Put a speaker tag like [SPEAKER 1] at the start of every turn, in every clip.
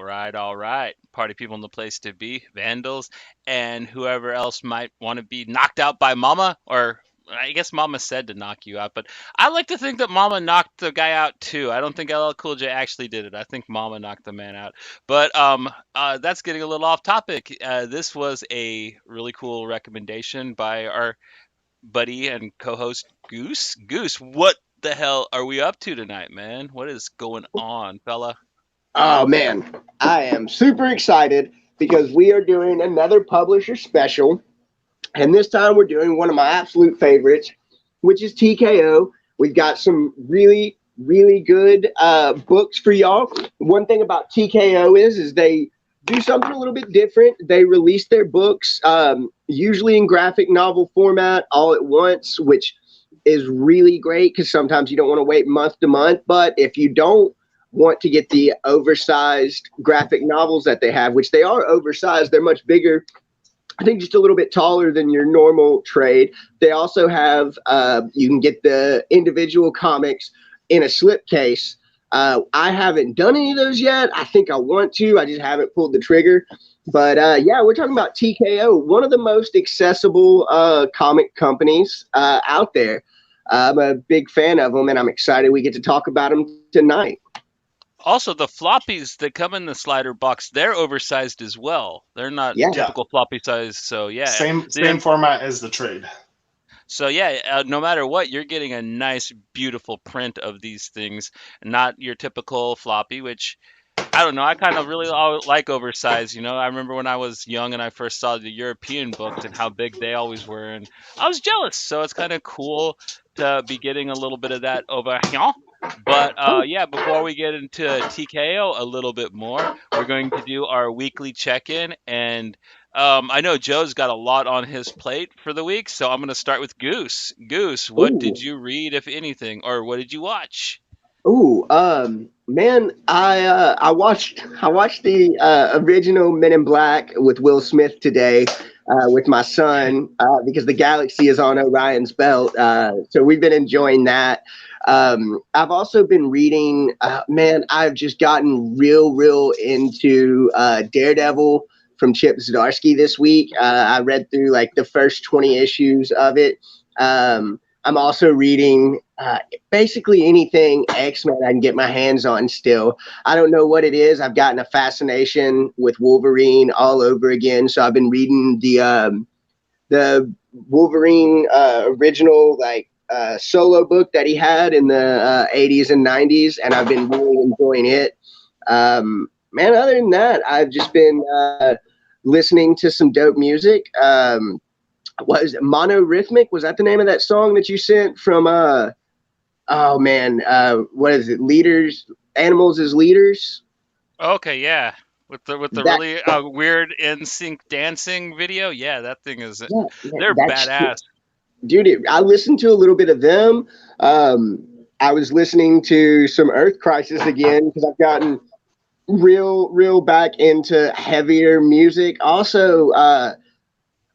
[SPEAKER 1] all right. Party people in the place to be, vandals, and whoever else might want to be knocked out by Mama, or I guess Mama said to knock you out, but I like to think that Mama knocked the guy out too. I don't think LL Cool J actually did it. I think Mama knocked the man out. But that's getting a little off topic. This was a really cool recommendation by our buddy and co-host Goose. Goose, what the hell are we up to tonight, man? What is going on, fella?
[SPEAKER 2] Oh man, I am super excited because we are doing another publisher special, and this time we're doing one of my absolute favorites, which is TKO. We've got some really good books for y'all. One thing about TKO is they do something a little bit different. They release their books usually in graphic novel format all at once, which is really great because sometimes you don't want to wait month to month. But if you don't want to get the oversized graphic novels that they have, which they are oversized, they're much bigger. I think just a little bit taller than your normal trade. They also have, you can get the individual comics in a slipcase. I haven't done any of those yet. I think I want to. I just haven't pulled the trigger. But yeah, we're talking about TKO, one of the most accessible comic companies out there. I'm a big fan of them, and I'm excited we get to talk about them tonight.
[SPEAKER 1] Also, the floppies that come in the slider box, they're oversized as well. They're not
[SPEAKER 2] Yeah.
[SPEAKER 3] Yeah.
[SPEAKER 1] typical floppy size. So yeah,
[SPEAKER 3] Same format as the trade.
[SPEAKER 1] so yeah, no matter what, you're getting a nice, beautiful print of these things, not your typical floppy, which I don't know. I kind of really like oversized. I remember when I was young and I first saw the European books and how big they always were, and I was jealous. So it's kind of cool to be getting a little bit of that over here. But yeah, before we get into TKO a little bit more, we're going to do our weekly check-in, and I know Joe's got a lot on his plate for the week, so I'm going to start with Goose. Goose, what did
[SPEAKER 2] Ooh.
[SPEAKER 1] you read, if anything, or what did you watch?
[SPEAKER 2] Ooh, man, I watched the original Men in Black with Will Smith today with my son because the galaxy is on Orion's belt. So we've been enjoying that. I've also been reading. Man, I've just gotten real into Daredevil from Chip Zdarsky this week. I read through like the first 20 issues of it. I'm also reading basically anything X-Men I can get my hands on still. I don't know what it is. I've gotten a fascination with Wolverine all over again. So I've been reading the Wolverine original solo book that he had in the 80s and 90s, and I've been really enjoying it. Man, other than that, I've just been listening to some dope music. What is it? Monorhythmic? Was that the name of that song that you sent from oh man, what is it? Leaders, Animals as Leaders?
[SPEAKER 1] Okay, yeah. With the
[SPEAKER 2] That
[SPEAKER 1] really weird in sync dancing video, yeah, that thing is
[SPEAKER 2] yeah,
[SPEAKER 1] they're
[SPEAKER 2] that's
[SPEAKER 1] badass.
[SPEAKER 2] dude. I listened to a little bit of them. I was listening to some Earth Crisis again because I've gotten real back into heavier music. Also,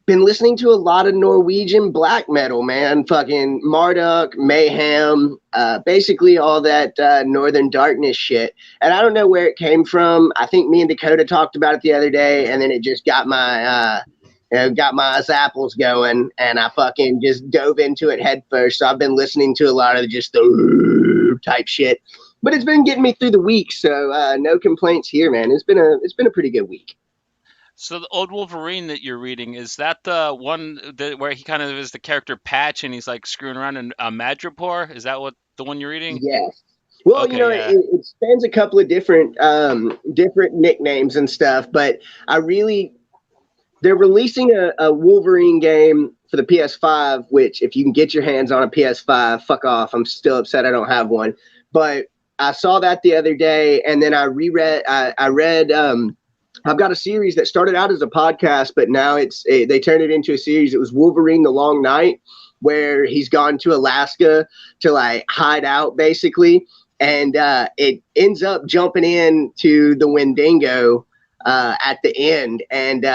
[SPEAKER 2] been listening to a lot of Norwegian black metal, man. Fucking Marduk, Mayhem, basically all that Northern Darkness shit. And I don't know where it came from. I think me and Dakota talked about it the other day, and then it just got my zapples going, and I fucking just dove into it head first. So I've been listening to a lot of just the type shit. But it's been getting me through the week, so no complaints here, man. It's been a pretty good week.
[SPEAKER 1] So the old Wolverine that you're reading, is that the one where he kind of is the character Patch and he's like screwing around in Madripoor? Is that what the one you're reading?
[SPEAKER 2] Yes. Well,
[SPEAKER 1] Okay, yeah.
[SPEAKER 2] it spans a couple of different nicknames and stuff, but they're releasing a Wolverine game for the PS5, which if you can get your hands on a PS5, fuck off. I'm still upset I don't have one. But I saw that the other day, and then I read I've got a series that started out as a podcast, but now they turned it into a series. It was Wolverine: The Long Night, where he's gone to Alaska to like hide out basically. And it ends up jumping into the Wendigo at the end. And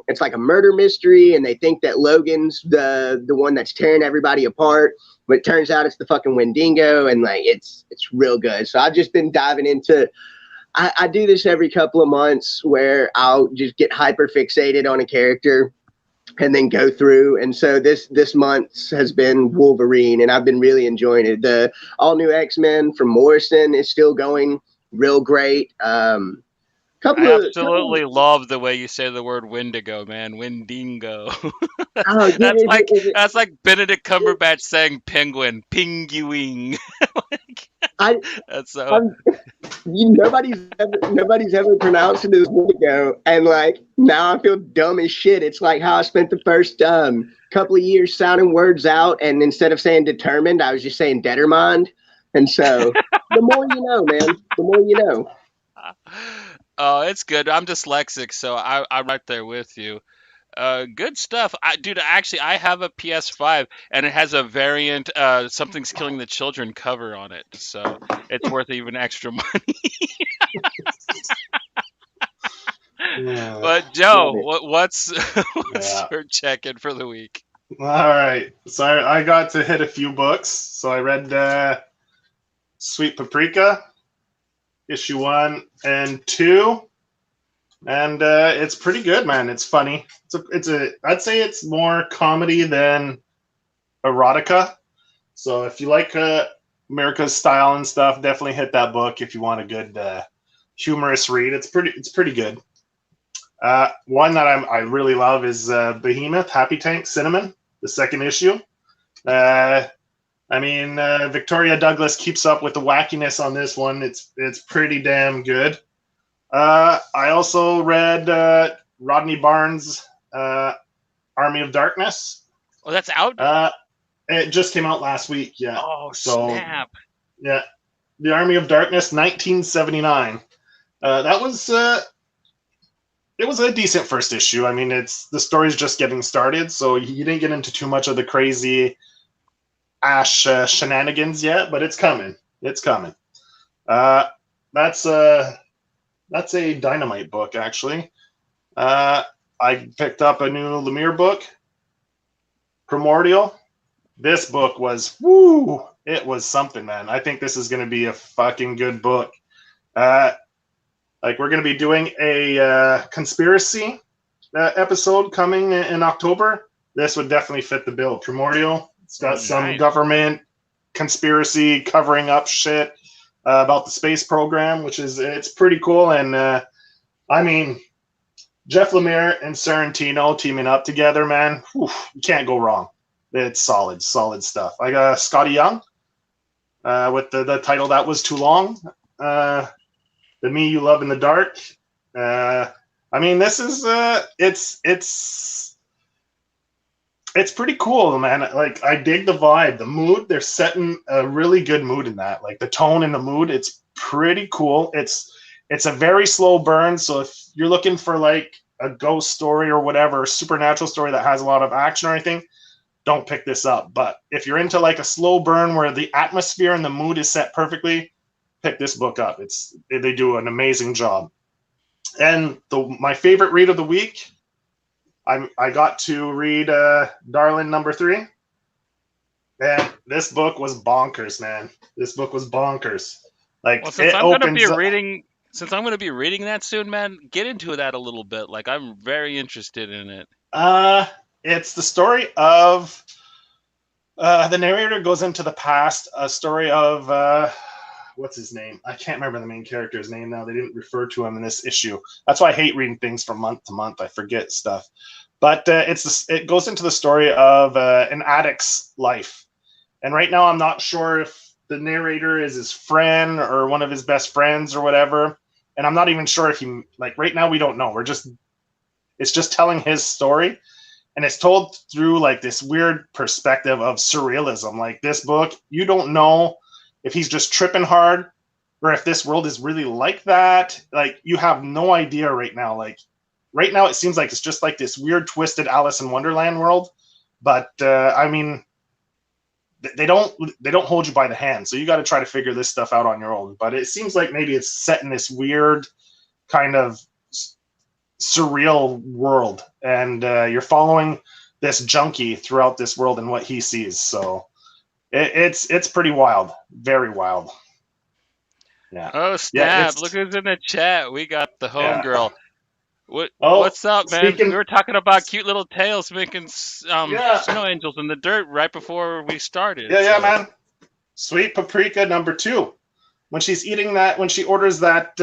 [SPEAKER 2] it's like a murder mystery. And they think that Logan's the one that's tearing everybody apart. But it turns out it's the fucking Wendigo. And like, it's real good. So I've just been diving into I do this every couple of months where I'll just get hyper fixated on a character and then go through. And so this month has been Wolverine, and I've been really enjoying it. The all new X-Men from Morrison is still going real great.
[SPEAKER 1] I
[SPEAKER 2] Couple
[SPEAKER 1] absolutely love the way you say the word Wendigo, man. Windingo.
[SPEAKER 2] oh, dude,
[SPEAKER 1] That's
[SPEAKER 2] is it,
[SPEAKER 1] like
[SPEAKER 2] is it,
[SPEAKER 1] that's like Benedict Cumberbatch saying penguin, pinguing. Like,
[SPEAKER 2] I,
[SPEAKER 1] that's so.
[SPEAKER 2] I'm, nobody's ever pronounced it as Wendigo, and like now I feel dumb as shit. It's like how I spent the first couple of years sounding words out, and instead of saying determined, I was just saying determined. And so the more you know, man, the more you know.
[SPEAKER 1] Oh, it's good. I'm dyslexic, so I'm right there with you. Good stuff. Dude, actually, I have a PS5 and it has a variant, "Something's Killing the Children" cover on it, so it's worth even extra money.
[SPEAKER 3] Yeah.
[SPEAKER 1] But
[SPEAKER 2] Love
[SPEAKER 1] Joe,
[SPEAKER 2] it.
[SPEAKER 1] what's what's
[SPEAKER 3] Yeah.
[SPEAKER 1] your check-in for the week?
[SPEAKER 3] All right. So I got to hit a few books. So I read Sweet Paprika, issue 1 and 2, and it's pretty good, man. It's funny. I'd say it's more comedy than erotica. So if you like America's style and stuff, definitely hit that book if you want a good humorous read. It's pretty good. One that I really love is Behemoth Happy Tank Cinnamon, the second issue. Victoria Douglas keeps up with the wackiness on this one. It's pretty damn good. I also read Rodney Barnes' Army of Darkness.
[SPEAKER 1] Oh, that's out.
[SPEAKER 3] It just came out last week. Yeah.
[SPEAKER 1] Oh,
[SPEAKER 3] So
[SPEAKER 1] snap.
[SPEAKER 3] yeah, the Army of Darkness, 1979. That was it was a decent first issue. I mean, the story's just getting started, so you didn't get into too much of the crazy Ash shenanigans yet, but it's coming. It's coming. That's a Dynamite book, actually. I picked up a new Lemire book, Primordial. This book was it was something, man. I think this is going to be a fucking good book. We're going to be doing a conspiracy episode coming in October. This would definitely fit the bill. Primordial. It's got some government conspiracy covering up shit about the space program, it's pretty cool. And Jeff Lemire and Sorrentino teaming up together, man. You can't go wrong. It's solid stuff. I got Scotty Young with the title That Was Too Long. The Me You Love in the Dark. This is it's pretty cool, man. Like, I dig the vibe, the mood. They're setting a really good mood in that. Like, the tone and the mood, it's pretty cool. It's a very slow burn. So if you're looking for like a ghost story or whatever, a supernatural story that has a lot of action or anything, don't pick this up. But if you're into like a slow burn where the atmosphere and the mood is set perfectly, pick this book up. They do an amazing job. And my favorite read of the week, I got to read Darlin number 3. And this book was bonkers, man. This book was bonkers. Like,
[SPEAKER 1] well, since I'm going to be reading that soon, man, get into that a little bit. Like, I'm very interested in it.
[SPEAKER 3] It's the story of the narrator goes into the past, a story of what's his name? I can't remember the main character's name now. They didn't refer to him in this issue. That's why I hate reading things from month to month. I forget stuff. But it goes into the story of an addict's life. And right now, I'm not sure if the narrator is his friend or one of his best friends or whatever. And I'm not even sure if right now we don't know. It's just telling his story. And it's told through like this weird perspective of surrealism. Like, this book, you don't know if he's just tripping hard or if this world is really like that. Like, you have no idea right now. Like, right now it seems like it's just like this weird twisted Alice in Wonderland world. But they don't hold you by the hand. So you got to try to figure this stuff out on your own. But it seems like maybe it's set in this weird kind of surreal world. And you're following this junkie throughout this world and what he sees. So it's pretty wild, very wild. Yeah.
[SPEAKER 1] Oh
[SPEAKER 3] Yeah,
[SPEAKER 1] snap! Look
[SPEAKER 3] it's
[SPEAKER 1] who's in the chat. We got the
[SPEAKER 3] yeah.
[SPEAKER 1] homegirl.
[SPEAKER 3] Oh,
[SPEAKER 1] What's up, man? We
[SPEAKER 3] speaking
[SPEAKER 1] were talking about cute little tails making
[SPEAKER 3] yeah.
[SPEAKER 1] snow angels in the dirt right before we started.
[SPEAKER 3] Yeah, yeah,
[SPEAKER 1] So
[SPEAKER 3] man. Sweet paprika number 2. When she's eating that, when she orders that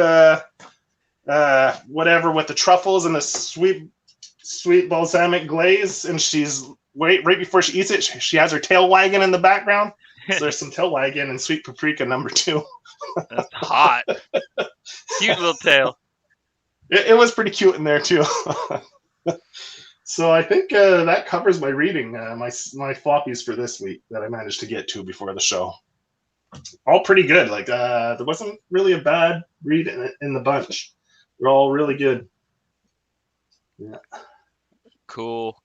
[SPEAKER 3] whatever with the truffles and the sweet balsamic glaze, and she's right before she eats it, she has her tail wagging in the background. So there's some tail wagging and sweet paprika number 2.
[SPEAKER 1] that's hot. Cute little tail.
[SPEAKER 3] It was pretty cute in there too. So I think that covers my reading, my floppies for this week that I managed to get to before the show. All pretty good. Like there wasn't really a bad read in the bunch. They're all really good. Yeah.
[SPEAKER 1] Cool.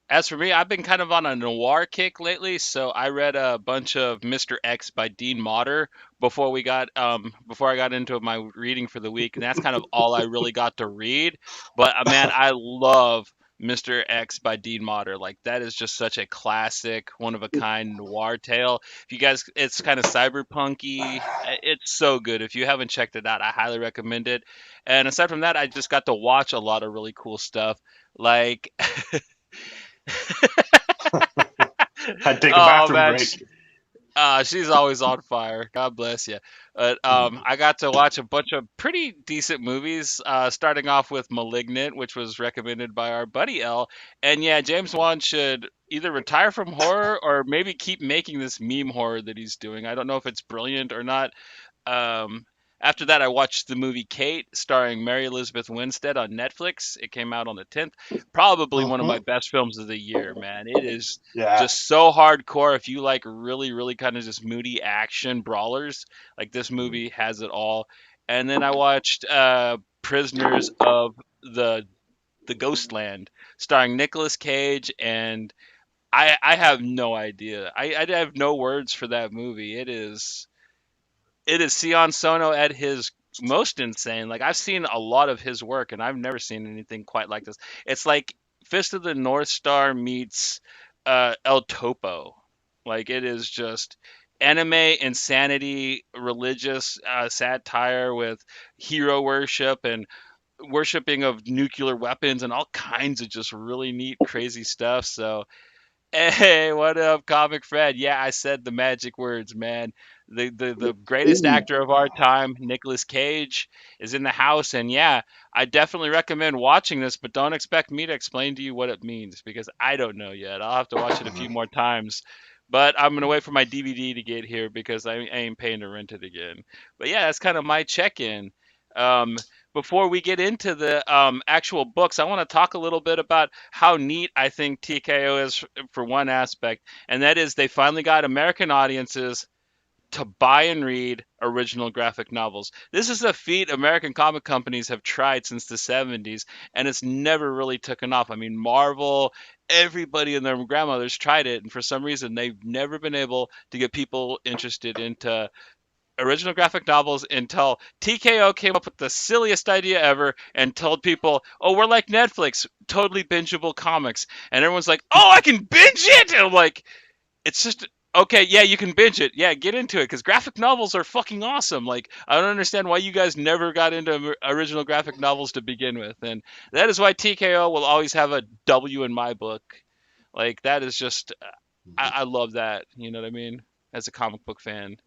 [SPEAKER 1] As for me, I've been kind of on a noir kick lately, so I read a bunch of Mr. X by Dean Motter before I got into my reading for the week, and that's kind of all I really got to read. But man, I love Mr. X by Dean Motter. Like that is just such a classic, one of a kind noir tale. If you guys, it's kind of cyberpunky. It's so good. If you haven't checked it out, I highly recommend it. And aside from that, I just got to watch a lot of really cool stuff. Like
[SPEAKER 3] Had to take a
[SPEAKER 1] oh
[SPEAKER 3] bathroom
[SPEAKER 1] man,
[SPEAKER 3] break.
[SPEAKER 1] she's always on fire. God bless you. But I got to watch a bunch of pretty decent movies. Starting off with *Malignant*, which was recommended by our buddy L. And yeah, James Wan should either retire from horror or maybe keep making this meme horror that he's doing. I don't know if it's brilliant or not. Um, After that, I watched the movie Kate, starring Mary Elizabeth Winstead on Netflix. It came out on the 10th. Probably one of my
[SPEAKER 3] Mm-hmm.
[SPEAKER 1] best films of the year, man. It is
[SPEAKER 3] Yeah.
[SPEAKER 1] just so hardcore. If you like really, really kind of just moody action brawlers, like this movie has it all. And then I watched Prisoners of the Ghostland, starring Nicolas Cage, and I have no idea. I have no words for that movie. It is Sion Sono at his most insane. Like I've seen a lot of his work, and I've never seen anything quite like this. It's like Fist of the North Star meets El Topo. Like it is just anime insanity, religious satire with hero worship and worshiping of nuclear weapons and all kinds of just really neat, crazy stuff. So hey, what up, Comic Fred? Yeah, I said the magic words, man. The greatest
[SPEAKER 2] Ooh.
[SPEAKER 1] actor of our time, Nicolas Cage, is in the house, and yeah, I definitely recommend watching this, but don't expect me to explain to you what it means because I don't know yet. I'll have to watch it a few more times. But I'm gonna wait for my DVD to get here because I ain't paying to rent it again. But yeah, that's kind of my check-in. Um, Before we get into the actual books, I want to talk a little bit about how neat I think TKO is for one aspect, and that is they finally got American audiences to buy and read original graphic novels. This is a feat American comic companies have tried since the 70s, and it's never really taken off. I mean, Marvel, everybody and their grandmothers tried it, and for some reason, they've never been able to get people interested into original graphic novels until TKO came up with the silliest idea ever and told people, "Oh, we're like Netflix, totally bingeable comics." And everyone's like, "Oh, I can binge it." And I'm like, "It's just okay, yeah, you can binge it. Yeah, get into it cuz graphic novels are fucking awesome." Like, I don't understand why you guys never got into original graphic novels to begin with. And that is why TKO will always have a W in my book. Like that is just I love that, you know what I mean? As a comic book fan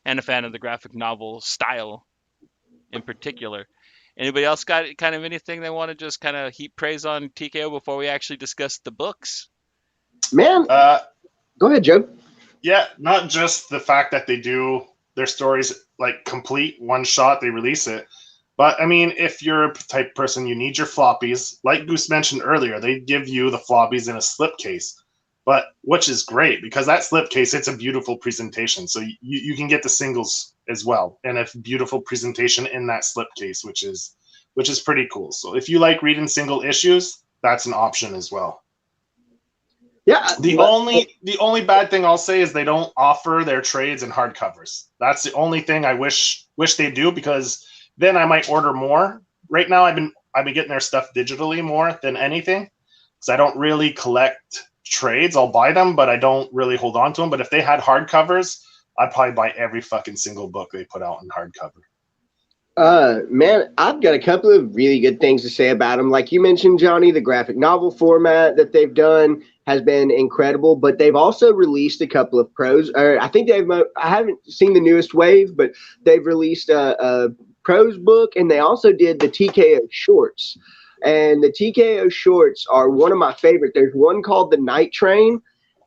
[SPEAKER 1] and a fan of the graphic novel style in particular. Anybody else got kind of anything they want to just kind of heap praise on TKO before we actually discuss the books?
[SPEAKER 2] Man,
[SPEAKER 3] Uh,
[SPEAKER 2] go ahead, Joe.
[SPEAKER 3] yeah, not just the fact that they do their stories like complete one shot, they release it. But I mean, if you're a type person, you need your floppies. Like Goose mentioned earlier, they give you the floppies in a slipcase, but which is great because that slipcase, it's a beautiful presentation. So you can get the singles as well, and a beautiful presentation in that slipcase, which is pretty cool. So if you like reading single issues, that's an option as well.
[SPEAKER 2] Yeah.
[SPEAKER 3] The only bad thing I'll say is they don't offer their trades and hardcovers. That's the only thing I wish they do because then I might order more. Right now I've been getting their stuff digitally more than anything because I don't really collect trades. I'll buy them, but I don't really hold on to them. But if they had hardcovers, I'd probably buy every fucking single book they put out in hardcover.
[SPEAKER 2] Man, I've got a couple of really good things to say about them. Like you mentioned, Johnny, the graphic novel format that they've done has been incredible, but they've also released a couple of prose. Or I think I haven't seen the newest wave, but they've released a prose book, and they also did the TKO shorts. And the TKO shorts are one of my favorite. There's one called The Night Train,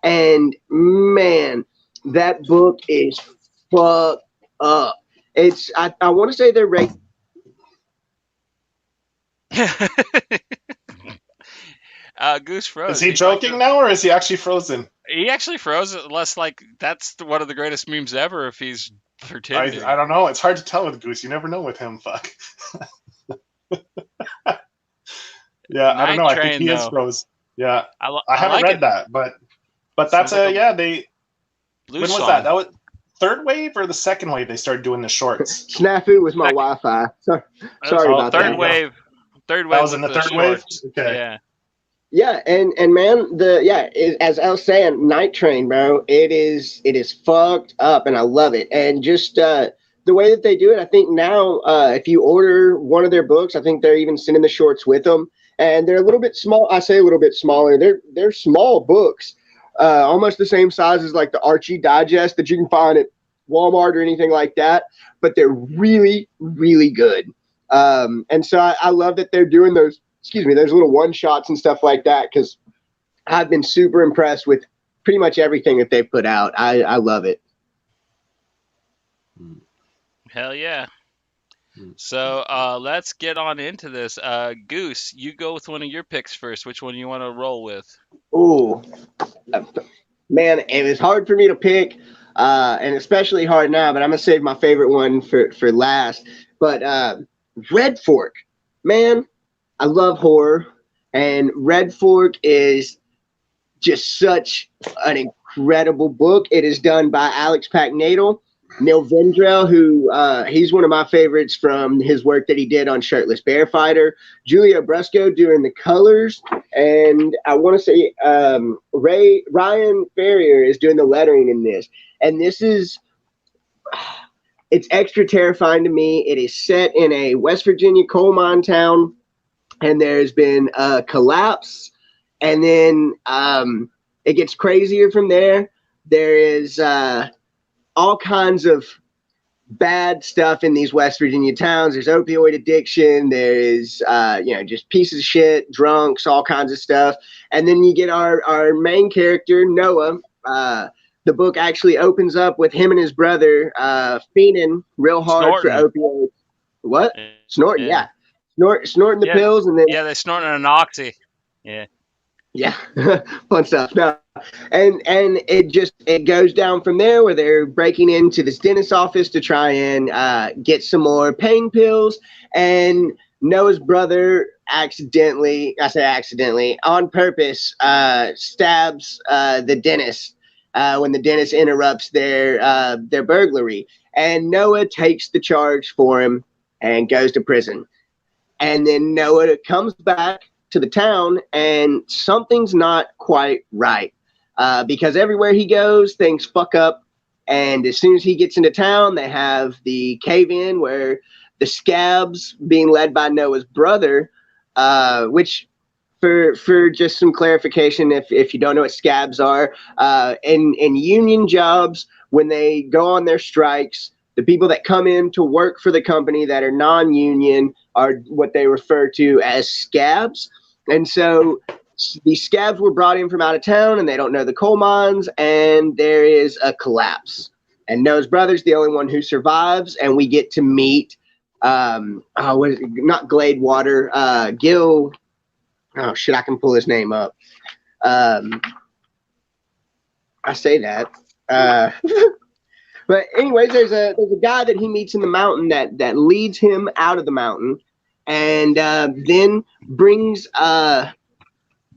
[SPEAKER 2] and man, that book is fucked up. I want to say they're rated.
[SPEAKER 1] Goose
[SPEAKER 3] Is
[SPEAKER 1] froze.
[SPEAKER 3] he
[SPEAKER 1] He'd like
[SPEAKER 3] joking
[SPEAKER 1] to.
[SPEAKER 3] now, or is he actually frozen?
[SPEAKER 1] He actually froze it. Less like that's one of the greatest memes ever. If he's
[SPEAKER 3] I
[SPEAKER 1] pretending.
[SPEAKER 3] don't know. It's hard to tell with Goose. You never know with him. Fuck. Yeah, I don't
[SPEAKER 1] Night
[SPEAKER 3] know. I think
[SPEAKER 1] Train
[SPEAKER 3] he is
[SPEAKER 1] though.
[SPEAKER 3] froze. Yeah, I
[SPEAKER 1] I
[SPEAKER 3] haven't
[SPEAKER 1] like it.
[SPEAKER 3] read that, but that's
[SPEAKER 1] Seems like
[SPEAKER 3] a
[SPEAKER 1] a
[SPEAKER 3] yeah. They
[SPEAKER 1] blues
[SPEAKER 3] when was that?
[SPEAKER 1] song.
[SPEAKER 3] That was third wave or the second wave? They started doing the shorts.
[SPEAKER 2] Snafu was my
[SPEAKER 1] Second.
[SPEAKER 2] Wi-Fi.
[SPEAKER 1] That's
[SPEAKER 2] Sorry
[SPEAKER 3] Oh,
[SPEAKER 2] about
[SPEAKER 3] there
[SPEAKER 1] third
[SPEAKER 3] you
[SPEAKER 2] that.
[SPEAKER 3] go.
[SPEAKER 1] wave. Third
[SPEAKER 3] That
[SPEAKER 1] wave
[SPEAKER 3] was in
[SPEAKER 1] with
[SPEAKER 3] the
[SPEAKER 1] the
[SPEAKER 3] third wave.
[SPEAKER 1] shorts.
[SPEAKER 3] Okay.
[SPEAKER 1] Yeah.
[SPEAKER 2] Yeah, and man, as I was saying, Night Train, bro, it is fucked up, and I love it. And just the way that they do it, I think now, if you order one of their books, I think they're even sending the shorts with them, and they're a little bit small. I say a little bit smaller. They're small books, almost the same size as like the Archie Digest that you can find at Walmart or anything like that. But they're really, really good. And so I love that they're doing those. Excuse me. There's little one shots and stuff like that because I've been super impressed with pretty much everything that they've put out. I love it.
[SPEAKER 1] Hell yeah. So let's get on into this. Goose, you go with one of your picks first. Which one you want to roll with?
[SPEAKER 2] Ooh, man, it was hard for me to pick, and especially hard now. But I'm gonna save my favorite one for last. But Red Fork, man, I love horror, and Red Fork is just such an incredible book. It is done by Alex Packnadel. Neil Vendrell, who he's one of my favorites from his work that he did on Shirtless Bear Fighter. Julia Brusco doing the colors, and I want to say Ryan Ferrier is doing the lettering in this. And this is it's extra terrifying to me. It is set in a West Virginia coal mine town, and there's been a collapse, and then it gets crazier from there. There is all kinds of bad stuff in these West Virginia towns. There's opioid addiction. There is, just pieces of shit, drunks, all kinds of stuff. And then you get our main character, Noah. The book actually opens up with him and his brother fiending real hard for
[SPEAKER 1] Snorting.
[SPEAKER 2] opioids. What? Snorting,
[SPEAKER 1] Yeah.
[SPEAKER 2] yeah. Snorting the
[SPEAKER 1] Yeah.
[SPEAKER 2] pills, and then
[SPEAKER 1] Yeah, they snorting an oxy. Yeah.
[SPEAKER 2] yeah, fun stuff. No, and it goes down from there where they're breaking into this dentist's office to try and get some more pain pills, and Noah's brother accidentally, I say accidentally, on purpose, stabs the dentist when the dentist interrupts their burglary, and Noah takes the charge for him and goes to prison. And then Noah comes back to the town, and something's not quite right because everywhere he goes, things fuck up. And as soon as he gets into town, they have the cave in where the Scabs, being led by Noah's brother, which for just some clarification, if you don't know what Scabs are, in union jobs, when they go on their strikes, the people that come in to work for the company that are non-union are what they refer to as scabs. And so these scabs were brought in from out of town, and they don't know the coal mines, and there is a collapse. And Noah's brother's the only one who survives, and we get to meet not Gladewater, Gil. Oh shit, I can pull his name up. I say that. But anyways, there's a guy that he meets in the mountain that leads him out of the mountain, and then brings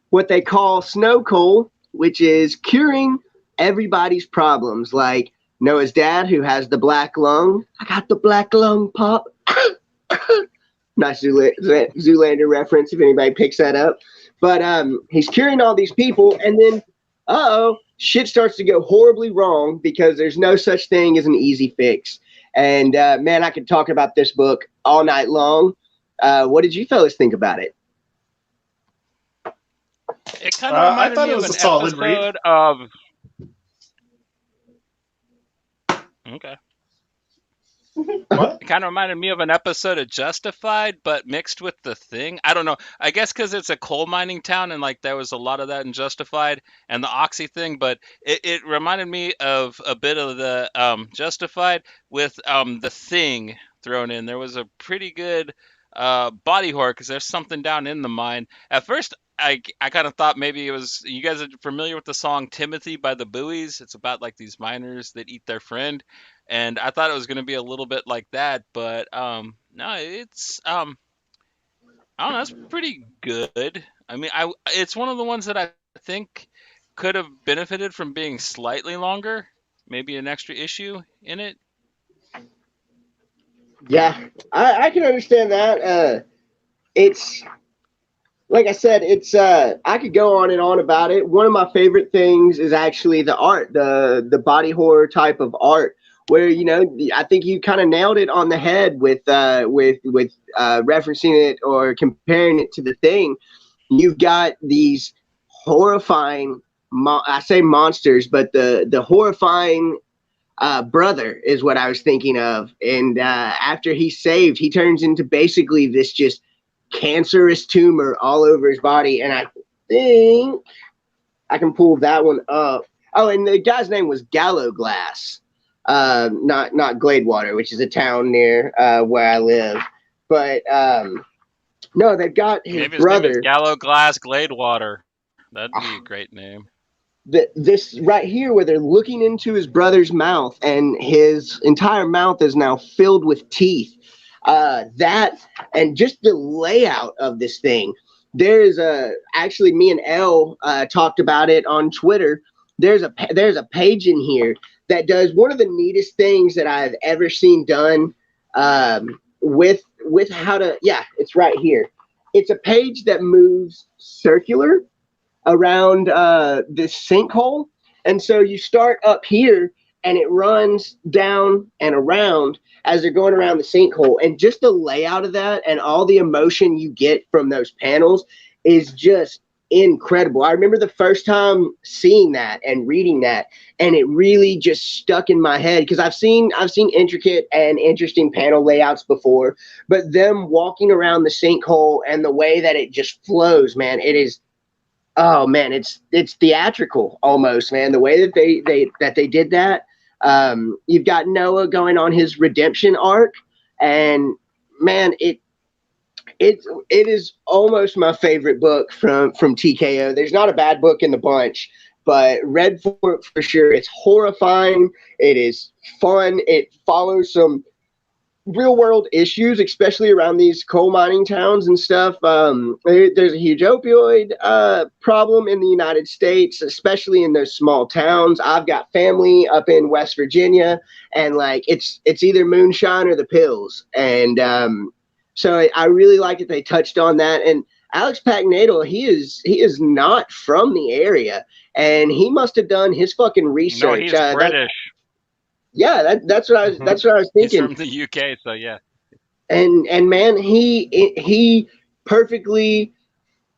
[SPEAKER 2] what they call snow coal, which is curing everybody's problems. Like Noah's dad, who has the black lung. I got the black lung, pop. Nice Zoolander reference if anybody picks that up. But he's curing all these people, and then shit starts to go horribly wrong because there's no such thing as an easy fix. And man, I could talk about this book all night long. What did you fellas think about it?
[SPEAKER 1] It kind of
[SPEAKER 3] I
[SPEAKER 1] reminded
[SPEAKER 3] thought
[SPEAKER 1] me
[SPEAKER 3] it
[SPEAKER 1] of
[SPEAKER 3] was a
[SPEAKER 1] an
[SPEAKER 3] solid read.
[SPEAKER 1] episode of. Okay.
[SPEAKER 3] What?
[SPEAKER 1] It kind of reminded me of an episode of Justified, but mixed with The Thing. I don't know. I guess because it's a coal mining town, and like there was a lot of that in Justified and the Oxy thing. But it reminded me of a bit of the Justified with The Thing thrown in. There was a pretty good body horror because there's something down in the mine. At first, I kind of thought maybe it was, you guys are familiar with the song Timothy by the Buoys. It's about like these miners that eat their friend, and I thought it was going to be a little bit like that, but no, it's I don't know, it's pretty good. I mean, I it's one of the ones that I think could have benefited from being slightly longer, maybe an extra issue in it.
[SPEAKER 2] Yeah, I can understand that. It's like I said, it's I could go on and on about it. One of my favorite things is actually the art, the body horror type of art, where I think you kind of nailed it on the head with referencing it or comparing it to The Thing. You've got these horrifying, I say monsters, but the horrifying brother is what I was thinking of. And after he's saved, he turns into basically this just cancerous tumor all over his body. And I think I can pull that one up. Oh, and the guy's name was Gallow Glass, not Gladewater, which is a town near where I live. But no, they've got his
[SPEAKER 1] Maybe his name is
[SPEAKER 2] brother.
[SPEAKER 1] Gallow Glass Gladewater. That'd be a great name.
[SPEAKER 2] This right here where they're looking into his brother's mouth and his entire mouth is now filled with teeth, that and just the layout of this thing. There's a actually me and Elle talked about it on Twitter. There's a page in here that does one of the neatest things that I've ever seen done, with how to, yeah, it's right here. It's a page that moves circular around this sinkhole. And so you start up here and it runs down and around as they're going around the sinkhole. And just the layout of that and all the emotion you get from those panels is just incredible. I remember the first time seeing that and reading that, and it really just stuck in my head because I've seen intricate and interesting panel layouts before, but them walking around the sinkhole and the way that it just flows, man, it is. Oh man, it's theatrical almost, man. The way that they did that. You've got Noah going on his redemption arc, and man, it is almost my favorite book from TKO. There's not a bad book in the bunch, but Red for sure. It's horrifying. It is fun. It follows some real world issues, especially around these coal mining towns and stuff. There's a huge opioid problem in the United States, especially in those small towns. I've got family up in West Virginia, and like it's either moonshine or the pills. And so I really like that they touched on that. And Alex Pagnadel, he is not from the area, and he must have done his fucking
[SPEAKER 1] No,
[SPEAKER 2] research.
[SPEAKER 1] he's British.
[SPEAKER 2] Yeah, that's what I was. That's what I was
[SPEAKER 1] He's
[SPEAKER 2] thinking.
[SPEAKER 1] from the UK, so yeah.
[SPEAKER 2] And man, he perfectly,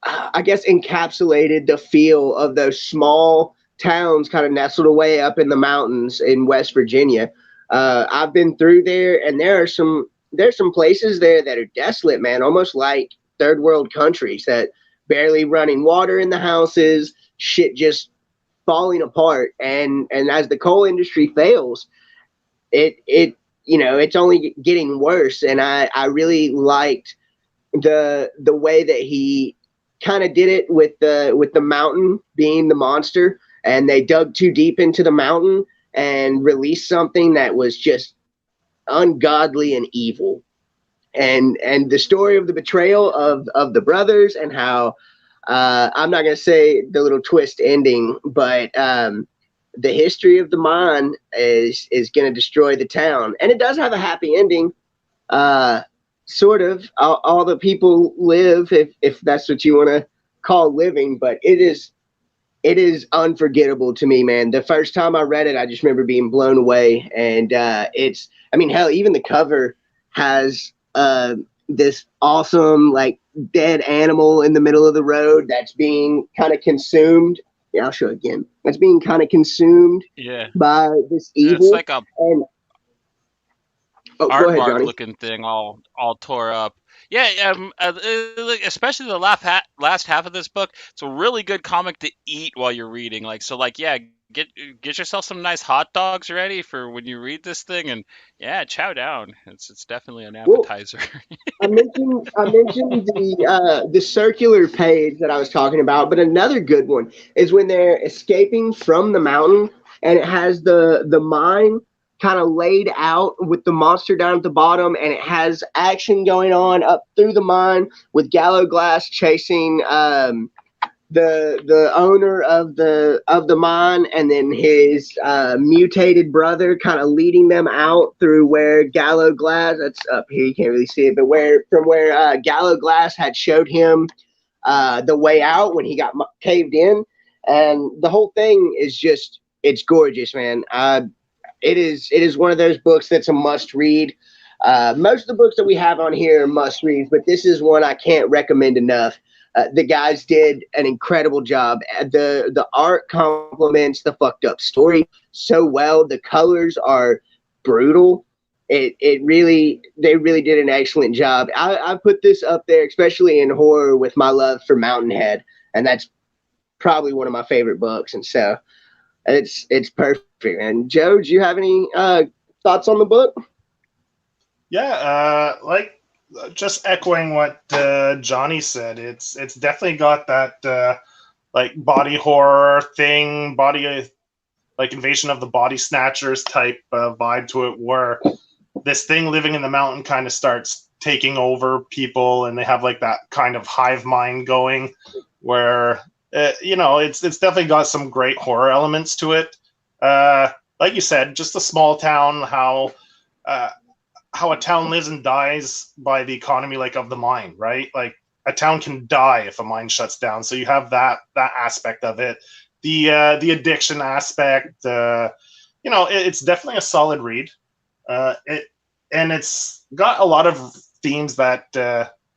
[SPEAKER 2] I guess, encapsulated the feel of those small towns kind of nestled away up in the mountains in West Virginia. I've been through there, and there's some places there that are desolate, man, almost like third world countries, that barely running water in the houses, shit just falling apart. And as the coal industry fails, it it's only getting worse. And I really liked the way that he kind of did it with the mountain being the monster, and they dug too deep into the mountain and released something that was just ungodly and evil. And the story of the betrayal of the brothers, and how I'm not going to say the little twist ending, but the history of the mine is going to destroy the town. And it does have a happy ending, sort of. All the people live, if that's what you want to call living. But it is unforgettable to me, man. The first time I read it, I just remember being blown away. And I mean, hell, even the cover has this awesome like dead animal in the middle of the road that's being kind of consumed. Yeah, I'll show it again. That's being kind of consumed
[SPEAKER 1] Yeah,
[SPEAKER 2] by this
[SPEAKER 1] it's
[SPEAKER 2] evil.
[SPEAKER 1] like a
[SPEAKER 2] And oh, go ahead,
[SPEAKER 1] aardvark
[SPEAKER 2] Johnny.
[SPEAKER 1] looking thing, all tore up. Yeah, like, especially the last half of this book. It's a really good comic to eat while you're reading. Like so, like yeah, get get yourself some nice hot dogs ready for when you read this thing, and yeah, chow down. It's definitely an
[SPEAKER 2] Well,
[SPEAKER 1] appetizer.
[SPEAKER 2] I mentioned the circular page that I was talking about, but another good one is when they're escaping from the mountain and it has the mine kind of laid out with the monster down at the bottom, and it has action going on up through the mine with Gallo Glass chasing the owner of the mine, and then his mutated brother kind of leading them out through where Gallo Glass, that's up here, you can't really see it, but where from where Gallo Glass had showed him the way out when he got caved in. And the whole thing is just, it's gorgeous, man. It is one of those books that's a must read. Most of the books that we have on here are must reads, but this is one I can't recommend enough. The guys did an incredible job. The art complements the fucked up story so well. The colors are brutal. It really, they really did an excellent job. I put this up there, especially in horror, with my love for Mountainhead, and that's probably one of my favorite books. And so it's perfect. And Joe, do you have any thoughts on the book?
[SPEAKER 3] Yeah, like just echoing what Johnny said, it's definitely got that like body horror thing, body like invasion of the body snatchers type vibe to it, where this thing living in the mountain kind of starts taking over people, and they have like that kind of hive mind going, where it's definitely got some great horror elements to it. Like you said, just a small town, uh, how a town lives and dies by the economy, like of the mine, right? Like a town can die if a mine shuts down. So you have that aspect of it, the addiction aspect. It's definitely a solid read. It and it's got a lot of themes that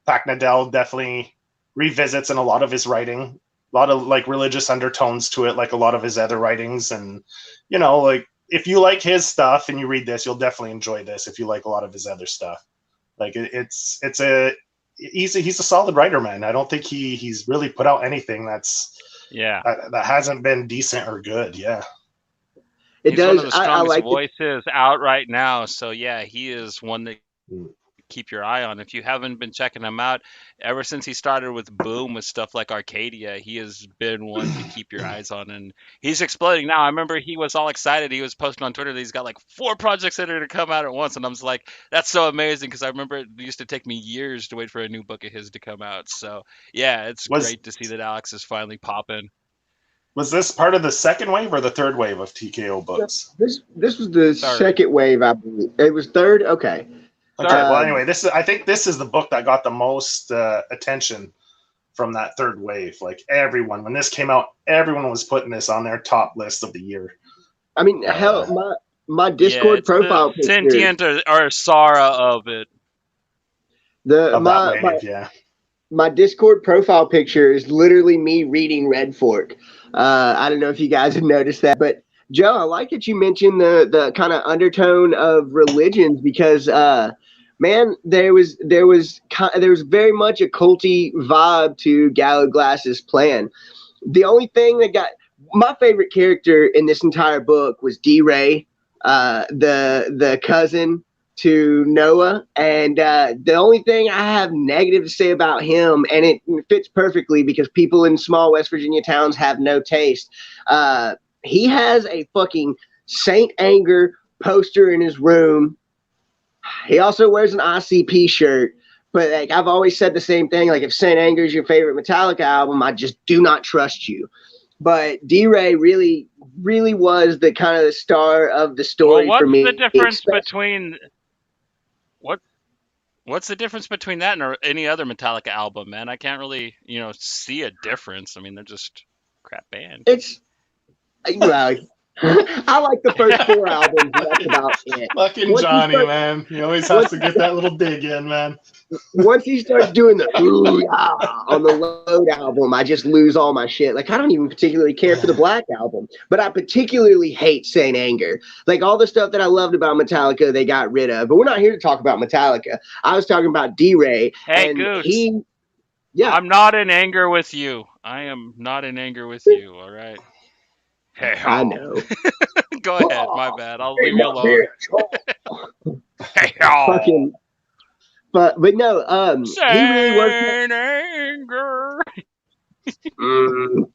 [SPEAKER 3] Packnadell definitely revisits in a lot of his writing. A lot of like religious undertones to it, like a lot of his other writings, and like if you like his stuff and you read this, you'll definitely enjoy this. If you like a lot of his other stuff, like it's a he's a solid writer, man. I don't think he's really put out anything
[SPEAKER 1] Yeah,
[SPEAKER 3] that hasn't been decent or good. Yeah.
[SPEAKER 2] It
[SPEAKER 1] he's one of
[SPEAKER 2] does.
[SPEAKER 1] the
[SPEAKER 2] I
[SPEAKER 1] strongest
[SPEAKER 2] like it.
[SPEAKER 1] voices out right now. So yeah, he is one that
[SPEAKER 3] Mm.
[SPEAKER 1] keep your eye on. If you haven't been checking him out, ever since he started with Boom with stuff like Arcadia, he has been one to keep your eyes on, and he's exploding now. I remember he was all excited. He was posting on Twitter that he's got like 4 projects that are to come out at once, and I was like, that's so amazing because I remember it used to take me years to wait for a new book of his to come out. So yeah, it's
[SPEAKER 3] Was
[SPEAKER 1] great to see that Alex is finally popping.
[SPEAKER 3] was this part of the second wave or the third wave of TKO books?
[SPEAKER 2] This was the
[SPEAKER 1] Third,
[SPEAKER 2] second wave, I believe. It was third. Okay.
[SPEAKER 3] Okay.
[SPEAKER 1] third.
[SPEAKER 3] Well,
[SPEAKER 2] Um,
[SPEAKER 3] anyway, I think this is the book that got the most attention from that third wave. Like everyone, when this came out, everyone was putting this on their top list of the year.
[SPEAKER 2] I mean, hell,
[SPEAKER 3] Uh,
[SPEAKER 2] my
[SPEAKER 1] Yeah,
[SPEAKER 2] Discord
[SPEAKER 1] it's the
[SPEAKER 2] profile picture,
[SPEAKER 1] sentient or Sara of it.
[SPEAKER 2] the
[SPEAKER 3] of that wave, yeah.
[SPEAKER 2] my Discord profile picture is literally me reading Red Fork. I don't know if you guys have noticed that, but Joe, I like that you mentioned the kind of undertone of religions because, man, there was very much a culty vibe to Gallo Glass's plan. The only thing that got my favorite character in this entire book was D. Ray, the cousin to Noah, and the only thing I have negative to say about him, and it fits perfectly because people in small West Virginia towns have no taste. Uh, he has a fucking Saint Anger poster in his room. He also wears an ICP shirt. But like I've always said the same thing. Like if Saint Anger is your favorite Metallica album, I just do not trust you. But D. Ray really, really was the kind of the star of the
[SPEAKER 1] Well,
[SPEAKER 2] story for me. Especially,
[SPEAKER 1] what what's the difference between that and any other Metallica album, man? I can't really, see a difference. I mean, they're just crap band.
[SPEAKER 2] it's well, I like the first four albums, and that's about it.
[SPEAKER 3] Fucking
[SPEAKER 2] Once he
[SPEAKER 3] Johnny,
[SPEAKER 2] starts,
[SPEAKER 3] man. He always has
[SPEAKER 2] once
[SPEAKER 3] to get that little dig in, man.
[SPEAKER 2] once he starts doing the ooh yeah on the Load album, I just lose all my shit. Like I don't even particularly care for the Black album, but I particularly hate Saint Anger. Like all the stuff that I loved about Metallica, they got rid of. But we're not here to talk about Metallica. I was talking about D-Ray,
[SPEAKER 1] Hey,
[SPEAKER 2] and
[SPEAKER 1] Goose,
[SPEAKER 2] he, yeah,
[SPEAKER 1] I'm not in anger with you. I am not in anger with you, all right? Hey,
[SPEAKER 2] I
[SPEAKER 1] oh.
[SPEAKER 2] know.
[SPEAKER 1] Go ahead. My bad. I'll
[SPEAKER 2] Hey,
[SPEAKER 1] leave you
[SPEAKER 2] my
[SPEAKER 1] alone.
[SPEAKER 2] bitch.
[SPEAKER 1] Hey, oh.
[SPEAKER 2] Fucking, but no, he really was.
[SPEAKER 1] Saint anger.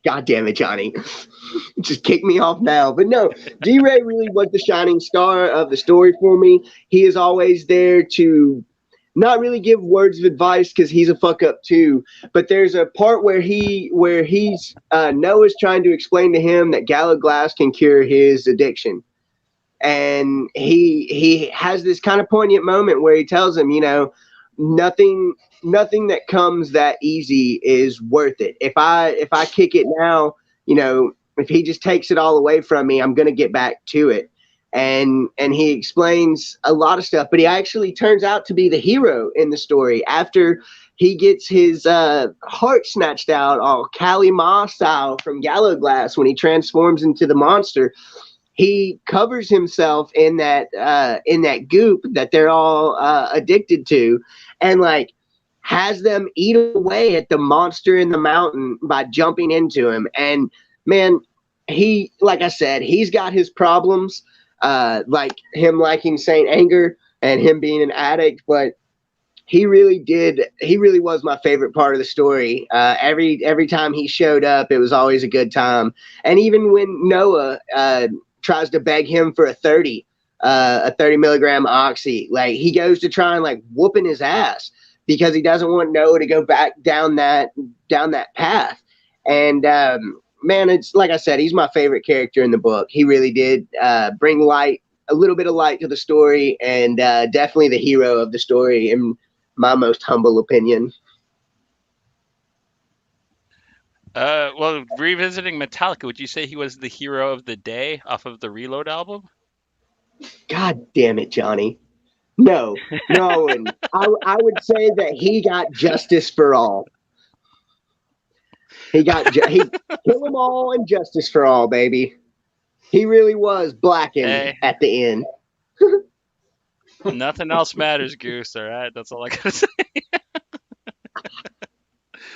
[SPEAKER 2] God damn it, Johnny. Just kick me off now. But no, D Ray really was the shining star of the story for me. He is always there to not really give words of advice because he's a fuck up too. But there's a part where Noah's trying to explain to him that Gallo Glass can cure his addiction. And he has this kind of poignant moment where he tells him, nothing nothing that comes that easy is worth it. If I kick it now, if he just takes it all away from me, I'm gonna get back to it. And he explains a lot of stuff, but he actually turns out to be the hero in the story after he gets his heart snatched out, all Kali Ma style from Gallo Glass when he transforms into the monster. He covers himself in that goop that they're all addicted to, and like has them eat away at the monster in the mountain by jumping into him. And man, he, like I said, he's got his problems, like him liking Saint Anger and him being an addict, but he really was my favorite part of the story. Every time he showed up, it was always a good time. And even when Noah tries to beg him for a 30 milligram oxy, like he goes to try and like whooping his ass because he doesn't want Noah to go back down that path. And man, it's like I said, he's my favorite character in the book. He really did bring light, a little bit of light to the story, and definitely the hero of the story in my most humble opinion.
[SPEAKER 1] Well, revisiting Metallica, would you say he was the hero of the day off of the Reload album?
[SPEAKER 2] God damn it, Johnny. No, no, I wouldn't. I would say that he got justice for all. He kill them all and justice for all, baby. He really was blackened
[SPEAKER 1] Hey,
[SPEAKER 2] at the end.
[SPEAKER 1] nothing else matters, Goose. All right, that's all I gotta say.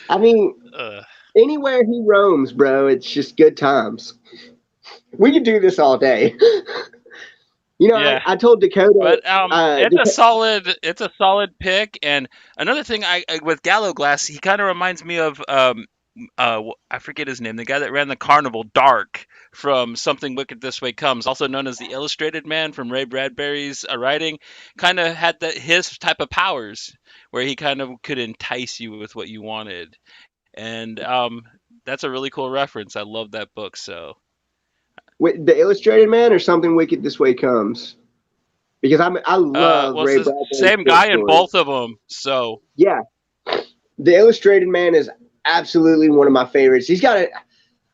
[SPEAKER 2] I mean,
[SPEAKER 1] Uh,
[SPEAKER 2] anywhere he roams, bro, it's just good times. We could do this all day.
[SPEAKER 1] yeah,
[SPEAKER 2] I told Dakota,
[SPEAKER 1] but it's a solid pick. And another thing, with Gallo Glass, he kind of reminds me of I forget his name, the guy that ran the carnival, Dark, from Something Wicked This Way Comes, also known as the Illustrated Man from Ray Bradbury's writing. Kind of had his type of powers, where he kind of could entice you with what you wanted, and that's a really cool reference. I love that book. So
[SPEAKER 2] with the Illustrated Man or Something Wicked This Way Comes, because I love
[SPEAKER 1] well, it's
[SPEAKER 2] Ray
[SPEAKER 1] the
[SPEAKER 2] Bradbury's
[SPEAKER 1] same
[SPEAKER 2] short
[SPEAKER 1] guy in
[SPEAKER 2] stories.
[SPEAKER 1] both of them. So
[SPEAKER 2] Yeah, the Illustrated Man is absolutely one of my favorites. He's got a.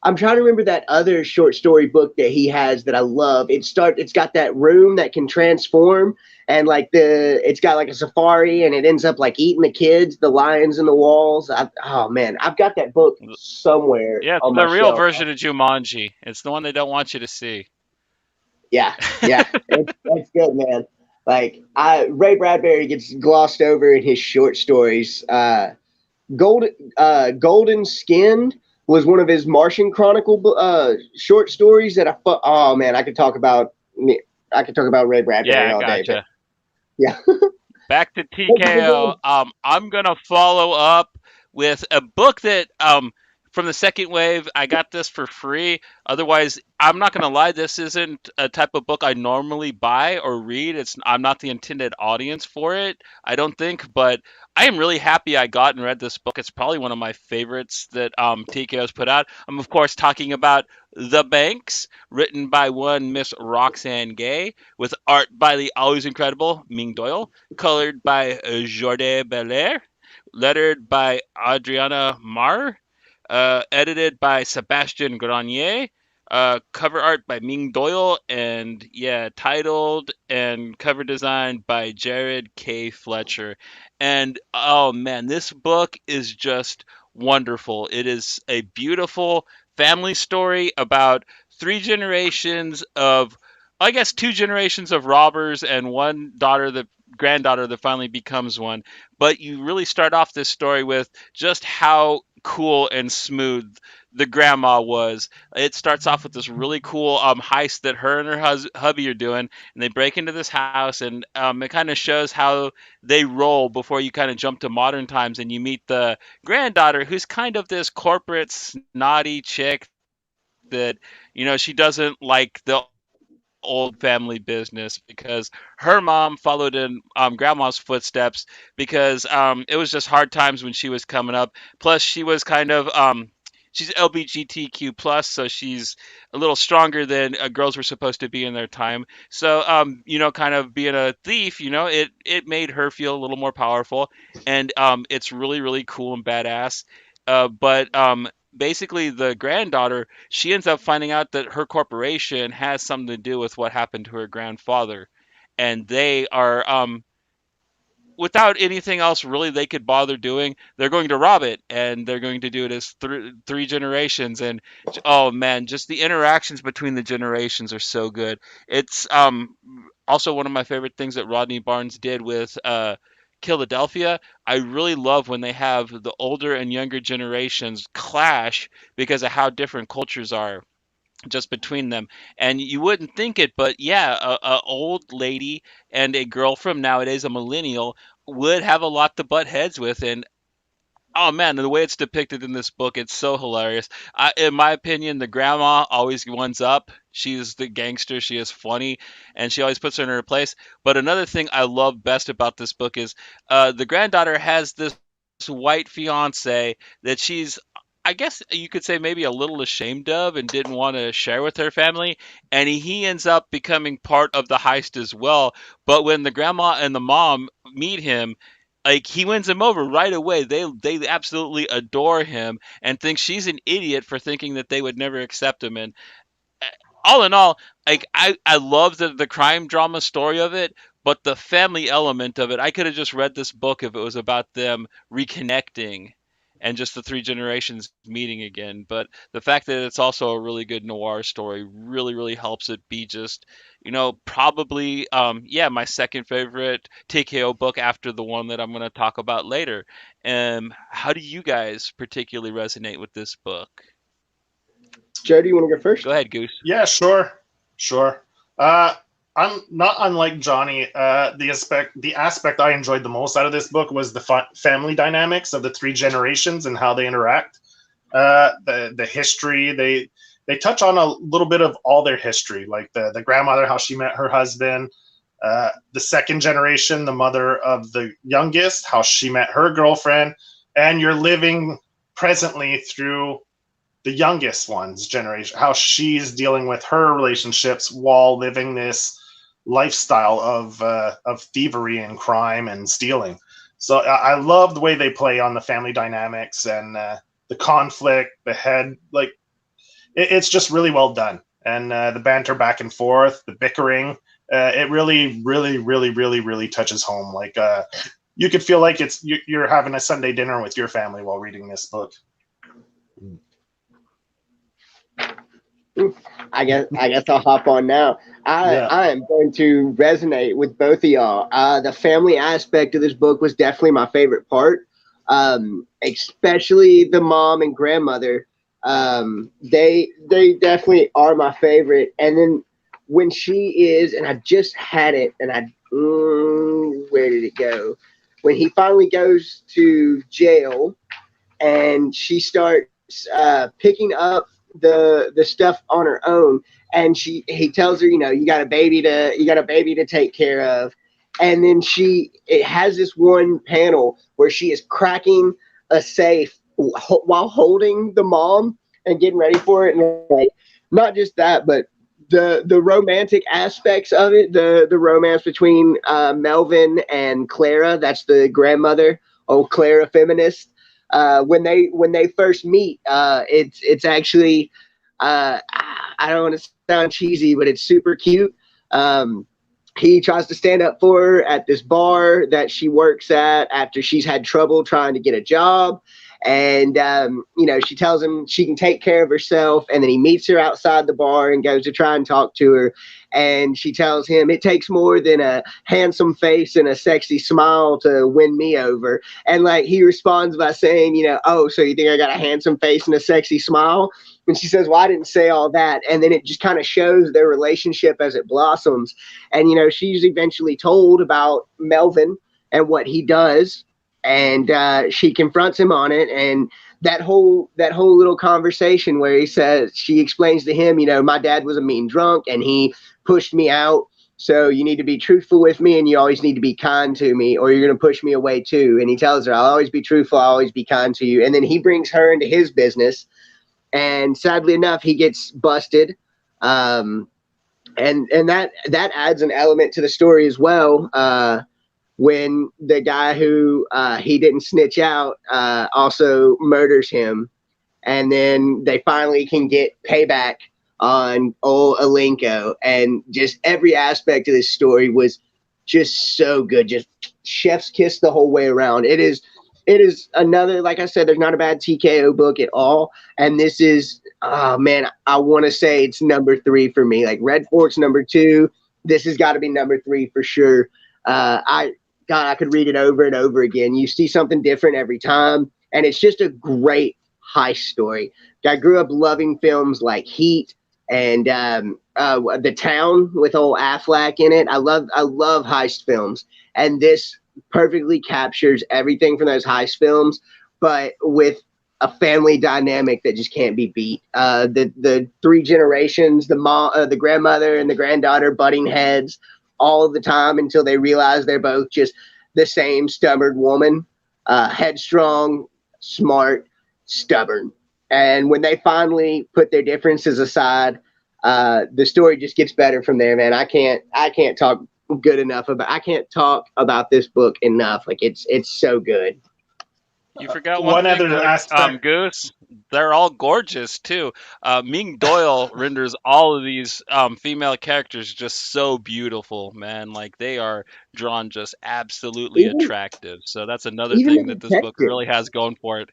[SPEAKER 2] I'm trying to remember that other short story book that he has that I love. It's got that room that can transform, and like it's got like a safari, and it ends up like eating the kids, the lions in the walls. Oh man, I've got that book somewhere
[SPEAKER 1] yeah, it's
[SPEAKER 2] on
[SPEAKER 1] the
[SPEAKER 2] my
[SPEAKER 1] real
[SPEAKER 2] shelf.
[SPEAKER 1] version of Jumanji. It's the one they don't want you to see.
[SPEAKER 2] Yeah, yeah, it's good, man. Like Ray Bradbury gets glossed over in his short stories. Golden Skinned was one of his Martian Chronicle short stories that oh man, I could talk about Ray
[SPEAKER 1] Yeah,
[SPEAKER 2] Bradbury
[SPEAKER 1] I
[SPEAKER 2] all day, but
[SPEAKER 1] gotcha.
[SPEAKER 2] yeah.
[SPEAKER 1] Back to
[SPEAKER 2] Thank you for
[SPEAKER 1] TKO.
[SPEAKER 2] doing.
[SPEAKER 1] I'm gonna follow up with a book that from the second wave. I got this for free. Otherwise, I'm not gonna lie. This isn't a type of book I normally buy or read. I'm not the intended audience for it. I don't think, but I am really happy I got and read this book. It's probably one of my favorites that TKO's put out. I'm of course talking about The Banks, written by one Miss Roxanne Gay, with art by the always incredible Ming Doyle, colored by Jordi Belair, lettered by Adriana Mar, edited by Sebastien Grenier, Cover art by Ming Doyle, and yeah, titled and cover design by Jared K. Fletcher. And oh man, this book is just wonderful. It is a beautiful family story about three generations of, I guess, two generations of robbers and one daughter, the granddaughter that finally becomes one. But you really start off this story with just how cool and smooth the grandma was. It starts off with this really cool heist that her and her hubby are doing, and they break into this house, and it kind of shows how they roll before you kind of jump to modern times, and you meet the granddaughter, who's kind of this corporate snotty chick that, she doesn't like the old family business because her mom followed in grandma's footsteps because it was just hard times when she was coming up. Plus, she was kind of she's LGBTQ plus, so she's a little stronger than girls were supposed to be in their time. So, kind of being a thief, it made her feel a little more powerful, and it's really really cool and badass. But basically, the granddaughter, she ends up finding out that her corporation has something to do with what happened to her grandfather, and they are without anything else really they could bother doing, they're going to rob it, and they're going to do it as three generations. And oh man, just the interactions between the generations are so good. It's also one of my favorite things that Rodney Barnes did with Philadelphia. I really love when they have the older and younger generations clash because of how different cultures are just between them. And you wouldn't think it, but yeah, a old lady and a girl from nowadays, a millennial, would have a lot to butt heads with. And oh man, the way it's depicted in this book, it's so hilarious. In my opinion, the grandma always ones up. She's the gangster. She is funny, and she always puts her in her place. But another thing I love best about this book is the granddaughter has this white fiance that she's, I guess you could say, maybe a little ashamed of and didn't want to share with her family. And he ends up becoming part of the heist as well. But when the grandma and the mom meet him, like he wins them over right away. They absolutely adore him and think she's an idiot for thinking that they would never accept him. And all in all, like I love the crime drama story of it, but the family element of it, I could have just read this book if it was about them reconnecting and just the three generations meeting again. But the fact that it's also a really good noir story really, really helps it be just, probably, yeah, my second favorite TKO book after the one that I'm going to talk about later. How do you guys particularly resonate with this book?
[SPEAKER 2] Joe, do you want to go
[SPEAKER 1] Go
[SPEAKER 2] first?
[SPEAKER 1] ahead, Goose.
[SPEAKER 3] Yeah, sure. Uh, I'm not unlike Johnny. The aspect I enjoyed the most out of this book was the family dynamics of the three generations and how they interact. The history, they touch on a little bit of all their history, like the grandmother, how she met her husband. The second generation, the mother of the youngest, how she met her girlfriend, and you're living presently through the youngest one's generation, how she's dealing with her relationships while living this lifestyle of thievery and crime and stealing. So I love the way they play on the family dynamics and the conflict, the head. Like it's just really well done, and the banter back and forth, the bickering. It really, really, really, really, really touches home. Like you could feel like you're having a Sunday dinner with your family while reading this book.
[SPEAKER 2] I guess I'll hop on now. I
[SPEAKER 3] Yeah.
[SPEAKER 2] I am going to resonate with both of y'all. The family aspect of this book was definitely my favorite part, especially the mom and grandmother. They definitely are my favorite. And then when she is, and I just had it, and where did it go? When he finally goes to jail and she starts picking up the stuff on her own, and he tells her, you got a baby to take care of. And then it has this one panel where she is cracking a safe while holding the mom and getting ready for it. And like, not just that, but the romantic aspects of it, the romance between Melvin and Clara, that's the grandmother, old Clara feminist. When they first meet, it's actually I don't want to sound cheesy, but it's super cute. Um, he tries to stand up for her at this bar that she works at after she's had trouble trying to get a job. And, she tells him she can take care of herself. And then he meets her outside the bar and goes to try and talk to her. And she tells him it takes more than a handsome face and a sexy smile to win me over. And like he responds by saying, oh, so you think I got a handsome face and a sexy smile? And she says, well, I didn't say all that. And then it just kind of shows their relationship as it blossoms. And, she's eventually told about Melvin and what he does. And she confronts him on it. And that whole little conversation where she explains to him, my dad was a mean drunk and he pushed me out. So you need to be truthful with me and you always need to be kind to me or you're going to push me away too. And he tells her, I'll always be truthful. I'll always be kind to you. And then he brings her into his business. And sadly enough, he gets busted. And that adds an element to the story as well. When the guy who he didn't snitch out also murders him. And then they finally can get payback on old Alenko. And just every aspect of this story was just so good. Just chef's kiss the whole way around. It is another, like I said, there's not a bad TKO book at all. And this is, oh man, I want to say it's number 3 for me. Like Red Fork's number 2. This has got to be number 3 for sure. I could read it over and over again. You see something different every time. And it's just a great heist story. I grew up loving films like Heat and The Town with old Affleck in it. I love heist films. And this perfectly captures everything from those heist films, but with a family dynamic that just can't be beat. The 3 generations, the mom, the grandmother and the granddaughter butting heads all the time until they realize they're both just the same stubborn woman, headstrong, smart, stubborn. And when they finally put their differences aside, the story just gets better from there, man. I can't talk good enough about. I can't talk about this book enough. Like it's so good.
[SPEAKER 1] You forgot one
[SPEAKER 3] One
[SPEAKER 1] thing,
[SPEAKER 3] other aspect.
[SPEAKER 1] Goose. They're all gorgeous too. Ming Doyle renders all of these female characters just so beautiful, man. Like they are drawn just absolutely
[SPEAKER 2] Even
[SPEAKER 1] attractive. So that's another
[SPEAKER 2] even
[SPEAKER 1] thing
[SPEAKER 2] the
[SPEAKER 1] that this book
[SPEAKER 2] detective,
[SPEAKER 1] really has going for it.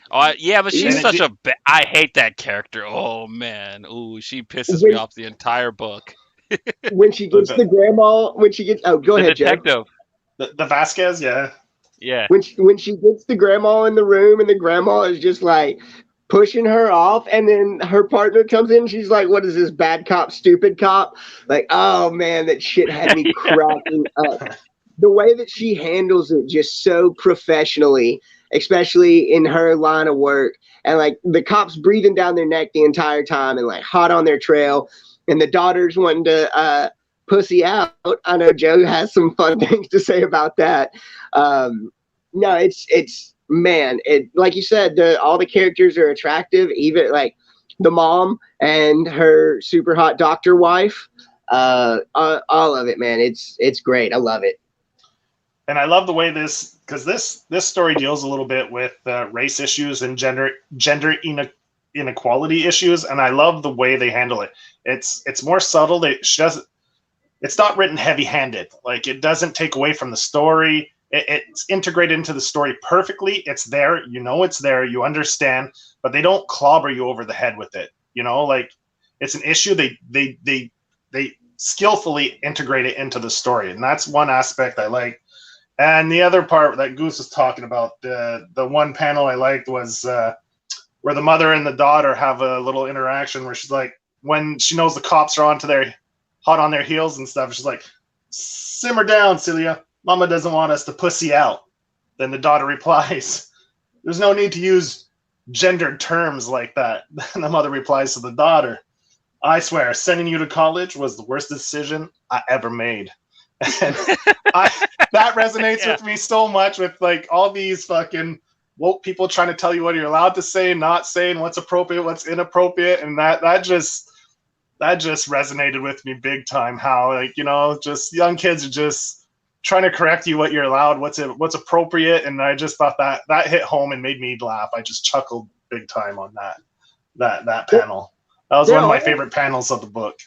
[SPEAKER 1] Oh, yeah, but she's
[SPEAKER 3] And
[SPEAKER 2] even
[SPEAKER 3] it,
[SPEAKER 1] such a. I hate that character. Oh man, ooh, she pisses me
[SPEAKER 2] when
[SPEAKER 1] off the entire book.
[SPEAKER 2] when she gets
[SPEAKER 3] the,
[SPEAKER 2] the grandma, when she gets, oh, go
[SPEAKER 1] The
[SPEAKER 2] ahead, Joe.
[SPEAKER 1] detective.
[SPEAKER 3] the Vasquez, yeah.
[SPEAKER 1] Yeah.
[SPEAKER 2] When she gets the grandma in the room and the grandma is just like pushing her off, and then her partner comes in, she's like, "What is this, bad cop, stupid cop?" Like, oh man, that shit had me cracking up. The way that she handles it just so professionally, especially in her line of work, and like the cops breathing down their neck the entire time and like hot on their trail, and the daughters wanting to pussy out. I know Joe has some fun things to say about that. No, it's man, it like you said, all the characters are attractive, even like the mom and her super hot doctor wife. All of it, man. It's great. I love it.
[SPEAKER 3] And I love the way because this story deals a little bit with race issues and gender inequality issues, and I love the way they handle it. It's more subtle. She doesn't. It's not written heavy-handed. Like it doesn't take away from the story. It's integrated into the story perfectly. It's there. You know it's there. You understand, but they don't clobber you over the head with it. Like it's an issue. They skillfully integrate it into the story, and that's one aspect I like. And the other part that Goose was talking about, the one panel I liked was where the mother and the daughter have a little interaction where she's like, when she knows the cops are hot on their heels and stuff, she's like, simmer down, Celia. Mama doesn't want us to pussy out. Then the daughter replies, there's no need to use gendered terms like that. And the mother replies to the daughter, I swear, sending you to college was the worst decision I ever made. And that resonates
[SPEAKER 1] Yeah.
[SPEAKER 3] with me so much with like all these fucking woke people trying to tell you what you're allowed to say, not saying what's appropriate, what's inappropriate, and that just resonated with me big time. How like just young kids are just trying to correct you what you're allowed, what's appropriate, and I just thought that hit home and made me laugh. I just chuckled big time on that. that panel. That was
[SPEAKER 2] There
[SPEAKER 3] one of my
[SPEAKER 2] are
[SPEAKER 3] favorite panels of the book.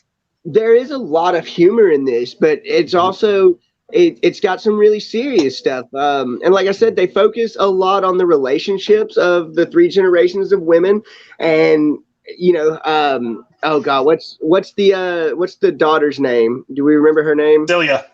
[SPEAKER 2] there is a lot of humor in this, but it's also it's got some really serious stuff. And like I said, they focus a lot on the relationships of the three generations of women, and oh god, what's the daughter's name? Do we remember her name?
[SPEAKER 3] Delia.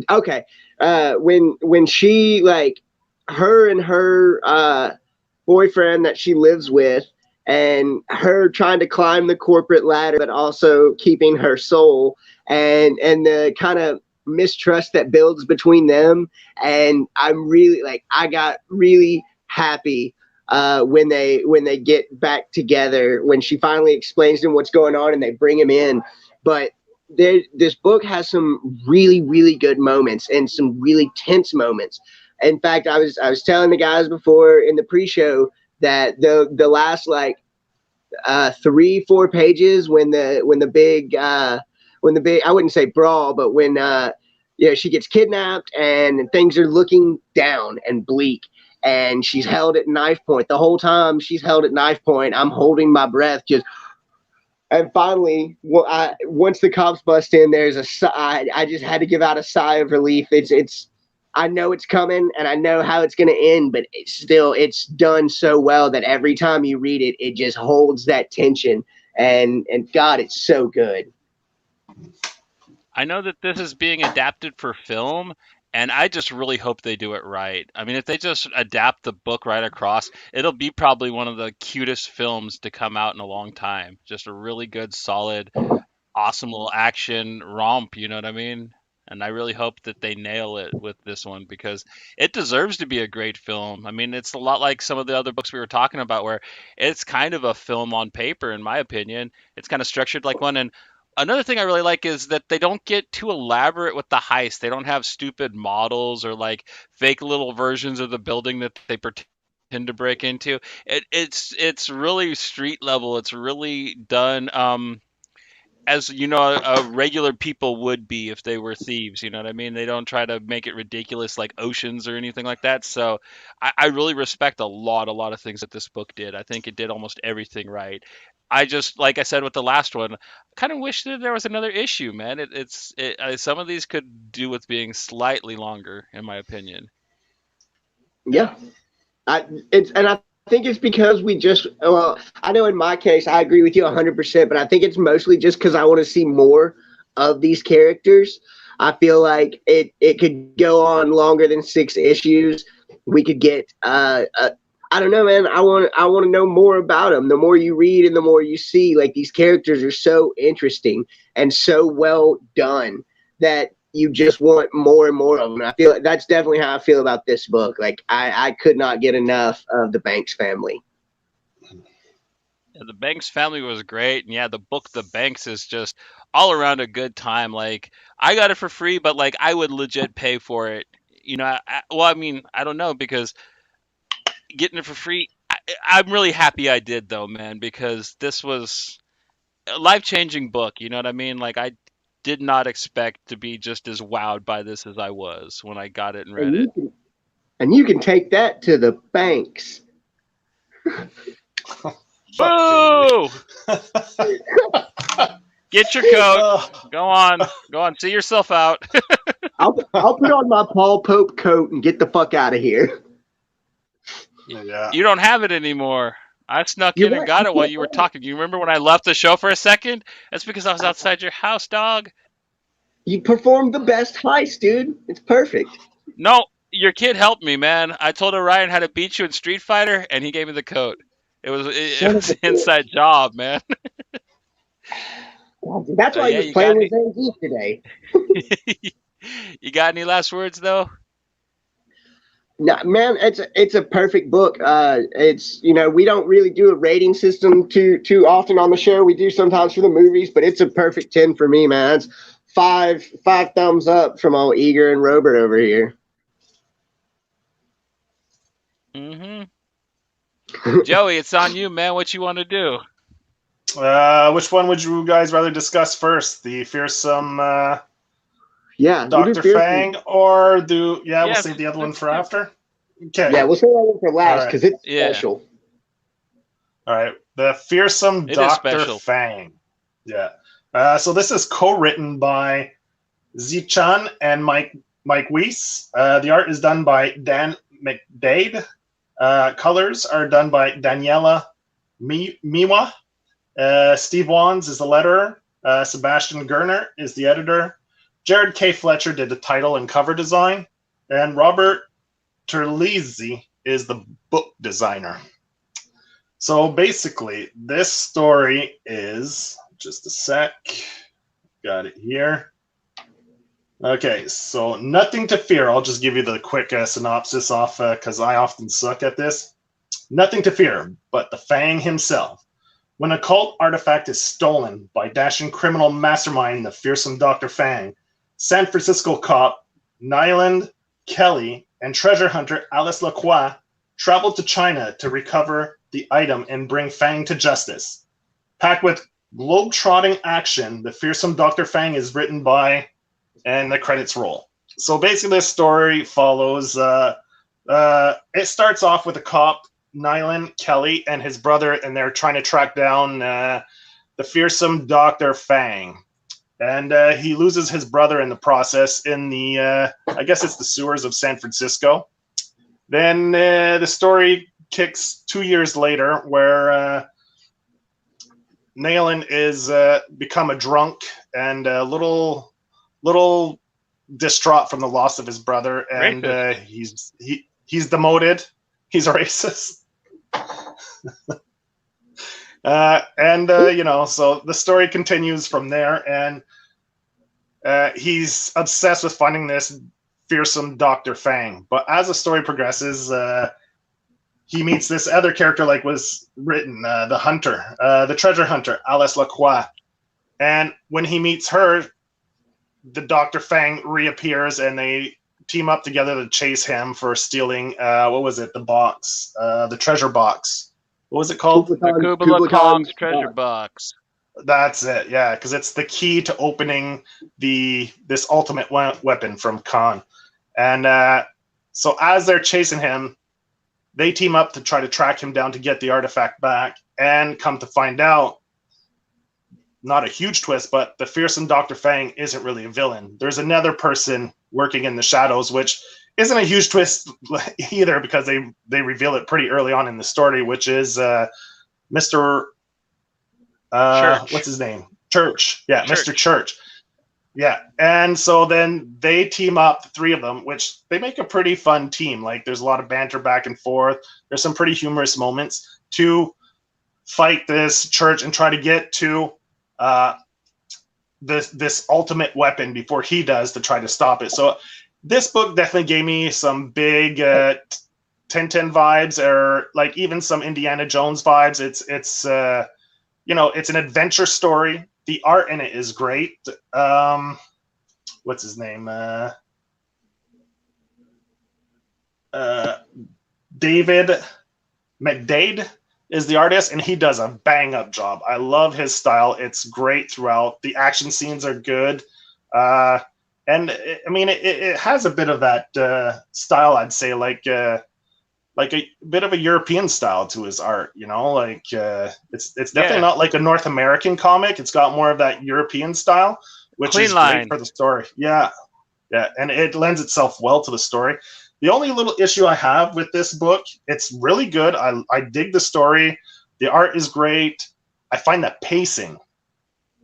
[SPEAKER 2] Okay, when she like her and her boyfriend that she lives with, and her trying to climb the corporate ladder, but also keeping her soul, and the kind of mistrust that builds between them. And I'm really like, I got really happy when they get back together, when she finally explains to him what's going on and they bring him in. But this book has some really really good moments and some really tense moments. In fact, I was telling the guys before in the pre-show that the last like 3-4 pages, when the big I wouldn't say brawl, but when she gets kidnapped and things are looking down and bleak, and she's held at knife point the whole time. She's held at knife point. I'm holding my breath, just. And finally, once the cops bust in, there's a sigh. I just had to give out a sigh of relief. It's I know it's coming and I know how it's going to end, but it's done so well that every time you read it, it just holds that tension. And God, it's so good.
[SPEAKER 1] I know that this is being adapted for film, and I just really hope they do it right. I mean, if they just adapt the book right across, it'll be probably one of the cutest films to come out in a long time. Just a really good, solid, awesome little action romp, you know what I mean? And I really hope that they nail it with this one because it deserves to be a great film. I mean, it's a lot like some of the other books we were talking about where it's kind of a film on paper, in my opinion. It's kind of structured like one. And another thing I really like is that they don't get too elaborate with the heist. They don't have stupid models or like fake little versions of the building that they pretend to break into. It's really street level. It's really done. As you know, regular people would be if they were thieves. You know what I mean? They don't try to make it ridiculous like Oceans or anything like that. So I really respect a lot of things that this book did. I think it did almost everything right. I just, like I said with the last one, kind of wish that there was another issue, man. Some of these could do with being slightly longer, in my opinion.
[SPEAKER 2] Yeah, I think it's because I know in my case I agree with you 100%, but I think it's mostly just because I want to see more of these characters. I feel like it could go on longer than 6 issues. We could get I don't know, man. I want to know more about them. The more you read and the more you see, like, these characters are so interesting and so well done that you just want more and more of them. I feel like that's definitely how I feel about this book. Like, I could not get enough of the Banks family.
[SPEAKER 1] Yeah, the Banks family was great, and yeah, the book The Banks is just all around a good time. Like I got it for free, but like I would legit pay for it. You know, well, I mean, I don't know because getting it for free, I'm really happy I did though, man, because this was a life-changing book. You know what I mean? Like I did not expect to be just as wowed by this as I was when I got it and read
[SPEAKER 2] And
[SPEAKER 1] it.
[SPEAKER 2] you can take that to the banks.
[SPEAKER 1] Boo! Get your coat.
[SPEAKER 3] Oh,
[SPEAKER 1] Go on. Go on. See yourself out.
[SPEAKER 2] I'll put on my Paul Pope coat and get the fuck out of here.
[SPEAKER 3] yeah.
[SPEAKER 1] You don't have it anymore. I snuck
[SPEAKER 2] You're
[SPEAKER 1] in and
[SPEAKER 2] right.
[SPEAKER 1] got it while you were talking. You remember when I left the show for a second? That's because I was outside your house, dog.
[SPEAKER 2] You performed the best heist, dude. It's perfect.
[SPEAKER 1] No, your kid helped me, man. I told her Ryan how to beat you in Street Fighter, and he gave me the coat. It
[SPEAKER 2] Son of
[SPEAKER 1] was
[SPEAKER 2] a
[SPEAKER 1] an
[SPEAKER 2] bitch.
[SPEAKER 1] inside job, man.
[SPEAKER 2] God, dude, that's why he
[SPEAKER 1] Yeah,
[SPEAKER 2] was
[SPEAKER 1] you got
[SPEAKER 2] playing with
[SPEAKER 1] any?
[SPEAKER 2] Zangief today.
[SPEAKER 1] You got any last words though?
[SPEAKER 2] No, man, it's a perfect book. It's we don't really do a rating system too often on the show. We do sometimes for the movies, but it's a perfect 10 for me, man. It's five thumbs up from all Eager and Robert over here.
[SPEAKER 1] Hmm. Joey, it's on you, man. What you want to do?
[SPEAKER 3] Which one would you guys rather discuss first? The fearsome
[SPEAKER 2] Yeah, we'll do
[SPEAKER 3] Dr.
[SPEAKER 2] Fearsome.
[SPEAKER 3] Fang, or we'll
[SPEAKER 1] Yes,
[SPEAKER 3] save the other one
[SPEAKER 1] let's
[SPEAKER 3] for
[SPEAKER 1] do.
[SPEAKER 3] after? Okay.
[SPEAKER 2] Yeah, we'll say that one for
[SPEAKER 3] All
[SPEAKER 2] last
[SPEAKER 3] right.
[SPEAKER 2] because it's
[SPEAKER 1] Yeah.
[SPEAKER 2] special.
[SPEAKER 3] All right. The Fearsome
[SPEAKER 1] It is
[SPEAKER 3] Dr.
[SPEAKER 1] special.
[SPEAKER 3] Fang. Yeah. So this is co-written by Zichan and Mike Weiss. The art is done by Dan McDade. Colors are done by Daniela Miwa. Steve Wands is the letterer. Sebastian Gerner is the editor. Jared K. Fletcher did the title and cover design. And Robert Terlizzi is the book designer. So basically, this story is, just a sec, got it here. Okay, so Nothing to Fear. I'll just give you the quick synopsis off because I often suck at this. Nothing to fear but the Fang himself. When a cult artifact is stolen by dashing criminal mastermind, the fearsome Dr. Fang, San Francisco cop Nyland Kelly and treasure hunter Alice Lacroix travel to China to recover the item and bring Fang to justice. Packed with globe-trotting action, the fearsome Dr. Fang is written by, and the credits roll. So basically this story follows, it starts off with a cop, Nyland Kelly, and his brother, and they're trying to track down the fearsome Dr. Fang. And he loses his brother in the process in the, I guess it's the sewers of San Francisco. Then the story kicks 2 years later where Nayland is become a drunk and a little distraught from the loss of his brother, and he's demoted. He's a racist. So the story continues from there, and he's obsessed with finding this fearsome Dr. Fang. But as the story progresses, he meets this other character, like was written, the hunter, the treasure hunter, Alice Lacroix. And when he meets her, the Dr. Fang reappears, and they team up together to chase him for stealing, what was it, the box, the treasure box. What was it called?
[SPEAKER 1] The Kubla Kong's treasure box.
[SPEAKER 3] That's it, yeah, because it's the key to opening this ultimate weapon from Khan. And so as they're chasing him, they team up to try to track him down to get the artifact back, and come to find out, not a huge twist, but the fearsome Dr. Fang isn't really a villain. There's another person working in the shadows, which isn't a huge twist either, because they reveal it pretty early on in the story, which is Mr. What's his name? Church. Yeah, Church. Mr. Church. Yeah, and so then they team up, the three of them, which they make a pretty fun team. Like, there's a lot of banter back and forth. There's some pretty humorous moments to fight this Church and try to get to this ultimate weapon before he does, to try to stop it. So this book definitely gave me some big Tintin vibes, or like even some Indiana Jones vibes. It's it's an adventure story. The art in it is great. What's his name? David McDade is the artist, and he does a bang-up job. I love his style. It's great throughout. The action scenes are good. And it has a bit of that style, I'd say, like a bit of a European style to his art, it's definitely not like a North American comic. It's got more of that European style, which is great for the story. Yeah. And it lends itself well to the story. The only little issue I have with this book, it's really good. I dig the story. The art is great. I find that pacing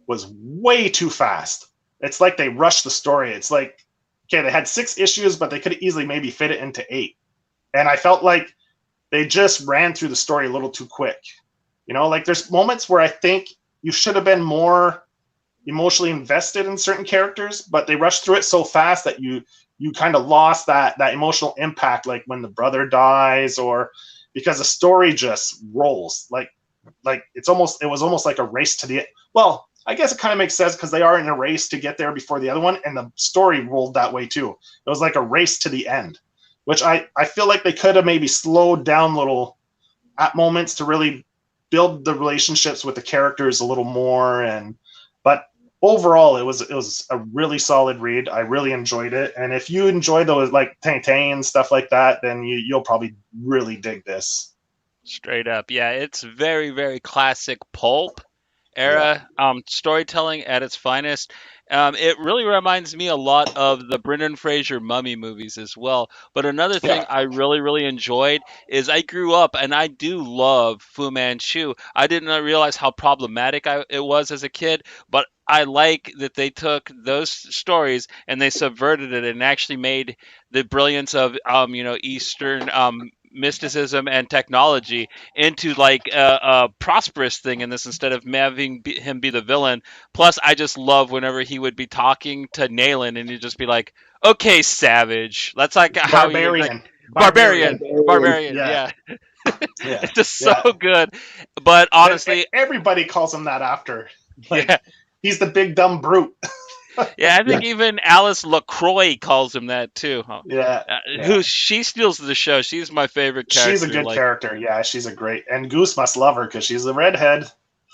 [SPEAKER 3] was way too fast. It's like they rushed the story. It's like, okay, they had 6 issues, but they could easily maybe fit it into 8. And I felt like they just ran through the story a little too quick. Like, there's moments where I think you should have been more emotionally invested in certain characters, but they rushed through it so fast that you kind of lost that emotional impact, like when the brother dies, or because the story just rolls. Like it was almost like a race to the end. Well, I guess it kind of makes sense because they are in a race to get there before the other one, and the story rolled that way too. It was like a race to the end, which I feel like they could have maybe slowed down a little at moments to really build the relationships with the characters a little more. But overall, it was a really solid read. I really enjoyed it, and if you enjoy those like Tintin and stuff like that, then you'll probably really dig this.
[SPEAKER 1] Straight up. Yeah, it's very, very classic pulp
[SPEAKER 3] Yeah.
[SPEAKER 1] era storytelling at its finest. It really reminds me a lot of the Brendan Fraser Mummy movies as well. But another
[SPEAKER 3] Yeah.
[SPEAKER 1] thing I really, really enjoyed is I grew up and I do love Fu Manchu. I did not realize how problematic it was as a kid, but I like that they took those stories and they subverted it and actually made the brilliance of Eastern mysticism and technology into like a prosperous thing in this instead of having him be the villain. Plus, I just love whenever he would be talking to Nayland and he'd just be like, "Okay, Savage." That's like how he like
[SPEAKER 3] Barbarian.
[SPEAKER 1] barbarian,
[SPEAKER 3] Barbarian.
[SPEAKER 2] Barbarian.
[SPEAKER 1] barbarian.
[SPEAKER 3] Yeah.
[SPEAKER 1] Yeah,
[SPEAKER 3] Yeah.
[SPEAKER 1] it's just so
[SPEAKER 3] Yeah.
[SPEAKER 1] good. But
[SPEAKER 3] And
[SPEAKER 1] honestly,
[SPEAKER 3] everybody calls him that after.
[SPEAKER 1] yeah,
[SPEAKER 3] Like, he's the big dumb brute.
[SPEAKER 1] yeah. I
[SPEAKER 2] Yeah.
[SPEAKER 1] think even Alice LaCroix calls him that too. Huh?
[SPEAKER 3] Yeah.
[SPEAKER 1] Who
[SPEAKER 3] Yeah.
[SPEAKER 1] she steals the show. She's my favorite
[SPEAKER 3] She's a
[SPEAKER 1] character.
[SPEAKER 3] good
[SPEAKER 1] Like,
[SPEAKER 3] character. Yeah, she's a great. And Goose must love her because she's a redhead.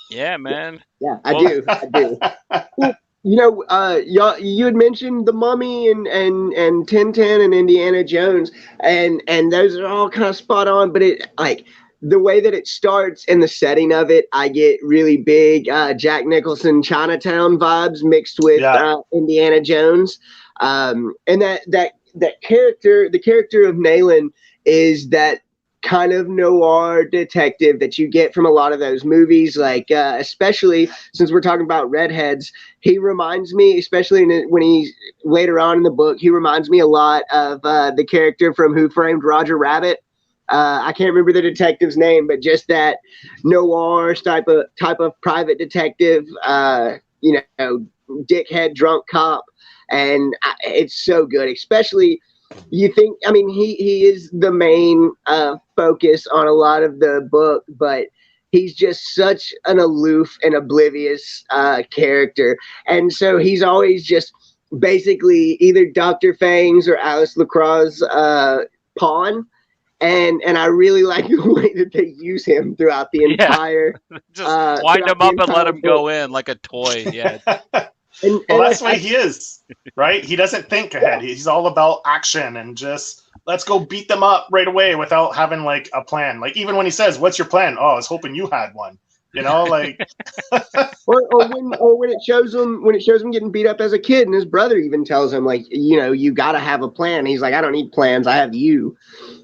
[SPEAKER 1] yeah, man.
[SPEAKER 2] Yeah, I
[SPEAKER 1] Well,
[SPEAKER 2] do. I do. Well, you had mentioned the Mummy and Tintin and Indiana Jones, and those are all kind of spot on. But it like the way that it starts and the setting of it, I get really big Jack Nicholson Chinatown vibes mixed with
[SPEAKER 3] Yeah.
[SPEAKER 2] Indiana Jones, and that character, the character of Nayland, is that kind of noir detective that you get from a lot of those movies, like especially since we're talking about redheads, he reminds me, especially when he's later on in the book, he reminds me a lot of the character from Who Framed Roger Rabbit. I can't remember the detective's name, but just that noir type of private detective, dickhead drunk cop, and it's so good, especially you think, I mean, he is the main focus on a lot of the book, but he's just such an aloof and oblivious character, and so he's always just basically either Dr. Fang's or Alice Lacroix's pawn, and I really like the way that they use him throughout the
[SPEAKER 1] yeah.
[SPEAKER 2] entire
[SPEAKER 1] Just wind him up and let him
[SPEAKER 2] book.
[SPEAKER 1] go in like a toy. Yeah,
[SPEAKER 3] Well,
[SPEAKER 2] And
[SPEAKER 3] that's the way he is, right? He doesn't think ahead. He's all about action and just let's go beat them up right away without having like a plan. Like even when he says, "What's your plan?" Oh, I was hoping you had one. Like
[SPEAKER 2] or when it shows him getting beat up as a kid, and his brother even tells him like, you got to have a plan. He's like, I don't need plans, I have you.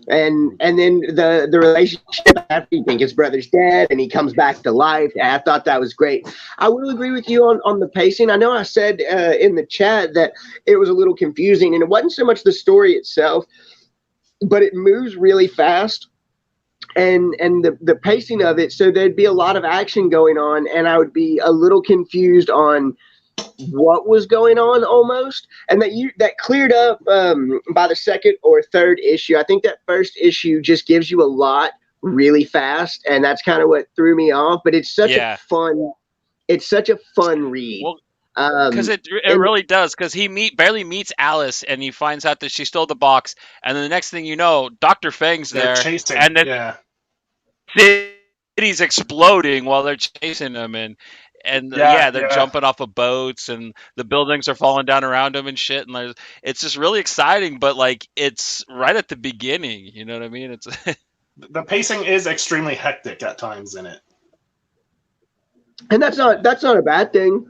[SPEAKER 2] And then the relationship after you think his brother's dead and he comes back to life. I thought that was great. I will agree with you on the pacing. I know I said in the chat that it was a little confusing, and it wasn't so much the story itself, but it moves really fast, and the pacing of it. So there'd be a lot of action going on, and I would be a little confused on what was going on almost, and that cleared up by the second or third issue. I think that first issue just gives you a lot really fast, and that's kind of what threw me off. But
[SPEAKER 1] yeah.
[SPEAKER 2] it's such a fun read.
[SPEAKER 1] Well, because
[SPEAKER 2] Um,
[SPEAKER 1] it
[SPEAKER 2] and
[SPEAKER 1] really does. Because he barely meets Alice, and he finds out that she stole the box, and then the next thing you know, Doctor Fang's
[SPEAKER 3] they're
[SPEAKER 1] there,
[SPEAKER 3] chasing.
[SPEAKER 1] and the
[SPEAKER 3] Yeah.
[SPEAKER 1] city's exploding while they're chasing him, and
[SPEAKER 3] Yeah.
[SPEAKER 1] yeah, they're
[SPEAKER 3] Yeah.
[SPEAKER 1] jumping off of boats, and the buildings are falling down around him and shit, and it's just really exciting. But like, it's right at the beginning. You know what I mean? It's
[SPEAKER 3] The pacing is extremely hectic at times in it.
[SPEAKER 2] and that's not a bad thing.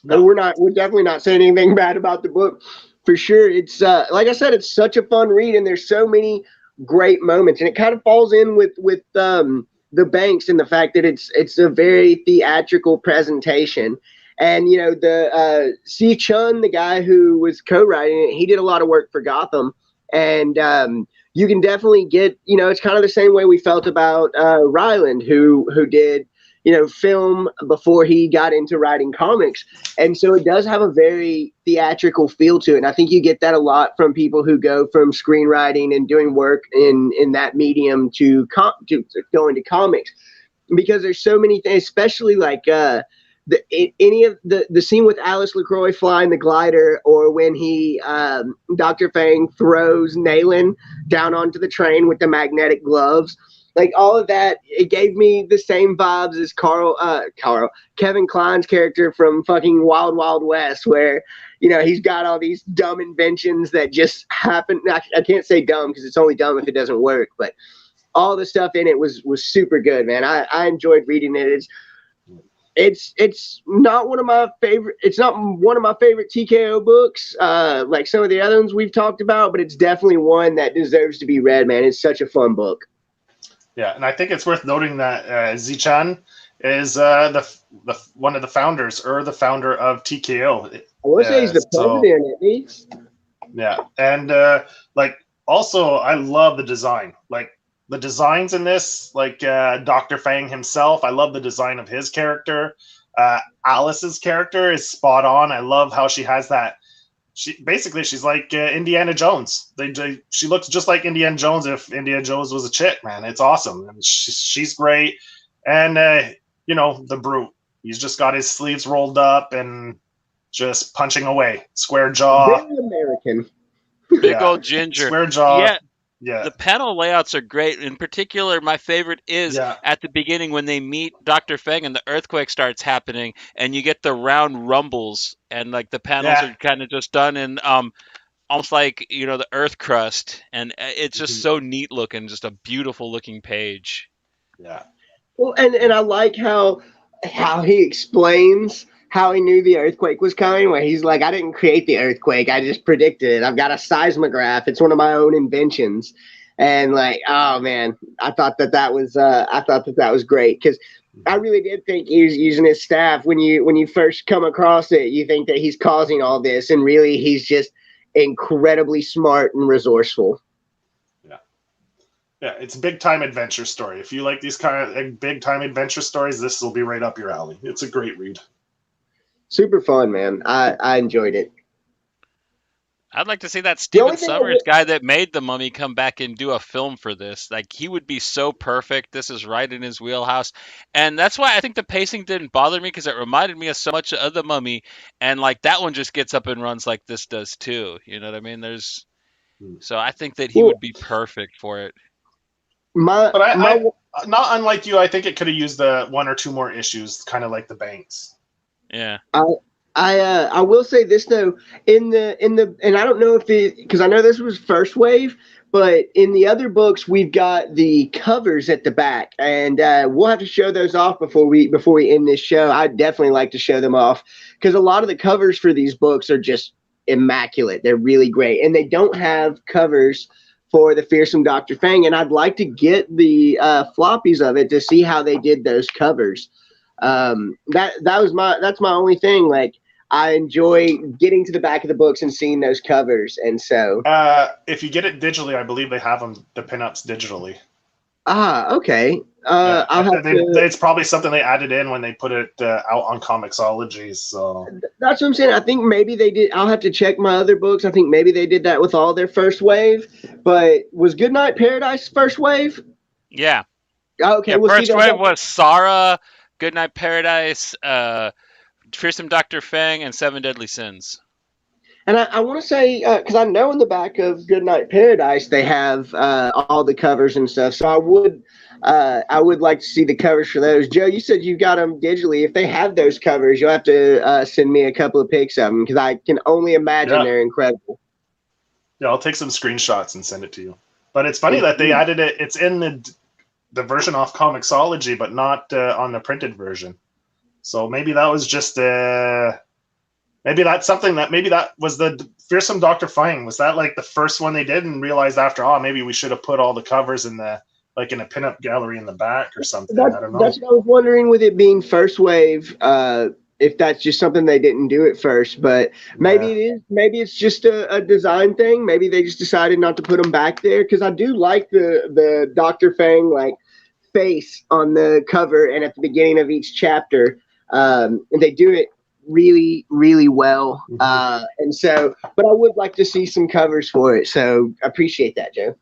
[SPEAKER 3] No.
[SPEAKER 2] We're definitely not saying anything bad about the book, for sure. It's like I said, it's such a fun read, and there's so many great moments, and it kind of falls in with the Banks and the fact that it's a very theatrical presentation. And the C Chun, the guy who was co-writing it, he did a lot of work for Gotham, and you can definitely get, it's kind of the same way we felt about Ryland, who did film before he got into writing comics. And so it does have a very theatrical feel to it. And I think you get that a lot from people who go from screenwriting and doing work in that medium to go into comics, because there's so many things, especially like any of the scene with Alice LaCroix flying the glider, or when he Dr. Fang throws Nayland down onto the train with the magnetic gloves. Like all of that, it gave me the same vibes as Kevin Kline's character from fucking Wild Wild West, where he's got all these dumb inventions that just happen. I can't say dumb because it's only dumb if it doesn't work, but all the stuff in it was super good, man. I enjoyed reading it. It's not one of my favorite. It's not one of my favorite TKO books, like some of the other ones we've talked about, but it's definitely one that deserves to be read, man. It's such a fun book.
[SPEAKER 3] Yeah, and I think it's worth noting that Zichan is the one of the founders or the founder of TKO.
[SPEAKER 2] I want to say he's the
[SPEAKER 3] So
[SPEAKER 2] president, at least.
[SPEAKER 3] yeah, and like also I love the design. Like the designs in this, like Dr. Fang himself, I love the design of his character. Alice's character is spot on. I love how she has that. She's like Indiana Jones. She looks just like Indiana Jones if Indiana Jones was a chick, man. It's awesome. And she's great. And the brute. He's just got his sleeves rolled up and just punching away. Square jaw.
[SPEAKER 2] Very American.
[SPEAKER 1] Big old ginger.
[SPEAKER 3] Square jaw.
[SPEAKER 1] Yeah,
[SPEAKER 3] Yeah.
[SPEAKER 1] the panel layouts are great. In particular, my favorite is
[SPEAKER 3] Yeah.
[SPEAKER 1] at the beginning when they meet Dr. Feng and the earthquake starts happening, and you get the round rumbles, and like the panels
[SPEAKER 3] Yeah.
[SPEAKER 1] are kind of just done in almost like the earth crust, and it's just so neat looking, just a beautiful looking page.
[SPEAKER 3] Yeah.
[SPEAKER 2] Well, and I like how he explains how he knew the earthquake was coming. Where he's like, I didn't create the earthquake, I just predicted it. I've got a seismograph. It's one of my own inventions. And like, oh man, I thought that was great because I really did think he was using his staff. When you first come across it, you think that he's causing all this, and really he's just incredibly smart and resourceful.
[SPEAKER 3] Yeah. Yeah, it's a big time adventure story. If you like these kind of big time adventure stories, this will be right up your alley. It's a great read.
[SPEAKER 2] Super fun, man. I enjoyed it.
[SPEAKER 1] I'd like to see that
[SPEAKER 2] The
[SPEAKER 1] Steven
[SPEAKER 2] only thing I
[SPEAKER 1] Summers guy that made The Mummy come back and do a film for this. Like, he would be so perfect. This is right in his wheelhouse. And that's why I think the pacing didn't bother me, because it reminded me of so much of The Mummy. And, like, that one just gets up and runs like this does, too. You know what I mean? So I think that he
[SPEAKER 2] well,
[SPEAKER 1] would be perfect for it.
[SPEAKER 2] my
[SPEAKER 3] But
[SPEAKER 2] my
[SPEAKER 3] not unlike you, I think it could have used the one or two more issues, kind of like the Banks.
[SPEAKER 1] Yeah.
[SPEAKER 2] I will say this though, in the and I don't know if it, because I know this was first wave, but in the other books we've got the covers at the back, and we'll have to show those off before we end this show. I'd definitely like to show them off because a lot of the covers for these books are just immaculate. They're really great, and they don't have covers for the Fearsome Dr. Fang, and I'd like to get the floppies of it to see how they did those covers. That's my only thing. Like, I enjoy getting to the back of the books and seeing those covers, and so
[SPEAKER 3] If you get it digitally, I believe they have them the pinups digitally.
[SPEAKER 2] okay.
[SPEAKER 3] Yeah,
[SPEAKER 2] I'll have to.
[SPEAKER 3] it's probably something they added in when they put it out on Comixology. So
[SPEAKER 2] That's what I'm saying. I think maybe they did. I'll have to check my other books. I think maybe they did that with all their first wave. But was Goodnight Paradise first wave?
[SPEAKER 1] Yeah.
[SPEAKER 2] Okay,
[SPEAKER 1] Yeah,
[SPEAKER 2] we'll see
[SPEAKER 1] first
[SPEAKER 2] that.
[SPEAKER 1] wave was Sarah, Goodnight Paradise, Fearsome Dr. Fang, and Seven Deadly Sins.
[SPEAKER 2] And I want to say, because I know in the back of Goodnight Paradise they have all the covers and stuff. So I would like to see the covers for those. Joe, you said you got them digitally. If they have those covers, you'll have to send me a couple of pics of them because I can only imagine they're incredible.
[SPEAKER 3] Yeah, I'll take some screenshots and send it to you. But it's funny that they added it. It's in the version off Comixology, but not on the printed version. So maybe that was just maybe that's something maybe that was the Fearsome Dr. Fang. Was that like the first one they did and realized after, maybe we should have put all the covers in a pinup gallery in the back or something. I don't know.
[SPEAKER 2] That's what I was wondering with it being first wave. If that's just something they didn't do at first, but maybe it is. Maybe it's just a design thing. Maybe they just decided not to put them back there because I do like the Dr. Fang like face on the cover and at the beginning of each chapter. And they do it really, really well. And so, but I would like to see some covers for it. So I appreciate that, Joe.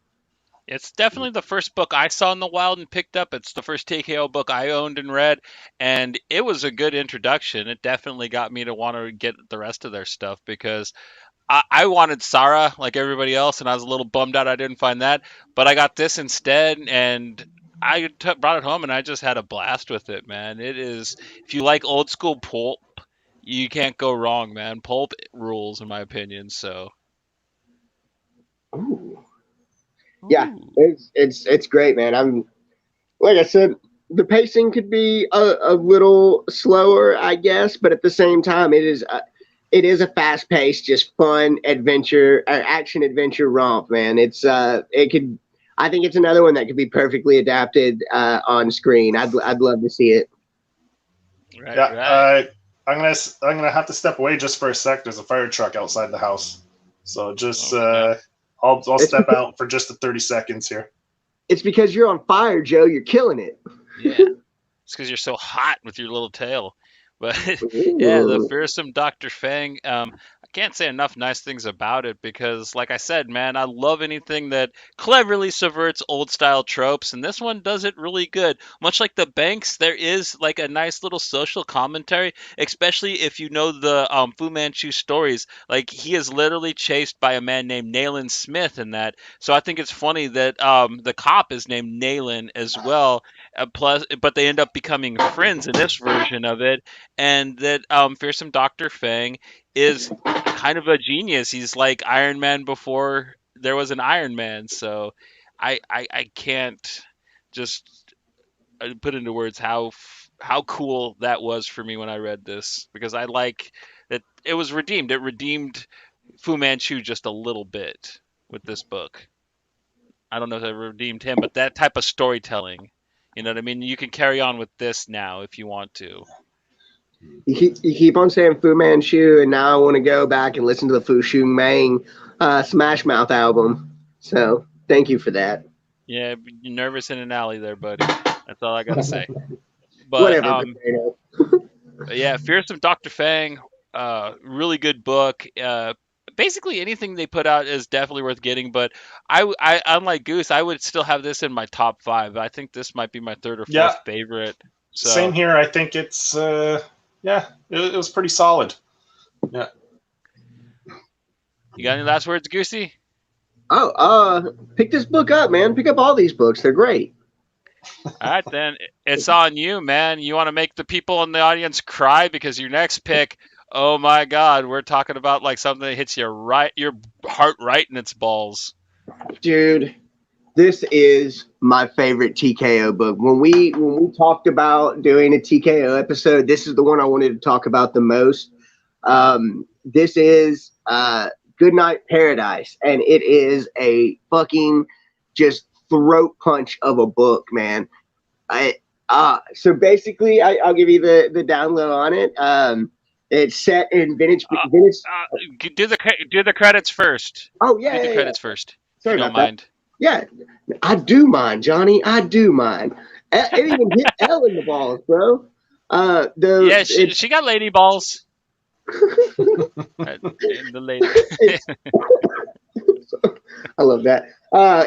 [SPEAKER 1] It's definitely the first book I saw in the wild and picked up. It's the first TKO book I owned and read, and it was a good introduction. It definitely got me to want to get the rest of their stuff because I wanted Sarah like everybody else, and I was a little bummed out I didn't find that. But I got this instead, and I brought it home, and I just had a blast with it, man. It is, if you like old school pulp, you can't go wrong, man. Pulp rules, in my opinion. So.
[SPEAKER 2] Ooh. Yeah,
[SPEAKER 1] Ooh.
[SPEAKER 2] it's great, man. I'm like I said, the pacing could be a little slower, I guess, but at the same time, it is a fast paced, just fun adventure, action adventure romp, man. It could. I think it's another one that could be perfectly adapted on screen. I'd love to see it.
[SPEAKER 1] Right,
[SPEAKER 3] Yeah,
[SPEAKER 1] right.
[SPEAKER 3] I'm gonna have to step away just for a sec. There's a fire truck outside the house, so just
[SPEAKER 1] Oh snap.
[SPEAKER 3] I'll
[SPEAKER 2] It's
[SPEAKER 3] step out for just the 30 seconds here.
[SPEAKER 2] it's because you're on fire, Joe. You're killing it.
[SPEAKER 1] Yeah. It's because you're so hot with your little tail. But yeah, the
[SPEAKER 2] Ooh.
[SPEAKER 1] fearsome Dr. Fang. I can't say enough nice things about it because, like I said, man, I love anything that cleverly subverts old style tropes, and this one does it really good. Much like the Banks, there is like a nice little social commentary, especially if you know the Fu Manchu stories. Like he is literally chased by a man named Nayland Smith in that. So I think it's funny that the cop is named Nayland as well, plus, but they end up becoming friends in this version of it, and that fearsome Doctor Fang is kind of a genius. He's like Iron Man before there was an Iron Man. So I can't just put into words how cool that was for me when I read this because I like that it was redeemed. It redeemed Fu Manchu just a little bit with this book. I don't know if I redeemed him, but that type of storytelling, you know what I mean? You can carry on with this now if you want to.
[SPEAKER 2] You keep on saying Fu Manchu, and now I want to go back and listen to the Fu Shung Mang Smash Mouth album. So thank you for that.
[SPEAKER 1] Yeah, you're nervous in an alley there, buddy. That's all I gotta say. But
[SPEAKER 2] Whatever, potato.
[SPEAKER 1] yeah, Fearsome Dr. Fang, really good book. Basically anything they put out is definitely worth getting. But I unlike Goose, I would still have this in my top five. I think this might be my third or
[SPEAKER 3] Yeah,
[SPEAKER 1] fourth favorite.
[SPEAKER 3] same
[SPEAKER 1] So
[SPEAKER 3] here. I think it's yeah, it was pretty solid. Yeah.
[SPEAKER 1] you got any last words, Goosey?
[SPEAKER 2] Oh, pick this book up, man. Pick up all these books. They're great.
[SPEAKER 1] All right, then it's on you, man. You want to make the people in the audience cry because your next pick, oh my God, we're talking about like something that hits your heart right in its balls.
[SPEAKER 2] Dude, this is my favorite TKO book. When we talked about doing a TKO episode, this is the one I wanted to talk about the most. This is Goodnight Paradise, and it is a fucking just throat punch of a book, man. I so basically, I'll give you the down low on it. It's set in
[SPEAKER 1] Uh,
[SPEAKER 2] vintage.
[SPEAKER 1] do the credits first.
[SPEAKER 2] Oh yeah,
[SPEAKER 1] Do the
[SPEAKER 2] yeah, yeah.
[SPEAKER 1] credits first, if
[SPEAKER 2] Sorry
[SPEAKER 1] you don't
[SPEAKER 2] about that.
[SPEAKER 1] mind.
[SPEAKER 2] Yeah, I do mind, Johnny. I do mind. It even hit L in the balls, bro.
[SPEAKER 1] Yeah,
[SPEAKER 2] It's
[SPEAKER 1] she got lady balls. In the lady.
[SPEAKER 2] it's I love that.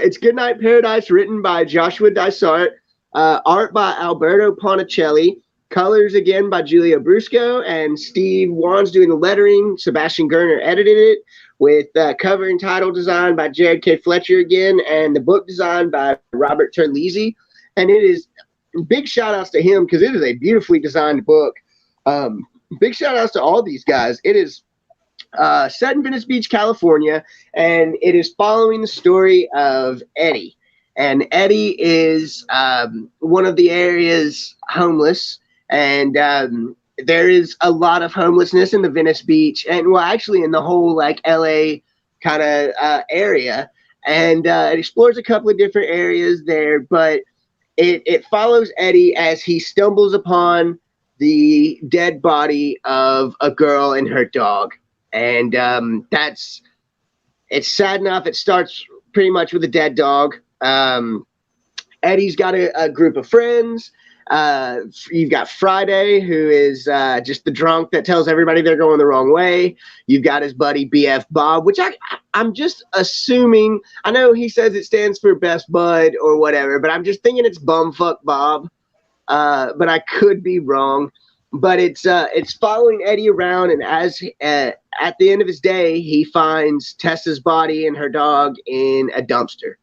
[SPEAKER 2] It's Goodnight Paradise, written by Joshua Dysart, art by Alberto Ponticelli, colors again by Julia Brusco, and Steve Wan's doing the lettering. Sebastian Gerner edited it, with cover and title design by Jared K. Fletcher again, and the book design by Robert Terlizzi. And it is big shout outs to him because it is a beautifully designed book. Big shout outs to all these guys. It is set in Venice Beach, California, and it is following the story of Eddie. And Eddie is one of the area's homeless, and there is a lot of homelessness in the Venice Beach, and well, actually in the whole like LA kind of area. And it explores a couple of different areas there, but it follows Eddie as he stumbles upon the dead body of a girl and her dog, and that's it's sad enough. It starts pretty much with a dead dog. Eddie's got a group of friends. You've got Friday, who is just the drunk that tells everybody they're going the wrong way. You've got his buddy BF Bob, which I'm just assuming. I know he says it stands for best bud or whatever, but I'm just thinking it's bumfuck Bob. But I could be wrong. But it's following Eddie around, and as at the end of his day, he finds Tessa's body and her dog in a dumpster,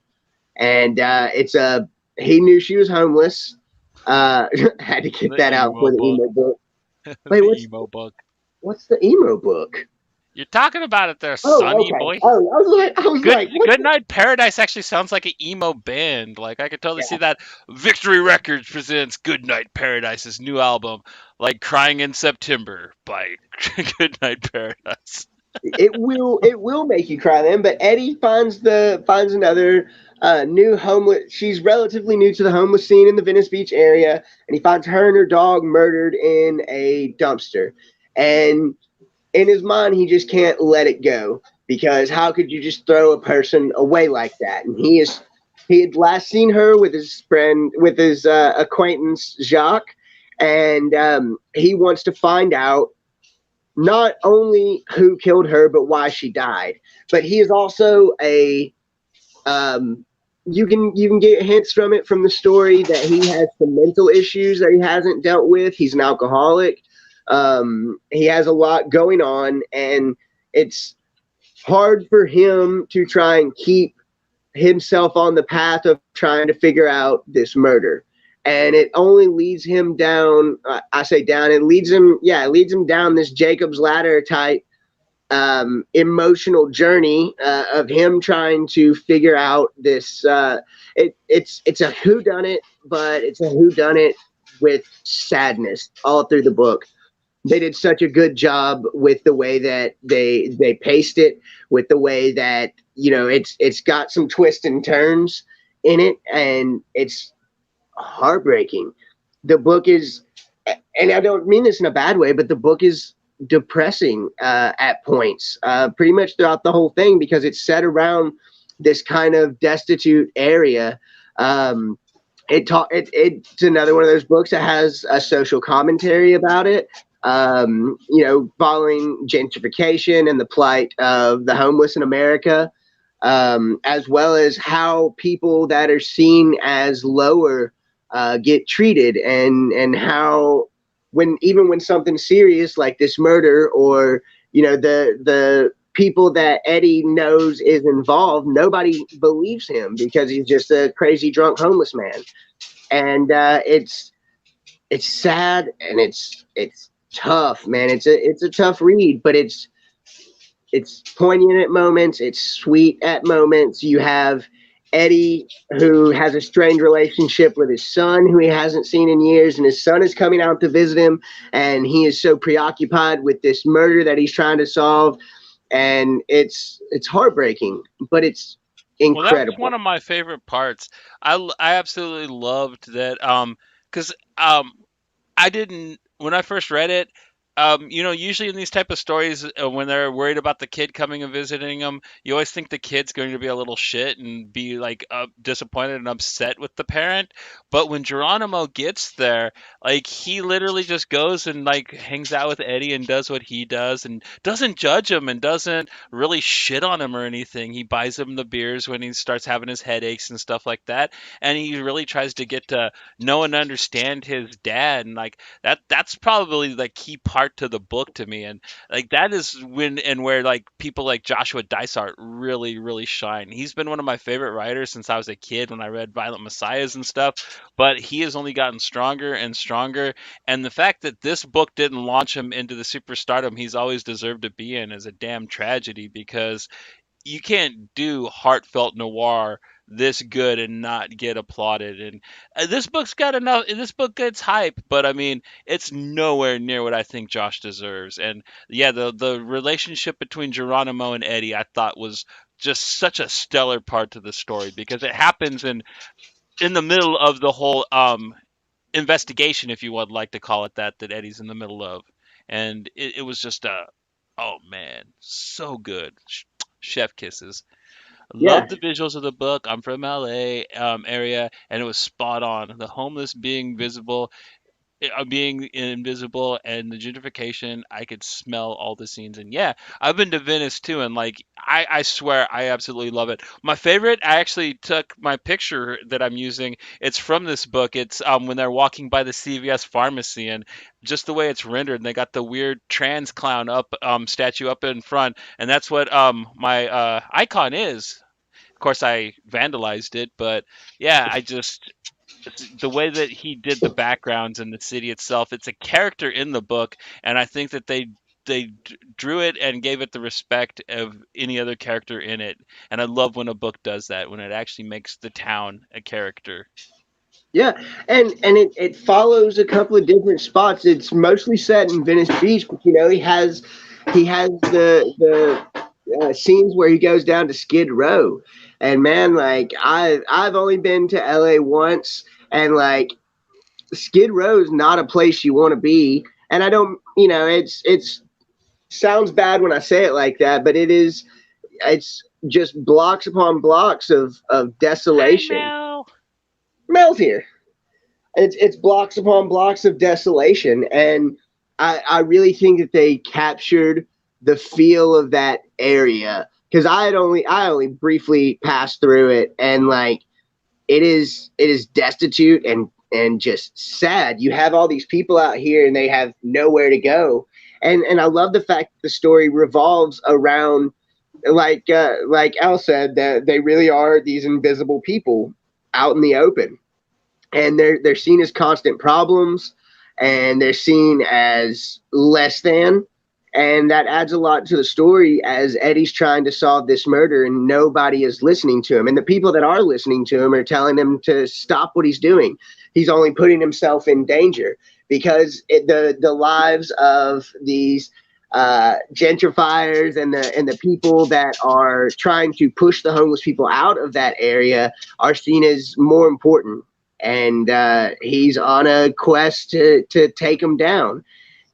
[SPEAKER 2] and he knew she was homeless. Had to get
[SPEAKER 1] The
[SPEAKER 2] that out
[SPEAKER 1] emo
[SPEAKER 2] for the
[SPEAKER 1] book.
[SPEAKER 2] emo book. Wait,
[SPEAKER 1] The emo book.
[SPEAKER 2] what's the emo book?
[SPEAKER 1] You're talking about it there,
[SPEAKER 2] Oh,
[SPEAKER 1] Sonny
[SPEAKER 2] okay.
[SPEAKER 1] boy.
[SPEAKER 2] Oh, I was like, what?
[SPEAKER 1] Good Night Paradise actually sounds like an emo band. Like I could totally see that. Victory Records presents Good Night Paradise's new album, like Crying in September by Good Night Paradise.
[SPEAKER 2] It will make you cry then. But Eddie finds another new homeless. She's relatively new to the homeless scene in the Venice Beach area, and he finds her and her dog murdered in a dumpster. And in his mind, he just can't let it go because how could you just throw a person away like that? And he had last seen her with his friend, with his acquaintance Jacques, and he wants to find out not only who killed her but why she died. But he is also a um, you can get hints from it from the story that he has some mental issues that he hasn't dealt with. He's an alcoholic. He has a lot going on, and it's hard for him to try and keep himself on the path of trying to figure out this murder. And it only leads him down. I say down. It leads him. Yeah, it leads him down this Jacob's ladder type emotional journey of him trying to figure out this. It's a who done it, but it's a who done it with sadness all through the book. They did such a good job with the way that they paced it, with the way that it's got some twists and turns in it, and it's heartbreaking. The book is, and I don't mean this in a bad way, but the book is depressing at points, pretty much throughout the whole thing because it's set around this kind of destitute area. It's another one of those books that has a social commentary about it. Following gentrification and the plight of the homeless in America, as well as how people that are seen as lower get treated, and how when something serious like this murder or the people that Eddie knows is involved, nobody believes him because he's just a crazy drunk homeless man, and it's sad and it's tough, man. It's a tough read, but it's poignant at moments. It's sweet at moments. You have Eddie, who has a strained relationship with his son, who he hasn't seen in years, and his son is coming out to visit him, and he is so preoccupied with this murder that he's trying to solve, and it's heartbreaking, but it's
[SPEAKER 1] Well, that was one
[SPEAKER 2] incredible.
[SPEAKER 1] of my favorite parts. I absolutely loved that. Because I didn't when I first read it. Usually in these type of stories, when they're worried about the kid coming and visiting them, you always think the kid's going to be a little shit and be like disappointed and upset with the parent. But when Geronimo gets there, like he literally just goes and like hangs out with Eddie and does what he does and doesn't judge him and doesn't really shit on him or anything. He buys him the beers when he starts having his headaches and stuff like that, and he really tries to get to know and understand his dad, and like that's probably the key part to the book to me, and like that is when and where like people like Joshua Dysart really shine. He's been one of my favorite writers since I was a kid when I read Violent Messiahs and stuff, but he has only gotten stronger and stronger, and the fact that this book didn't launch him into the superstardom he's always deserved to be in is a damn tragedy, because you can't do heartfelt noir this good and not get applauded. And this book's got enough. This book gets hype, but I mean, it's nowhere near what I think Josh deserves. And yeah, the relationship between Geronimo and Eddie, I thought was just such a stellar part to the story, because it happens in the middle of the whole investigation, if you would like to call it that, that Eddie's in the middle of, and it was just oh man, so good. Chef kisses.
[SPEAKER 2] Yeah,
[SPEAKER 1] Loved the visuals of the book. I'm from LA area, and it was spot on. The homeless being visible, being invisible, and the gentrification. I could smell all the scenes. And yeah, I've been to Venice too, and like I swear I absolutely love it. My favorite, I actually took my picture that I'm using. It's from this book. It's when they're walking by the CVS pharmacy, and just the way it's rendered. And they got the weird trans clown up statue up in front, and that's what my icon is. Of course, I vandalized it, but yeah, I just the way that he did the backgrounds and the city itself. It's a character in the book, and I think that they drew it and gave it the respect of any other character in it. And I love when a book does that, when it actually makes the town a character.
[SPEAKER 2] Yeah, and it follows a couple of different spots. It's mostly set in Venice Beach, but he has the scenes where he goes down to Skid Row, and man, like I've only been to LA once, and like Skid Row is not a place you want to be. And I don't, it's sounds bad when I say it like that, but it is. It's just blocks upon blocks of
[SPEAKER 1] Hi,
[SPEAKER 2] desolation.
[SPEAKER 1] Mel.
[SPEAKER 2] Mel's here. It's blocks upon blocks of desolation, and I really think that they captured the feel of that area because I only briefly passed through it, and like it is destitute and just sad. You have all these people out here and they have nowhere to go, and I love the fact that the story revolves around like Al said, that they really are these invisible people out in the open, and they're seen as constant problems, and they're seen as less than, and that adds a lot to the story as Eddie's trying to solve this murder and nobody is listening to him, and the people that are listening to him are telling him to stop what he's doing. He's only putting himself in danger because the lives of these gentrifiers and the people that are trying to push the homeless people out of that area are seen as more important, and he's on a quest to take them down.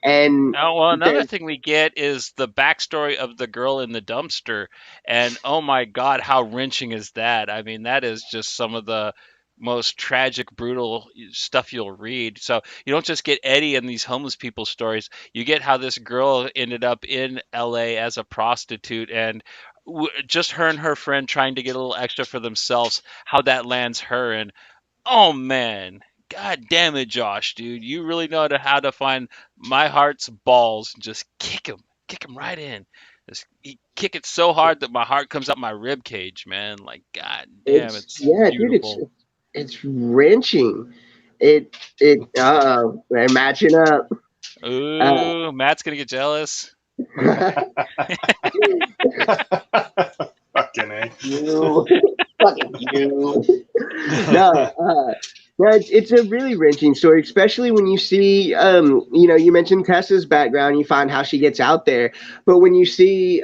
[SPEAKER 2] And
[SPEAKER 1] Oh, well, another
[SPEAKER 2] the,
[SPEAKER 1] thing we get is the backstory of the girl in the dumpster. And oh my God, how wrenching is that? I mean, that is just some of the most tragic, brutal stuff you'll read. So you don't just get Eddie and these homeless people stories. You get how this girl ended up in LA as a prostitute, and just her and her friend trying to get a little extra for themselves, how that lands her. And oh man, God damn it, Josh, dude, you really know how to find my heart's balls and just kick him right in. Just kick it so hard that my heart comes out my rib cage, man. Like, God damn,
[SPEAKER 2] it's
[SPEAKER 1] it's
[SPEAKER 2] yeah, dude, it's
[SPEAKER 1] beautiful.
[SPEAKER 2] it's wrenching. They're matching up. Uh,
[SPEAKER 1] Ooh, Matt's gonna get jealous.
[SPEAKER 3] Fucking A.
[SPEAKER 2] you, fucking you. No, no, it's a really wrenching story, especially when you see, you mentioned Tessa's background, you find how she gets out there, but when you see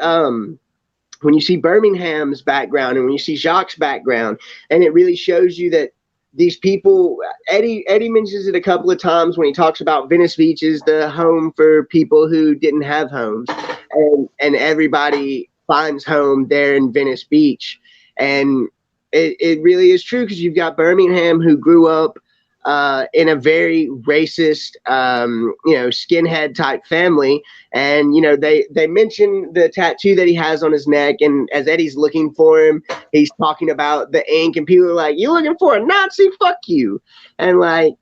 [SPEAKER 2] Birmingham's background and when you see Jacques' background, and it really shows you that these people, Eddie mentions it a couple of times when he talks about Venice Beach is the home for people who didn't have homes, and everybody finds home there in Venice Beach, and it really is true because you've got Birmingham who grew up in a very racist, skinhead type family. And, they mention the tattoo that he has on his neck. And as Eddie's looking for him, he's talking about the ink. And people are like, "You looking for a Nazi? Fuck you." And like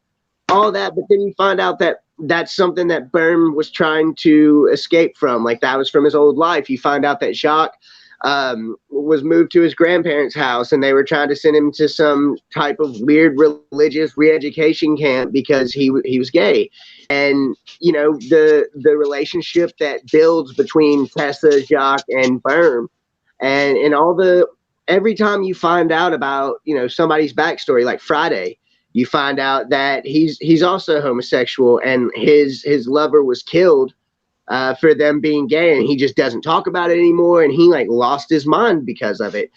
[SPEAKER 2] all that. But then you find out that that's something that Berm was trying to escape from. Like that was from his old life. You find out that Jacques was moved to his grandparents' house, and they were trying to send him to some type of weird religious re-education camp because he was gay. And the relationship that builds between Tessa, Jacques, and Berm, and all the every time you find out about somebody's backstory, like Friday, you find out that he's also homosexual, and his lover was killed for them being gay, and he just doesn't talk about it anymore, and he like lost his mind because of it.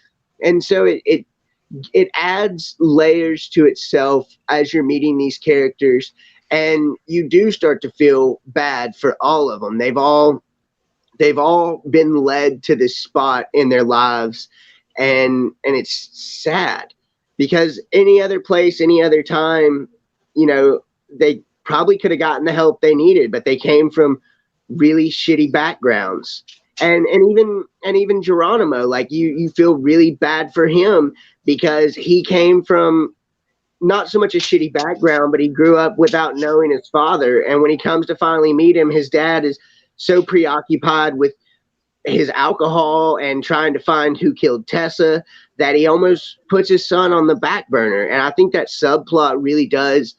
[SPEAKER 2] And so it adds layers to itself as you're meeting these characters, and you do start to feel bad for all of them. They've all been led to this spot in their lives, and it's sad because any other place, any other time, they probably could have gotten the help they needed, but they came from really shitty backgrounds. And even Geronimo, like you feel really bad for him because he came from not so much a shitty background, but he grew up without knowing his father. And when he comes to finally meet him, his dad is so preoccupied with his alcohol and trying to find who killed Tessa that he almost puts his son on the back burner. And I think that subplot really does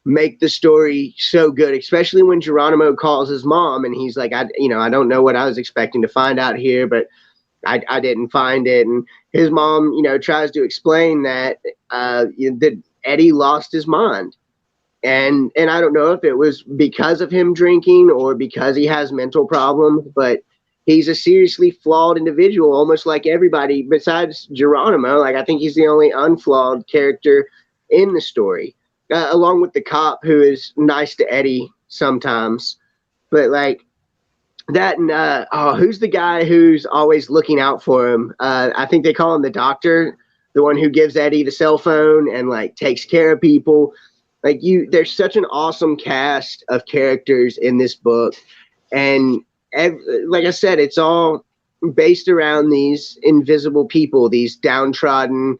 [SPEAKER 2] make the story so good, especially when Geronimo calls his mom and he's like, I don't know what I was expecting to find out here, but I didn't find it. And his mom, tries to explain that that Eddie lost his mind. And I don't know if it was because of him drinking or because he has mental problems, but he's a seriously flawed individual, almost like everybody besides Geronimo. Like, I think he's the only unflawed character in the story, along with the cop who is nice to Eddie sometimes. But like that, and who's the guy who's always looking out for him? I think they call him the doctor, the one who gives Eddie the cell phone and like takes care of people. Like there's such an awesome cast of characters in this book, and like I said, it's all based around these invisible people, these downtrodden,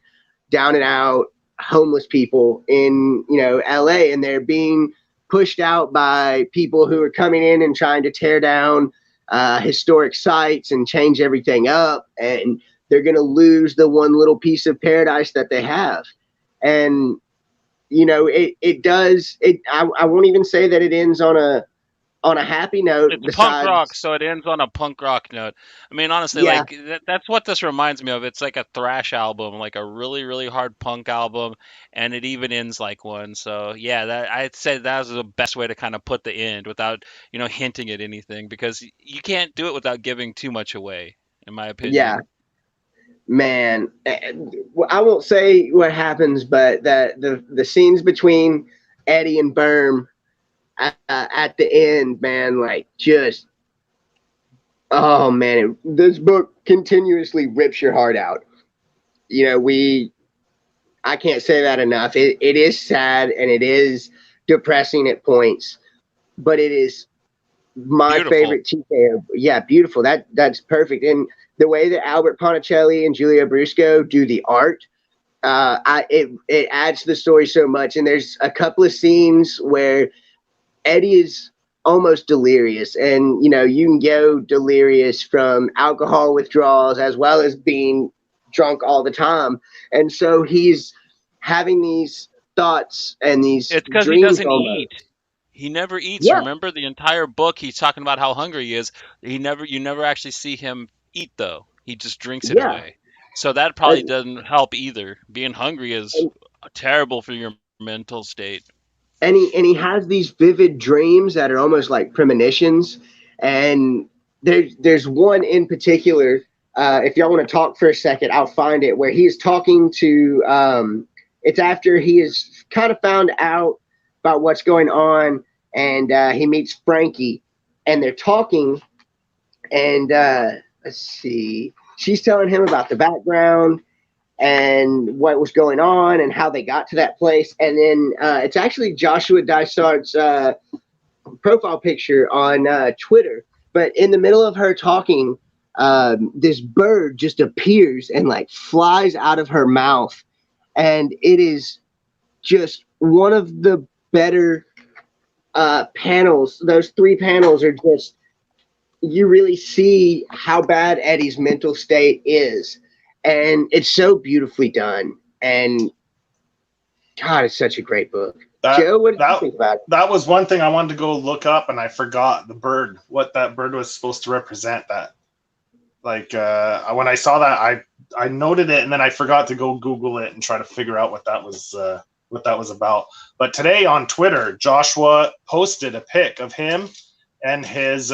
[SPEAKER 2] down and out homeless people in LA, and they're being pushed out by people who are coming in and trying to tear down historic sites and change everything up, and they're going to lose the one little piece of paradise that they have. And it does it. I won't even say that it ends on a happy note.
[SPEAKER 1] It's punk
[SPEAKER 2] Besides,
[SPEAKER 1] rock, so it ends on a punk rock note. I mean, honestly,
[SPEAKER 2] yeah,
[SPEAKER 1] like that's what this reminds me of. It's like a thrash album, like a really, really hard punk album, and it even ends like one. So yeah, that I'd say that was the best way to kind of put the end without hinting at anything, because you can't do it without giving too much away, in my
[SPEAKER 2] yeah,
[SPEAKER 1] opinion.
[SPEAKER 2] man. I won't say what happens, but that the scenes between Eddie and Berm at the end, man, like just oh man, this book continuously rips your heart out. I can't say that enough. It is sad and it is depressing at points, but it is my
[SPEAKER 1] Beautiful.
[SPEAKER 2] favorite TKO. Yeah, beautiful. That's perfect. And the way that Albert Ponticelli and Julia Brusco do the art, it adds to the story so much. And there's a couple of scenes where Eddie is almost delirious, and you can go delirious from alcohol withdrawals as well as being drunk all the time. And so he's having these thoughts and these
[SPEAKER 1] It's because he
[SPEAKER 2] dreams
[SPEAKER 1] doesn't eat.
[SPEAKER 2] almost.
[SPEAKER 1] He never eats.
[SPEAKER 2] Yeah,
[SPEAKER 1] Remember the entire book he's talking about how hungry he is. You never actually see him eat though. He just drinks it
[SPEAKER 2] yeah.
[SPEAKER 1] away. So that probably
[SPEAKER 2] And,
[SPEAKER 1] doesn't help either. Being hungry is
[SPEAKER 2] and
[SPEAKER 1] terrible for your mental state.
[SPEAKER 2] and he has these vivid dreams that are almost like premonitions. And there's one in particular. If y'all want to talk for a second, I'll find it, where he is talking to. It's after he has kind of found out about what's going on, and he meets Frankie, and they're talking. And let's see, she's telling him about the background and what was going on and how they got to that place. And then it's actually Joshua Dysart's profile picture on Twitter. But in the middle of her talking, this bird just appears and like flies out of her mouth. And it is just one of the better panels. Those three panels are just, you really see how bad Eddie's mental state is. And it's so beautifully done. And God, it's such a great book.
[SPEAKER 3] That
[SPEAKER 2] Joe, what did you
[SPEAKER 3] that
[SPEAKER 2] think about it?
[SPEAKER 3] that was one thing I wanted to go look up, and I forgot the bird, what that bird was supposed to represent. That, like, when I saw that, I noted it, and then I forgot to go Google it and try to figure out what that was about. But today on Twitter, Joshua posted a pic of him and his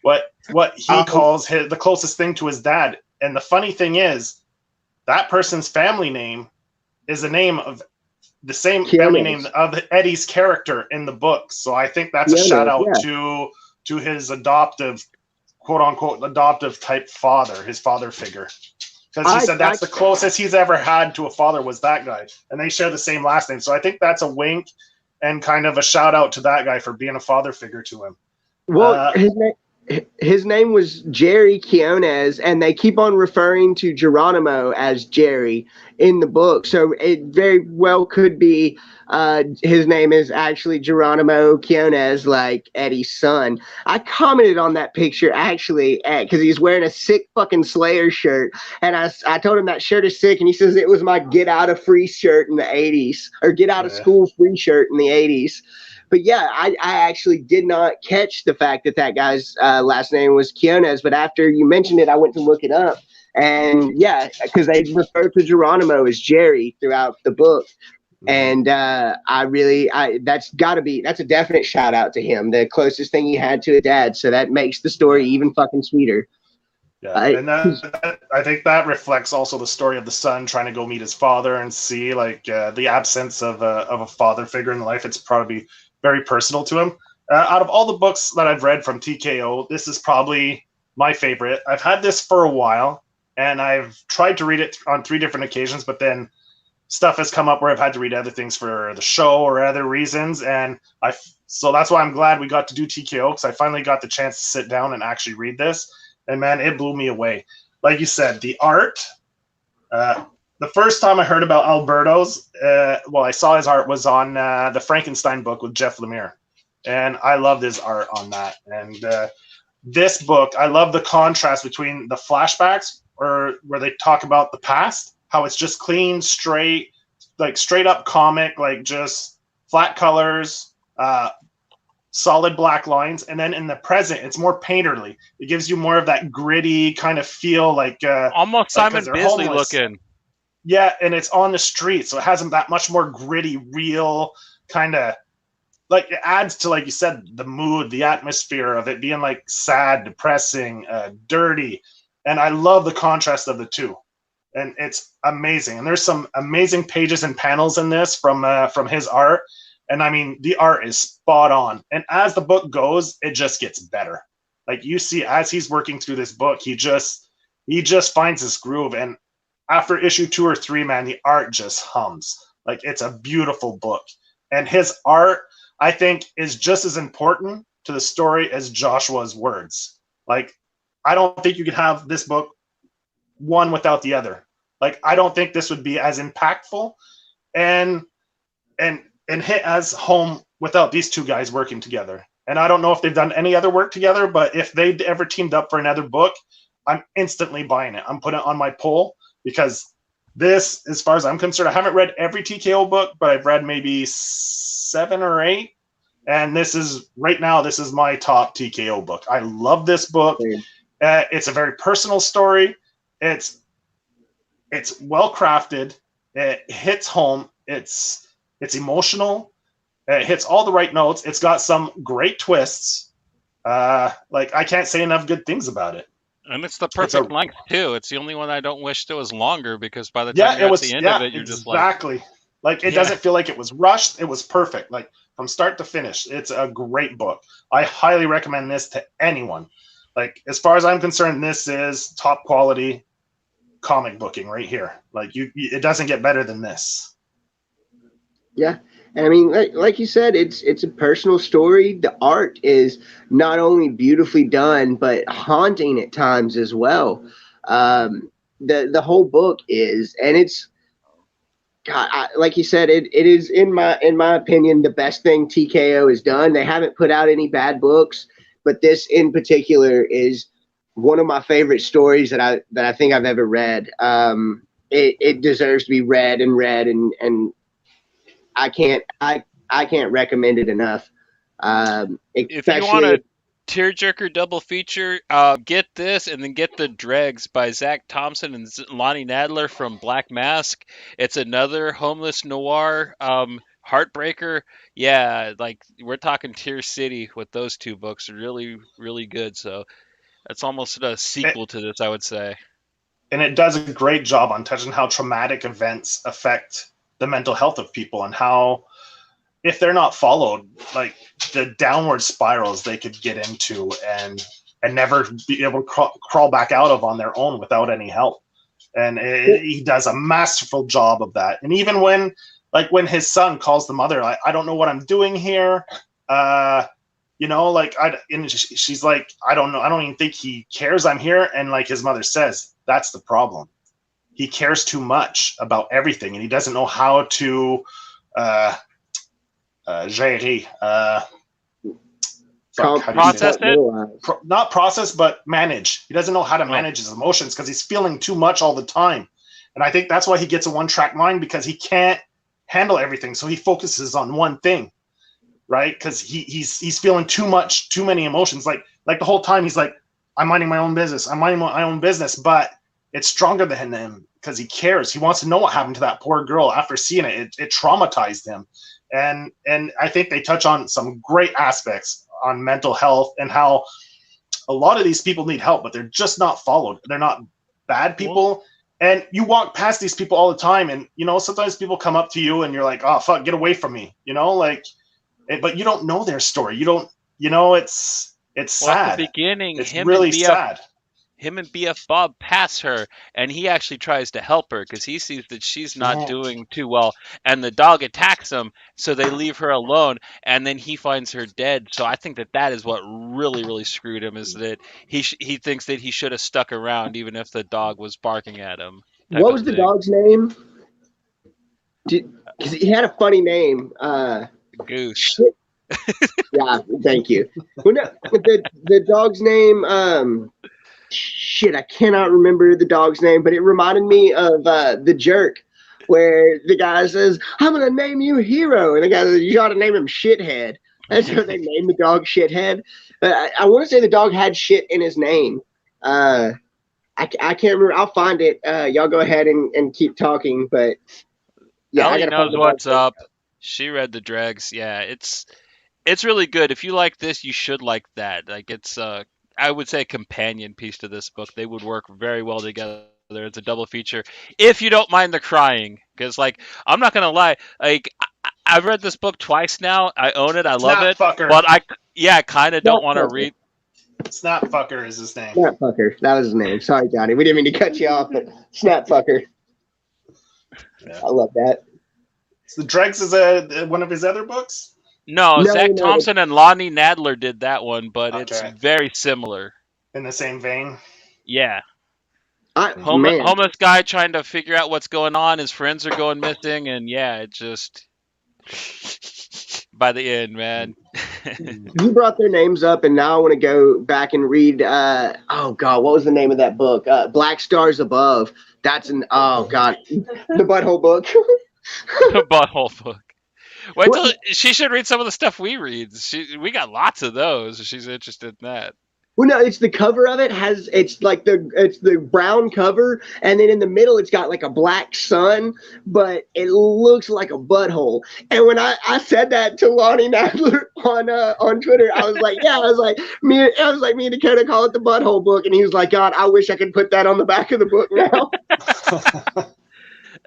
[SPEAKER 3] what he calls the closest thing to his dad. And the funny thing is, that person's family name is a name of the same family name of Eddie's character in the book. So I think that's a shout out to his adoptive, quote unquote, adoptive type father, his father figure. Because he said that's the closest he's ever had to a father was that guy. And they share the same last name. So I think that's a wink and kind of a shout out to that guy for being a father figure to him.
[SPEAKER 2] Well, his name was Jerry Quiones, and they keep on referring to Geronimo as Jerry in the book. So it very well could be his name is actually Geronimo Quiones, like Eddie's son. I commented on that picture actually because he's wearing a sick fucking Slayer shirt, and I told him that shirt is sick, and he says it was my get out of free shirt in the '80s, or get out of school free shirt in the '80s. But yeah, I actually did not catch the fact that that guy's last name was Quiones. But after you mentioned it, I went to look it up. And yeah, because they refer to Geronimo as Jerry throughout the book. And that's a definite shout out to him. The closest thing he had to a dad. So that makes the story even fucking sweeter.
[SPEAKER 3] Yeah, and I think that reflects also the story of the son trying to go meet his father and see like the absence of a father figure in life. It's probably very personal to him. Out of all the books that I've read from TKO, this is probably my favorite. I've had this for a while, and I've tried to read it on 3 different occasions, but then stuff has come up where I've had to read other things for the show or other reasons, and so that's why I'm glad we got to do TKO, because I finally got the chance to sit down and actually read this, and man, it blew me away. Like you said, the art. The first time I heard about Alberto's, I saw his art was on the Frankenstein book with Jeff Lemire, and I loved his art on that. And this book, I love the contrast between the flashbacks, or where they talk about the past, how it's just clean, straight, like straight up comic, like just flat colors, solid black lines, and then in the present, it's more painterly. It gives you more of that gritty kind of feel, like
[SPEAKER 1] almost Simon Bisley looking.
[SPEAKER 3] Yeah, and it's on the street, so it has that much more gritty, real kind of, like, it adds to, like you said, the mood, the atmosphere of it being like sad, depressing, dirty, and I love the contrast of the two, and it's amazing. And there's some amazing pages and panels in this from his art, and I mean the art is spot on. And as the book goes, it just gets better. Like you see, as he's working through this book, he just finds this groove, and after issue 2 or 3, man, the art just hums. Like, it's a beautiful book. And his art, I think, is just as important to the story as Joshua's words. Like, I don't think you could have this book one without the other. Like, I don't think this would be as impactful and hit as home without these two guys working together. And I don't know if they've done any other work together, but if they ever teamed up for another book, I'm instantly buying it. I'm putting it on my poll. Because this, as far as I'm concerned, I haven't read every TKO book, but I've read maybe 7 or 8. And this is my top TKO book. I love this book. It's a very personal story. It's well crafted. It hits home. It's emotional. It hits all the right notes. It's got some great twists. Like, I can't say enough good things about it.
[SPEAKER 1] And it's the perfect length too. It's the only one I don't wish it was longer, because by the time you're at the end of it, you're just like,
[SPEAKER 3] exactly. Like, it doesn't feel like it was rushed. It was perfect. Like, from start to finish, it's a great book. I highly recommend this to anyone. Like, as far as I'm concerned, this is top quality comic booking right here. Like, it doesn't get better than this.
[SPEAKER 2] Yeah. And I mean, like you said, it's a personal story. The art is not only beautifully done, but haunting at times as well. The whole book is, and it's, God, like you said, it is in my opinion the best thing TKO has done. They haven't put out any bad books, but this in particular is one of my favorite stories that I think I've ever read. It deserves to be read, and I can't recommend it enough.
[SPEAKER 1] If you want a tearjerker double feature, get this and then get The Dregs by Zach Thompson and Lonnie Nadler from Black Mask. It's another homeless noir heartbreaker. Yeah, like, we're talking Tear City with those 2 books. Really, really good. So it's almost a sequel to this, I would say.
[SPEAKER 3] And it does a great job on touching how traumatic events affect the mental health of people, and how, if they're not followed, like, the downward spirals they could get into and never be able to crawl back out of on their own without any help. And he does a masterful job of that. And even when his son calls the mother, I don't know what I'm doing here. You know, like she's like, I don't know, I don't even think he cares I'm here. And like his mother says, that's the problem. He cares too much about everything, and he doesn't know how to uh, gérer. How do you say
[SPEAKER 1] Process
[SPEAKER 3] that?
[SPEAKER 1] it.
[SPEAKER 3] Not process, but manage. He doesn't know how to
[SPEAKER 1] Oh,
[SPEAKER 3] manage his emotions because he's feeling too much all the time. And I think that's why he gets a one-track mind, because he can't handle everything. So he focuses on one thing, right? Because he's feeling too much, too many emotions. Like the whole time he's like, I'm minding my own business. I'm minding my own business, but it's stronger than him because he cares. He wants to know what happened to that poor girl after seeing it. It traumatized him. And I think they touch on some great aspects on mental health and how a lot of these people need help, but they're just not followed. They're not bad people. And you walk past these people all the time, and you know, sometimes people come up to you and you're like, oh fuck, get away from me, you know, like, but you don't know their story. You don't, you know, it's
[SPEAKER 1] well, at the
[SPEAKER 3] sad.
[SPEAKER 1] beginning,
[SPEAKER 3] It's really sad.
[SPEAKER 1] him and BF Bob pass her, and he actually tries to help her because he sees that she's not doing too well, and the dog attacks him, so they leave her alone, and then he finds her dead. So I think that that is what really screwed him, is that he thinks that he should have stuck around even if the dog was barking at him, type
[SPEAKER 2] What
[SPEAKER 1] of
[SPEAKER 2] was the
[SPEAKER 1] thing.
[SPEAKER 2] dog's name? Because he had a funny name.
[SPEAKER 1] Goose.
[SPEAKER 2] Shit. Yeah, thank you. Well, no, the dog's name. Shit, I cannot remember the dog's name, but it reminded me of The Jerk, where the guy says, "I'm gonna name you Hero," and the guy says, "You ought to name him Shithead." And so they named the dog Shithead. But I want to say the dog had shit in his name. I can't remember. I'll find it. Y'all go ahead and keep talking. But yeah, I
[SPEAKER 1] Ellie
[SPEAKER 2] gotta find
[SPEAKER 1] knows
[SPEAKER 2] the
[SPEAKER 1] what's
[SPEAKER 2] dog's
[SPEAKER 1] up. She read the dregs. Yeah, it's really good. If you like this, you should like that. Like it's I would say a companion piece to this book. They would work very well together. It's a double feature if you don't mind the crying, because like I'm not gonna lie, like I've read this book twice now. I own it. I love
[SPEAKER 3] Snap
[SPEAKER 1] it,
[SPEAKER 3] fucker.
[SPEAKER 1] but I kind of don't want to
[SPEAKER 2] name.
[SPEAKER 1] read.
[SPEAKER 3] Snap fucker is his name.
[SPEAKER 2] Snapfucker. That was his name. Sorry, Johnny. We didn't mean to cut you off, but Snapfucker.
[SPEAKER 3] Yeah.
[SPEAKER 2] I love that.
[SPEAKER 3] So the dregs is a one of his other books.
[SPEAKER 1] No,
[SPEAKER 2] No,
[SPEAKER 1] Zach
[SPEAKER 2] no.
[SPEAKER 1] Thompson and Lonnie Nadler did that one, but it's
[SPEAKER 3] Okay,
[SPEAKER 1] very similar.
[SPEAKER 3] in the same vein.
[SPEAKER 1] Yeah.
[SPEAKER 2] Man,
[SPEAKER 1] Homeless guy trying to figure out what's going on. His friends are going missing, and yeah, it just by the end, man.
[SPEAKER 2] you brought their names up, and now I want to go back and read. Oh God, what was the name of that book? Black Stars Above. That's an oh God, the butthole book.
[SPEAKER 1] The butthole book. Wait till
[SPEAKER 2] What?
[SPEAKER 1] she should read some of the stuff we read. We got lots of those. If she's interested in that.
[SPEAKER 2] Well, no, it's the cover of it has it's like it's the brown cover, and then in the middle it's got like a black sun, but it looks like a butthole. And when I said that to Lonnie Nadler on Twitter, I was like, yeah, me and Dakota call it the butthole book, and he was like, God, I wish I could put that on the back of the book now.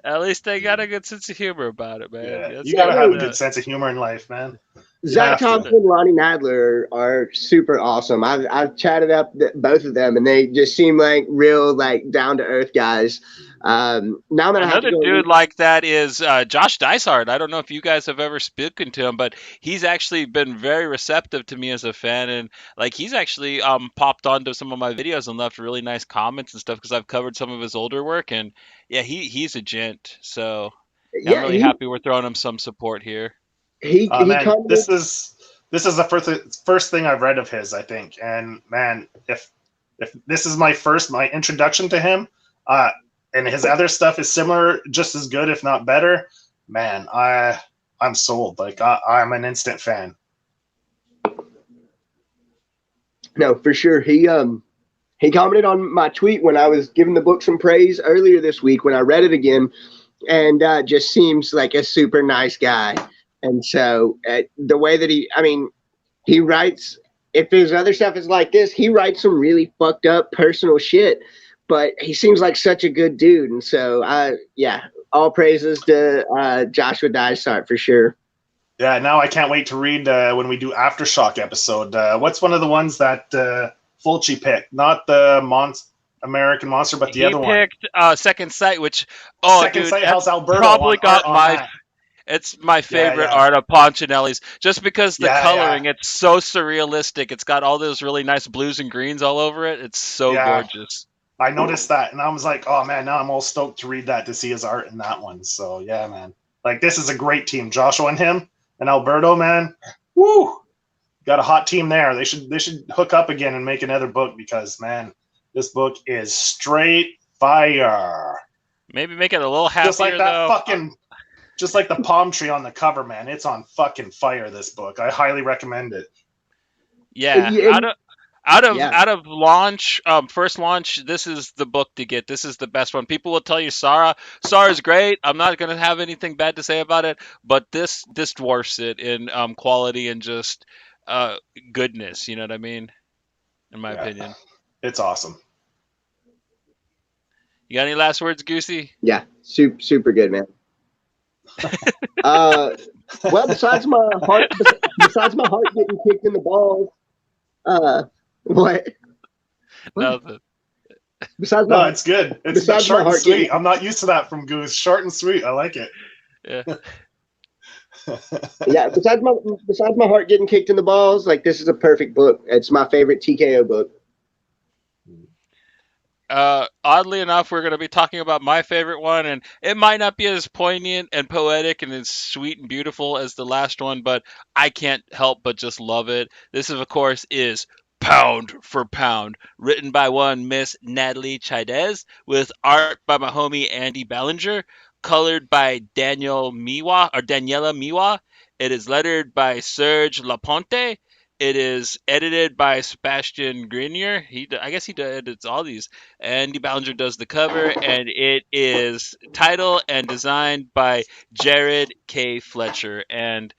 [SPEAKER 1] At least they got a good sense of humor about it, man.
[SPEAKER 3] Yeah,
[SPEAKER 1] That's
[SPEAKER 3] you gotta
[SPEAKER 1] good
[SPEAKER 3] have a
[SPEAKER 1] enough.
[SPEAKER 3] good sense of humor in life, man.
[SPEAKER 2] Zach
[SPEAKER 3] have to.
[SPEAKER 2] Thompson and Lonnie Nadler are super awesome. I've chatted up both of them, and they just seem like real, like down to earth guys. Now that I have to
[SPEAKER 1] Another
[SPEAKER 2] go,
[SPEAKER 1] dude like that is Josh Dysart. I don't know if you guys have ever spoken to him, but he's actually been very receptive to me as a fan, and like he's actually popped onto some of my videos and left really nice comments and stuff because I've covered some of his older work, and yeah, he's a gent. So yeah, I'm
[SPEAKER 2] yeah,
[SPEAKER 1] really happy we're throwing him some support here.
[SPEAKER 2] he
[SPEAKER 3] Man,
[SPEAKER 2] commented.
[SPEAKER 3] this is the first thing I've read of his, I think. And man, if this is my introduction to him, and his other stuff is similar, just as good, if not better, man, I'm sold. Like I'm an instant fan.
[SPEAKER 2] No, for sure. He commented on my tweet when I was giving the book some praise earlier this week when I read it again, and just seems like a super nice guy. And so the way that he writes, if his other stuff is like this, he writes some really fucked up personal shit, but he seems like such a good dude. And so yeah, all praises to Joshua Dysart for sure.
[SPEAKER 3] Yeah, now I can't wait to read when we do Aftershock episode. What's one of the ones that Fulci picked? Not the American Monster, but the
[SPEAKER 1] He
[SPEAKER 3] other one.
[SPEAKER 1] picked Second Sight, which oh
[SPEAKER 3] Second
[SPEAKER 1] dude,
[SPEAKER 3] Sight
[SPEAKER 1] that's
[SPEAKER 3] has Alberto
[SPEAKER 1] probably
[SPEAKER 3] on
[SPEAKER 1] got
[SPEAKER 3] art on
[SPEAKER 1] my
[SPEAKER 3] that.
[SPEAKER 1] It's my
[SPEAKER 3] Yeah,
[SPEAKER 1] favorite
[SPEAKER 3] yeah,
[SPEAKER 1] art of Poncinelli's, just because the
[SPEAKER 3] yeah, yeah,
[SPEAKER 1] coloring, it's so surrealistic. It's got all those really nice blues and greens all over it. It's so
[SPEAKER 3] yeah.
[SPEAKER 1] gorgeous.
[SPEAKER 3] I noticed that, and I was like, oh man, now I'm all stoked to read that to see his art in that one. So yeah, man. Like this is a great team, Joshua and him and Alberto, man. Woo! Got a hot team there. They should hook up again and make another book because man, this book is straight fire.
[SPEAKER 1] Maybe make it a little
[SPEAKER 3] Just like
[SPEAKER 1] happier
[SPEAKER 3] that
[SPEAKER 1] though.
[SPEAKER 3] fucking just like the palm tree on the cover, man. It's on fucking fire, this book. I highly recommend it.
[SPEAKER 1] Yeah,
[SPEAKER 2] Yeah, and- yeah.
[SPEAKER 1] out of launch, first launch, this is the book to get. This is the best one. People will tell you Sarah's great. I'm not gonna have anything bad to say about it, but this dwarfs it in quality and just uh goodness. You know what I mean? In my
[SPEAKER 3] Yeah.
[SPEAKER 1] opinion.
[SPEAKER 3] It's awesome.
[SPEAKER 1] You got any last words, Goosey?
[SPEAKER 2] Yeah, super good, man. Uh, well, besides my heart getting kicked in the balls, what?
[SPEAKER 1] Nothing.
[SPEAKER 2] Besides
[SPEAKER 3] No,
[SPEAKER 2] my
[SPEAKER 3] it's good. It's
[SPEAKER 2] besides my
[SPEAKER 3] short and
[SPEAKER 2] heart getting
[SPEAKER 3] sweet. I'm not used to that from Goose. Short and sweet. I like it.
[SPEAKER 1] Yeah.
[SPEAKER 2] yeah, besides my heart getting kicked in the balls, like this is a perfect book. It's my favorite TKO book.
[SPEAKER 1] Oddly enough, we're going to be talking about my favorite one, and it might not be as poignant and poetic and as sweet and beautiful as the last one, but I can't help but just love it. This, of course, is Pound for Pound, written by one Miss Natalie Chaidez, with art by my homie Andy Ballinger, colored by Daniela Miwa. It is lettered by Serge Laponte. It is edited by Sebastian Grenier. I guess he edits all these. Andy Ballinger does the cover, and it is titled and designed by Jared K. Fletcher. And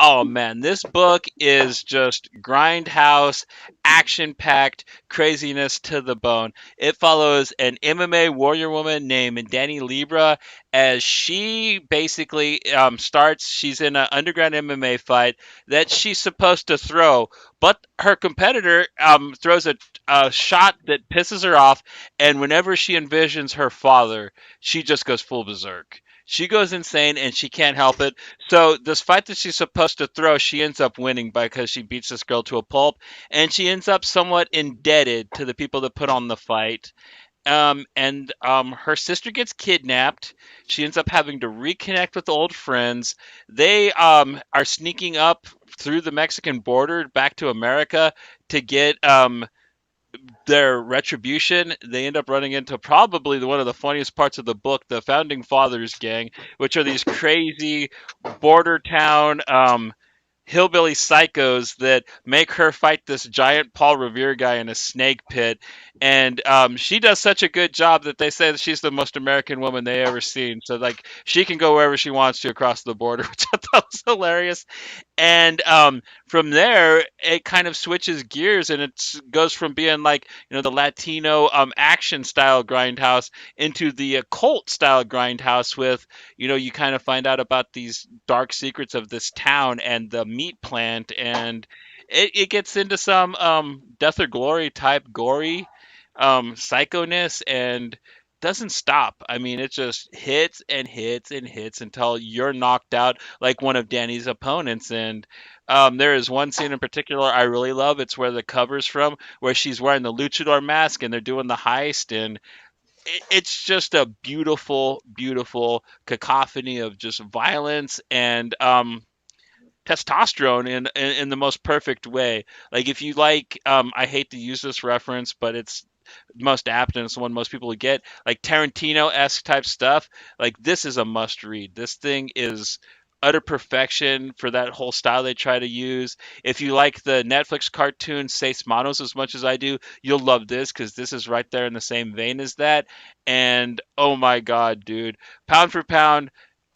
[SPEAKER 1] oh man, this book is just grindhouse, action packed craziness to the bone. It follows an MMA warrior woman named Danny Libra as she basically she's in an underground MMA fight that she's supposed to throw, but her competitor throws a shot that pisses her off, and whenever she envisions her father, she just goes full berserk. She goes insane and she can't help it. So this fight that she's supposed to throw, she ends up winning because she beats this girl to a pulp, and she ends up somewhat indebted to the people that put on the fight. And her sister gets kidnapped. She ends up having to reconnect with old friends. They are sneaking up through the Mexican border back to America to get their retribution. They end up running into probably one of the funniest parts of the book, the Founding Fathers gang, which are these crazy border town hillbilly psychos that make her fight this giant Paul Revere guy in a snake pit. And she does such a good job that they say that she's the most American woman they ever seen. So like she can go wherever she wants to across the border, which I thought was hilarious. And from there, it kind of switches gears and it goes from being like, the Latino action style grindhouse into the occult style grindhouse with, you kind of find out about these dark secrets of this town and the meat plant. And it gets into some Death or Glory type gory psychoness and doesn't stop. I mean, it just hits and hits and hits until you're knocked out like one of Danny's opponents. And there is one scene in particular I really love. It's where the cover's from, where she's wearing the luchador mask and they're doing the heist. And it's just a beautiful, beautiful cacophony of just violence and testosterone in the most perfect way. Like if you like, I hate to use this reference, but it's most apt and it's the one most people would get, like Tarantino-esque type stuff. Like this is a must read. This thing is utter perfection for that whole style they try to use. If you like the Netflix cartoon Seis Manos as much as I do, you'll love this because this is right there in the same vein as that. And oh my god, dude, pound for pound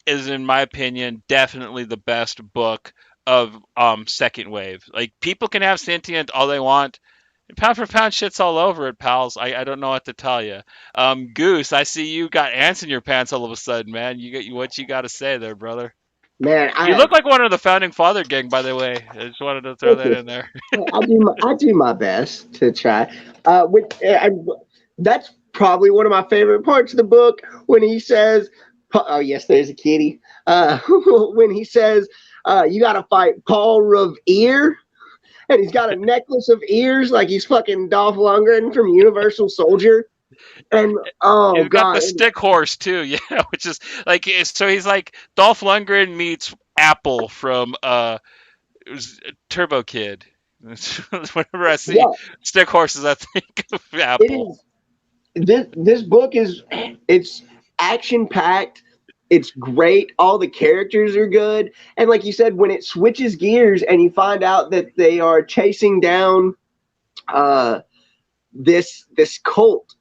[SPEAKER 1] is, in my opinion, definitely the best book of second wave. Like people can have sentient all they want. Pound for pound shit's all over it, pals. I don't know what to tell you. Goose, I see you got ants in your pants all of a sudden, man. You got what you got to say there, brother.
[SPEAKER 2] man,
[SPEAKER 1] You look like one of the founding father gang, by the way. I just wanted to throw
[SPEAKER 2] thank
[SPEAKER 1] that
[SPEAKER 2] you.
[SPEAKER 1] in there.
[SPEAKER 2] I do my best to try. That's probably one of my favorite parts of the book when he says, Oh yes, there's a kitty. When he says, "You got to fight Paul Revere," and he's got a necklace of ears like he's fucking Dolph Lundgren from Universal Soldier. And oh
[SPEAKER 1] He's got the
[SPEAKER 2] god,
[SPEAKER 1] stick horse too, yeah, which is like so he's like Dolph Lundgren meets Apple from it was Turbo Kid. Whenever I see
[SPEAKER 2] yeah,
[SPEAKER 1] stick horses, I think of
[SPEAKER 2] it
[SPEAKER 1] Apple.
[SPEAKER 2] is. This book is it's action packed. It's great. All the characters are good, and like you said, when it switches gears and you find out that they are chasing down uh, this cult.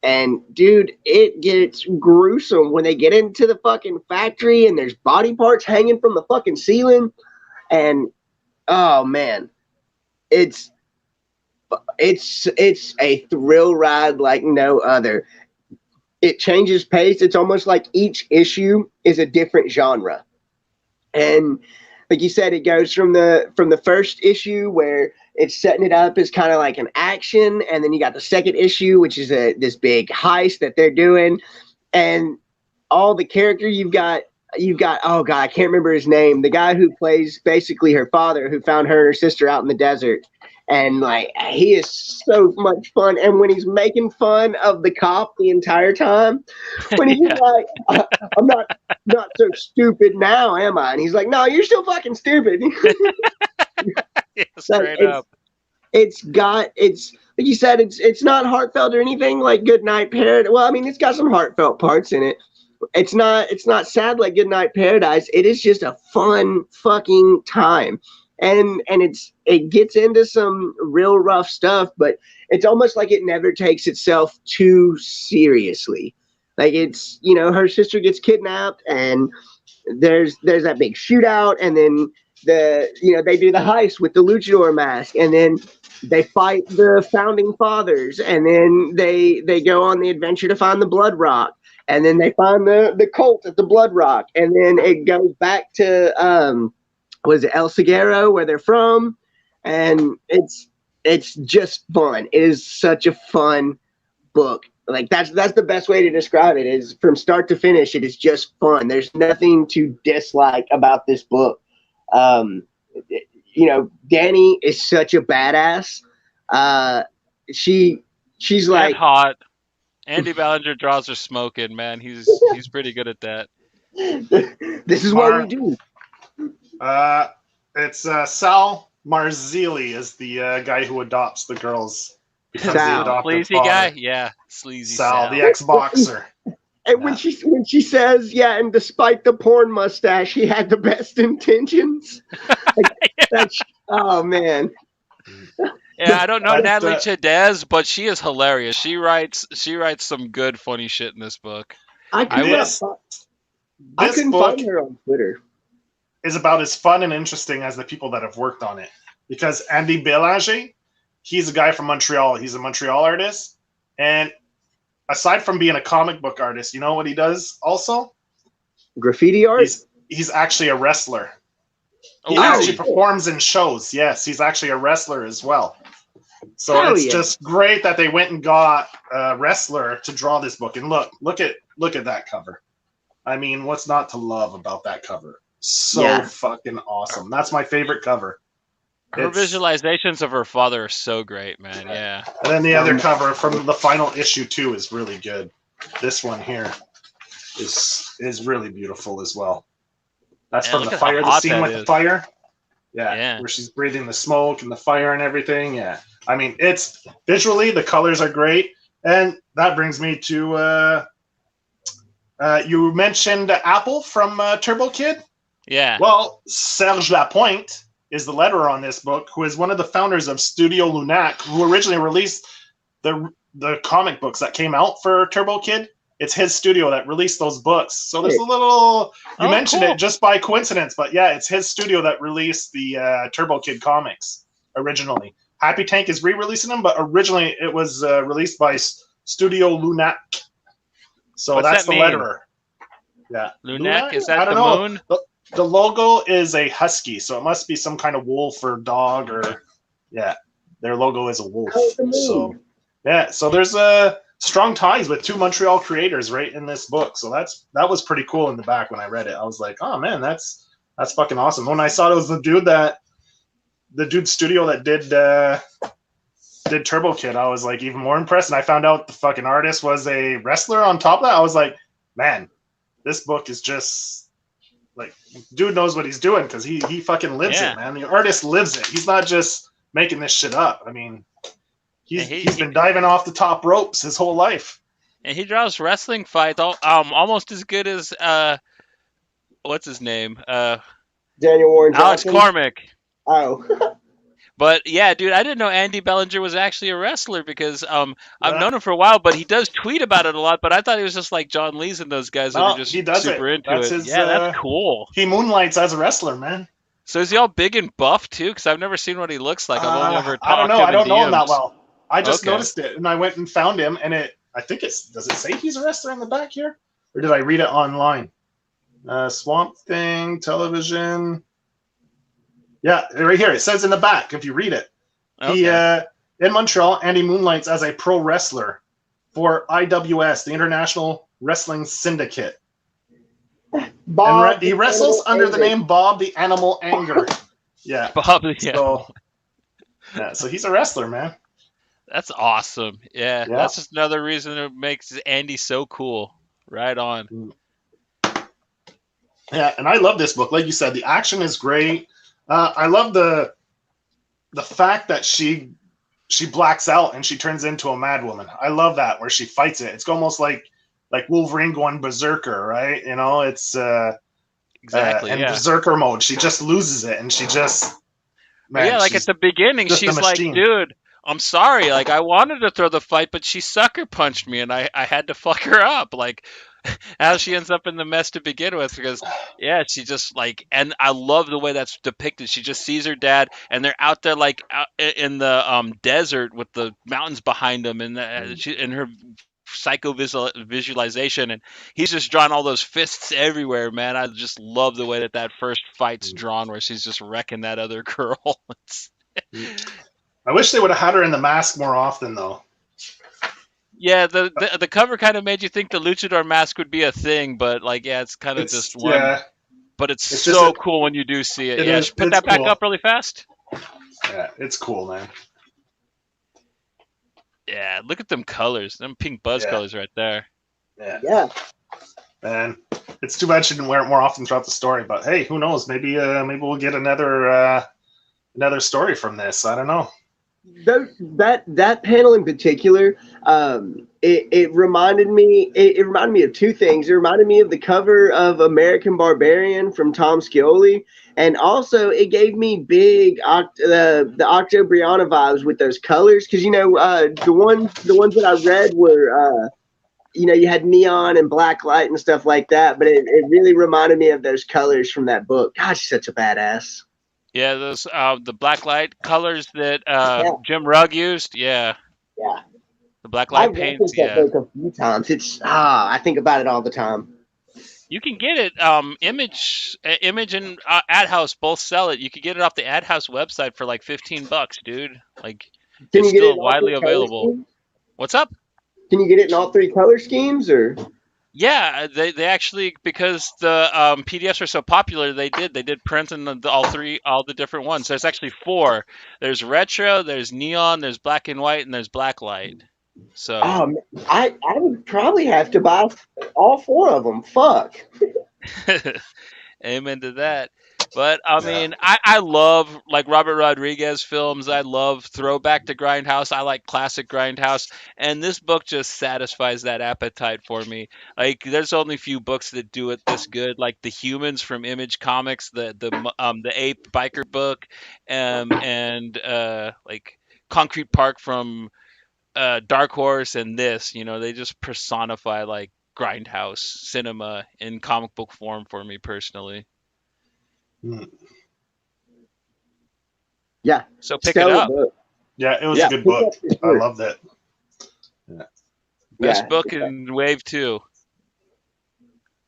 [SPEAKER 2] And dude, it gets gruesome when they get into the fucking factory and there's body parts hanging from the fucking ceiling. And oh man, it's it's a thrill ride like no other. It changes pace. It's almost like each issue is a different genre. And like you said, it goes from the first issue where it's setting it up as kind of like an action, and then you got the second issue, which is this big heist that they're doing, and all the character you've got oh god, I can't remember his name, the guy who plays basically her father, who found her and her sister out in the desert. And like he is so much fun, and when he's making fun of the cop the entire time, when he's
[SPEAKER 1] Yeah,
[SPEAKER 2] like, I'm not so stupid now, am I? And he's like, no, you're still fucking stupid.
[SPEAKER 1] yeah,
[SPEAKER 2] Like
[SPEAKER 1] straight up.
[SPEAKER 2] it's like you said, it's not heartfelt or anything like Goodnight Paradise. Well, I mean, it's got some heartfelt parts in it. It's not sad like Goodnight Paradise. It is just a fun fucking time. And it gets into some real rough stuff, but it's almost like it never takes itself too seriously. Like it's, her sister gets kidnapped, and there's that big shootout, and then they do the heist with the luchador mask, and then they fight the founding fathers, and then they go on the adventure to find the Blood Rock, and then they find the cult at the Blood Rock, and then it goes back to was it El Seguero where they're from, and it's just fun. It is such a fun book. Like that's the best way to describe it, is from start to finish it is just fun. There's nothing to dislike about this book. um Danny is such a badass. uh she's
[SPEAKER 1] And
[SPEAKER 2] like
[SPEAKER 1] hot. Andy Ballinger draws her smoking, man. He's pretty good at that.
[SPEAKER 2] this is what we do.
[SPEAKER 3] Uh, it's Sal Marzilli is the guy who adopts the girls, becomes the
[SPEAKER 2] Sal.
[SPEAKER 3] adoptive
[SPEAKER 1] Sleazy
[SPEAKER 3] father.
[SPEAKER 1] guy? Yeah, sleazy
[SPEAKER 3] Sal,
[SPEAKER 1] Sal.
[SPEAKER 3] the ex-boxer.
[SPEAKER 2] And
[SPEAKER 3] Yeah.
[SPEAKER 2] when she says, yeah, and despite the porn mustache, he had the best intentions. Like, that's, oh man.
[SPEAKER 1] Yeah, I don't know
[SPEAKER 3] But,
[SPEAKER 1] Natalie Chedez, but she is hilarious. She writes some good funny shit in this book.
[SPEAKER 2] I could not.
[SPEAKER 3] This
[SPEAKER 2] I
[SPEAKER 3] this
[SPEAKER 2] couldn't
[SPEAKER 3] book
[SPEAKER 2] find her on Twitter.
[SPEAKER 3] is about as fun and interesting as the people that have worked on it. Because Andy Belanger, he's a guy from Montreal. He's a Montreal artist. And aside from being a comic book artist, you know what he does also?
[SPEAKER 2] Graffiti art.
[SPEAKER 3] He's actually a wrestler. He
[SPEAKER 1] Oh,
[SPEAKER 3] actually
[SPEAKER 1] really?
[SPEAKER 3] performs in shows. Yes, he's actually a wrestler as well. So
[SPEAKER 2] Hell
[SPEAKER 3] it's
[SPEAKER 2] yeah.
[SPEAKER 3] just great that they went and got a wrestler to draw this book. And look at that cover. I mean, what's not to love about that cover? So
[SPEAKER 2] Yeah.
[SPEAKER 3] fucking awesome. That's my favorite cover.
[SPEAKER 1] Her
[SPEAKER 3] It's-
[SPEAKER 1] visualizations of her father are so great, man. Yeah.
[SPEAKER 3] And then the other cover from the final issue too is really good. This one here is really beautiful as well. That's
[SPEAKER 1] Yeah,
[SPEAKER 3] from
[SPEAKER 1] look
[SPEAKER 3] the
[SPEAKER 1] at how
[SPEAKER 3] fire, the
[SPEAKER 1] hot
[SPEAKER 3] scene
[SPEAKER 1] that
[SPEAKER 3] with the
[SPEAKER 1] is.
[SPEAKER 3] fire. Yeah,
[SPEAKER 1] Yeah.
[SPEAKER 3] where she's breathing the smoke and the fire and everything. Yeah, I mean, it's visually the colors are great, and that brings me to you mentioned Apple from Turbo Kid.
[SPEAKER 1] Yeah.
[SPEAKER 3] Well, Serge Lapointe is the letterer on this book, who is one of the founders of Studio Lunac, who originally released the comic books that came out for Turbo Kid. It's his studio that released those books. So there's a little, you
[SPEAKER 1] Oh,
[SPEAKER 3] mentioned
[SPEAKER 1] cool.
[SPEAKER 3] it just by coincidence, but yeah, it's his studio that released the Turbo Kid comics originally. Happy Tank is re-releasing them, but originally it was released by Studio Lunac. So
[SPEAKER 1] What's
[SPEAKER 3] that's
[SPEAKER 1] that
[SPEAKER 3] the
[SPEAKER 1] mean?
[SPEAKER 3] letterer. Yeah.
[SPEAKER 1] Lunac? Is
[SPEAKER 3] I
[SPEAKER 1] that
[SPEAKER 3] don't
[SPEAKER 1] the
[SPEAKER 3] know.
[SPEAKER 1] moon?
[SPEAKER 3] The logo is a husky, so it must be some kind of wolf or dog, or yeah, their logo is a wolf.
[SPEAKER 2] Oh, the moon.
[SPEAKER 3] So yeah, so strong ties with two Montreal creators right in this book. So that was pretty cool in the back when I read it. I was like, oh man, that's fucking awesome. When I saw it was the dude studio that did Turbo Kid, I was like even more impressed. And I found out the fucking artist was a wrestler on top of that. I was like, man, this book is just like, dude knows what he's doing because he fucking lives it, man. The artist lives it. He's not just making this shit up. I mean, he's been diving off the top ropes his whole life.
[SPEAKER 1] And he draws wrestling fights almost as good as what's his name?
[SPEAKER 2] Daniel Warren
[SPEAKER 1] Alex
[SPEAKER 2] Johnson?
[SPEAKER 1] Cormick.
[SPEAKER 2] Oh.
[SPEAKER 1] But yeah, dude, I didn't know Andy Bellinger was actually a wrestler because I've known him for a while, but he does tweet about it a lot. But I thought he was just like John Lee's and those guys that are just super into
[SPEAKER 3] that's
[SPEAKER 1] it.
[SPEAKER 3] His,
[SPEAKER 1] yeah, that's cool.
[SPEAKER 3] He moonlights as a wrestler, man.
[SPEAKER 1] So is he all big and buff too? Because I've never seen what he looks like. I've only ever talked to him.
[SPEAKER 3] I don't know him that
[SPEAKER 1] DMs.
[SPEAKER 3] well. I just noticed it, and I went and found him, and I think does it say he's a wrestler in the back here? Or did I read it online? Swamp Thing, television. Yeah, right here. It says in the back, if you read it. Okay. He, in Montreal, Andy moonlights as a pro wrestler for IWS, the International Wrestling Syndicate. Bob, and he wrestles under the name Bob the Animal Anger. Yeah.
[SPEAKER 1] Bob the Animal.
[SPEAKER 3] So he's a wrestler, man.
[SPEAKER 1] That's awesome. Yeah, that's just another reason it makes Andy so cool. Right on.
[SPEAKER 3] Yeah, and I love this book. Like you said, the action is great. I love the fact that she blacks out and she turns into a mad woman. I love that where she fights it. It's almost like Wolverine going berserker, right? You know, it's
[SPEAKER 1] exactly
[SPEAKER 3] in berserker mode. She just loses it and she just
[SPEAKER 1] like at the beginning, she's like, dude, I'm sorry. Like I wanted to throw the fight, but she sucker punched me and I had to fuck her up. Like how she ends up in the mess to begin with, because she just like, and I love the way that's depicted. She just sees her dad and they're out there like out in the desert with the mountains behind them, and in her psycho visualization, and he's just drawn all those fists everywhere, man. I just love the way that first fight's drawn where she's just wrecking that other girl.
[SPEAKER 3] I wish they would have had her in the mask more often though.
[SPEAKER 1] Yeah, the cover kind of made you think the luchador mask would be a thing, but it's kind of just one. Yeah. But it's so cool when you do see it. Put that back up really fast.
[SPEAKER 3] Yeah, it's cool, man.
[SPEAKER 1] Yeah, look at them colors. Them pink buzz colors right there.
[SPEAKER 2] Yeah.
[SPEAKER 3] Man, it's too bad she didn't wear it more often throughout the story. But hey, who knows? Maybe we'll get another story from this. I don't know.
[SPEAKER 2] That panel in particular, it reminded me. It reminded me of two things. It reminded me of the cover of American Barbarian from Tom Scioli, and also it gave me big the Octobriana vibes with those colors. Because the ones that I read were you had neon and black light and stuff like that. But it really reminded me of those colors from that book. God, she's such a badass.
[SPEAKER 1] Yeah, those the black light colors that Jim Rugg used. Yeah.
[SPEAKER 2] Yeah.
[SPEAKER 1] The black light paints.
[SPEAKER 2] That book a few times. It's I think about it all the time.
[SPEAKER 1] You can get it. Image and Ad House both sell it. You can get it off the Ad House website for like $15, dude. Like it's still widely available. What's up?
[SPEAKER 2] Can you get it in all three color schemes or? Yeah,
[SPEAKER 1] they actually, because the PDFs are so popular, they did print in all the different ones. There's actually 4. There's retro, there's neon, there's black and white, and there's black light. So
[SPEAKER 2] I would probably have to buy all 4 of them. Fuck.
[SPEAKER 1] Amen to that. But I mean, I love like Robert Rodriguez films. I love throwback to Grindhouse. I like classic Grindhouse, and this book just satisfies that appetite for me. Like, there's only a few books that do it this good, like The Humans from Image Comics, the Ape biker book, and like Concrete Park from Dark Horse, and this. They just personify like Grindhouse cinema in comic book form for me personally.
[SPEAKER 2] Yeah.
[SPEAKER 1] So pick it up.
[SPEAKER 2] Book.
[SPEAKER 3] Yeah, it was a good book. I loved it. Yeah.
[SPEAKER 1] Best book in Wave 2.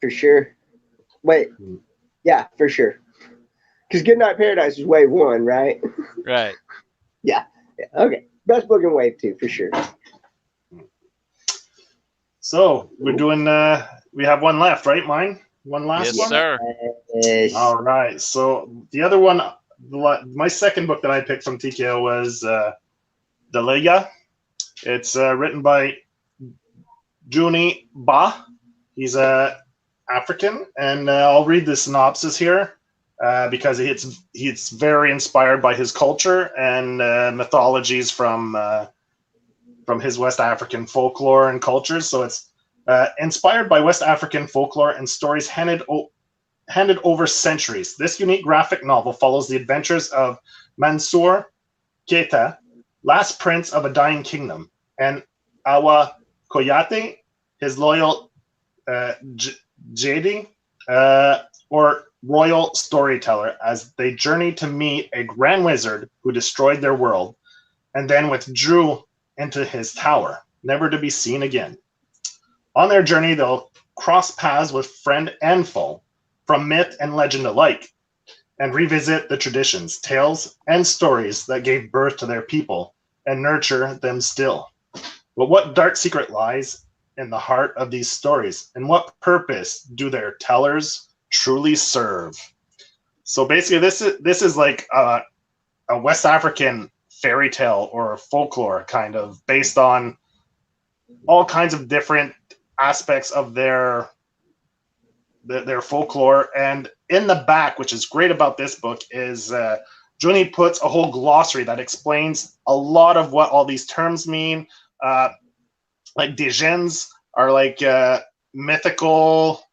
[SPEAKER 2] For sure. Wait. Yeah, for sure. Because Goodnight Paradise is Wave 1, right?
[SPEAKER 1] Right.
[SPEAKER 2] Yeah. Okay. Best book in Wave 2, for sure.
[SPEAKER 3] So we're doing. We have one left, right? Mine. One last
[SPEAKER 1] Yes,
[SPEAKER 3] one.
[SPEAKER 1] sir.
[SPEAKER 2] Yes.
[SPEAKER 3] All right. So the other one, my second book that I picked from TKO was Delega. It's written by Juni Ba. He's African, and I'll read the synopsis here because it's very inspired by his culture and mythologies from his West African folklore and cultures. So it's inspired by West African folklore and stories handed over centuries. This unique graphic novel follows the adventures of Mansour Keita, last prince of a dying kingdom, and Awa Koyate, his loyal Jadi, or royal storyteller, as they journey to meet a grand wizard who destroyed their world and then withdrew into his tower, never to be seen again. On their journey, they'll cross paths with friend and foe, from myth and legend alike, and revisit the traditions, tales, and stories that gave birth to their people and nurture them still. But what dark secret lies in the heart of these stories, and what purpose do their tellers truly serve? So basically, this is like a West African fairy tale or folklore, kind of based on all kinds of different aspects of their folklore. And in the back, which is great about this book, is Juni puts a whole glossary that explains a lot of what all these terms mean. Like DGNs are like mythical.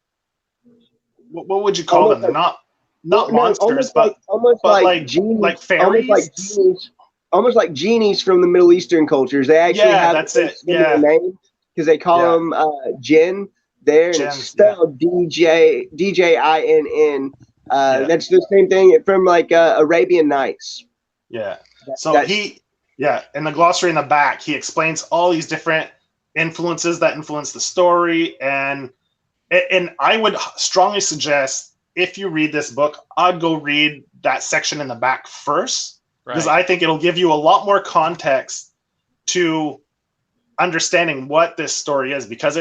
[SPEAKER 3] What would you call them?
[SPEAKER 2] Almost
[SPEAKER 3] They're
[SPEAKER 2] like
[SPEAKER 3] not
[SPEAKER 2] no,
[SPEAKER 3] monsters,
[SPEAKER 2] almost
[SPEAKER 3] but
[SPEAKER 2] like genies,
[SPEAKER 3] like fairies.
[SPEAKER 2] almost like genies from the Middle Eastern cultures. They actually
[SPEAKER 3] Yeah,
[SPEAKER 2] have
[SPEAKER 3] that's
[SPEAKER 2] a
[SPEAKER 3] it.
[SPEAKER 2] similar
[SPEAKER 3] Yeah,
[SPEAKER 2] name because they call
[SPEAKER 3] yeah,
[SPEAKER 2] them jinn there, and it's
[SPEAKER 3] gems. Yeah,
[SPEAKER 2] spelled DJINN.
[SPEAKER 3] yeah.
[SPEAKER 2] That's the same thing from like Arabian Nights.
[SPEAKER 3] Yeah.
[SPEAKER 2] That,
[SPEAKER 3] So
[SPEAKER 2] that's
[SPEAKER 3] in the glossary in the back, he explains all these different influences that influence the story, and I would strongly suggest if you read this book, I'd go read that section in the back first because
[SPEAKER 1] Right.
[SPEAKER 3] I think it'll give you a lot more context to understanding what this story is, because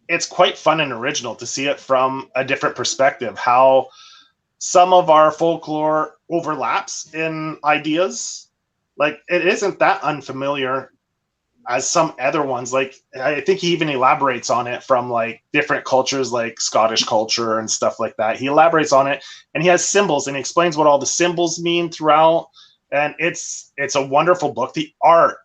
[SPEAKER 3] it's quite fun and original to see it from a different perspective, how some of our folklore overlaps in ideas. Like, it isn't that unfamiliar as some other ones. Like, I think he even elaborates on it from like different cultures, like Scottish culture and stuff like that. He elaborates on it, and he has symbols, and he explains what all the symbols mean throughout. And it's a wonderful book. The art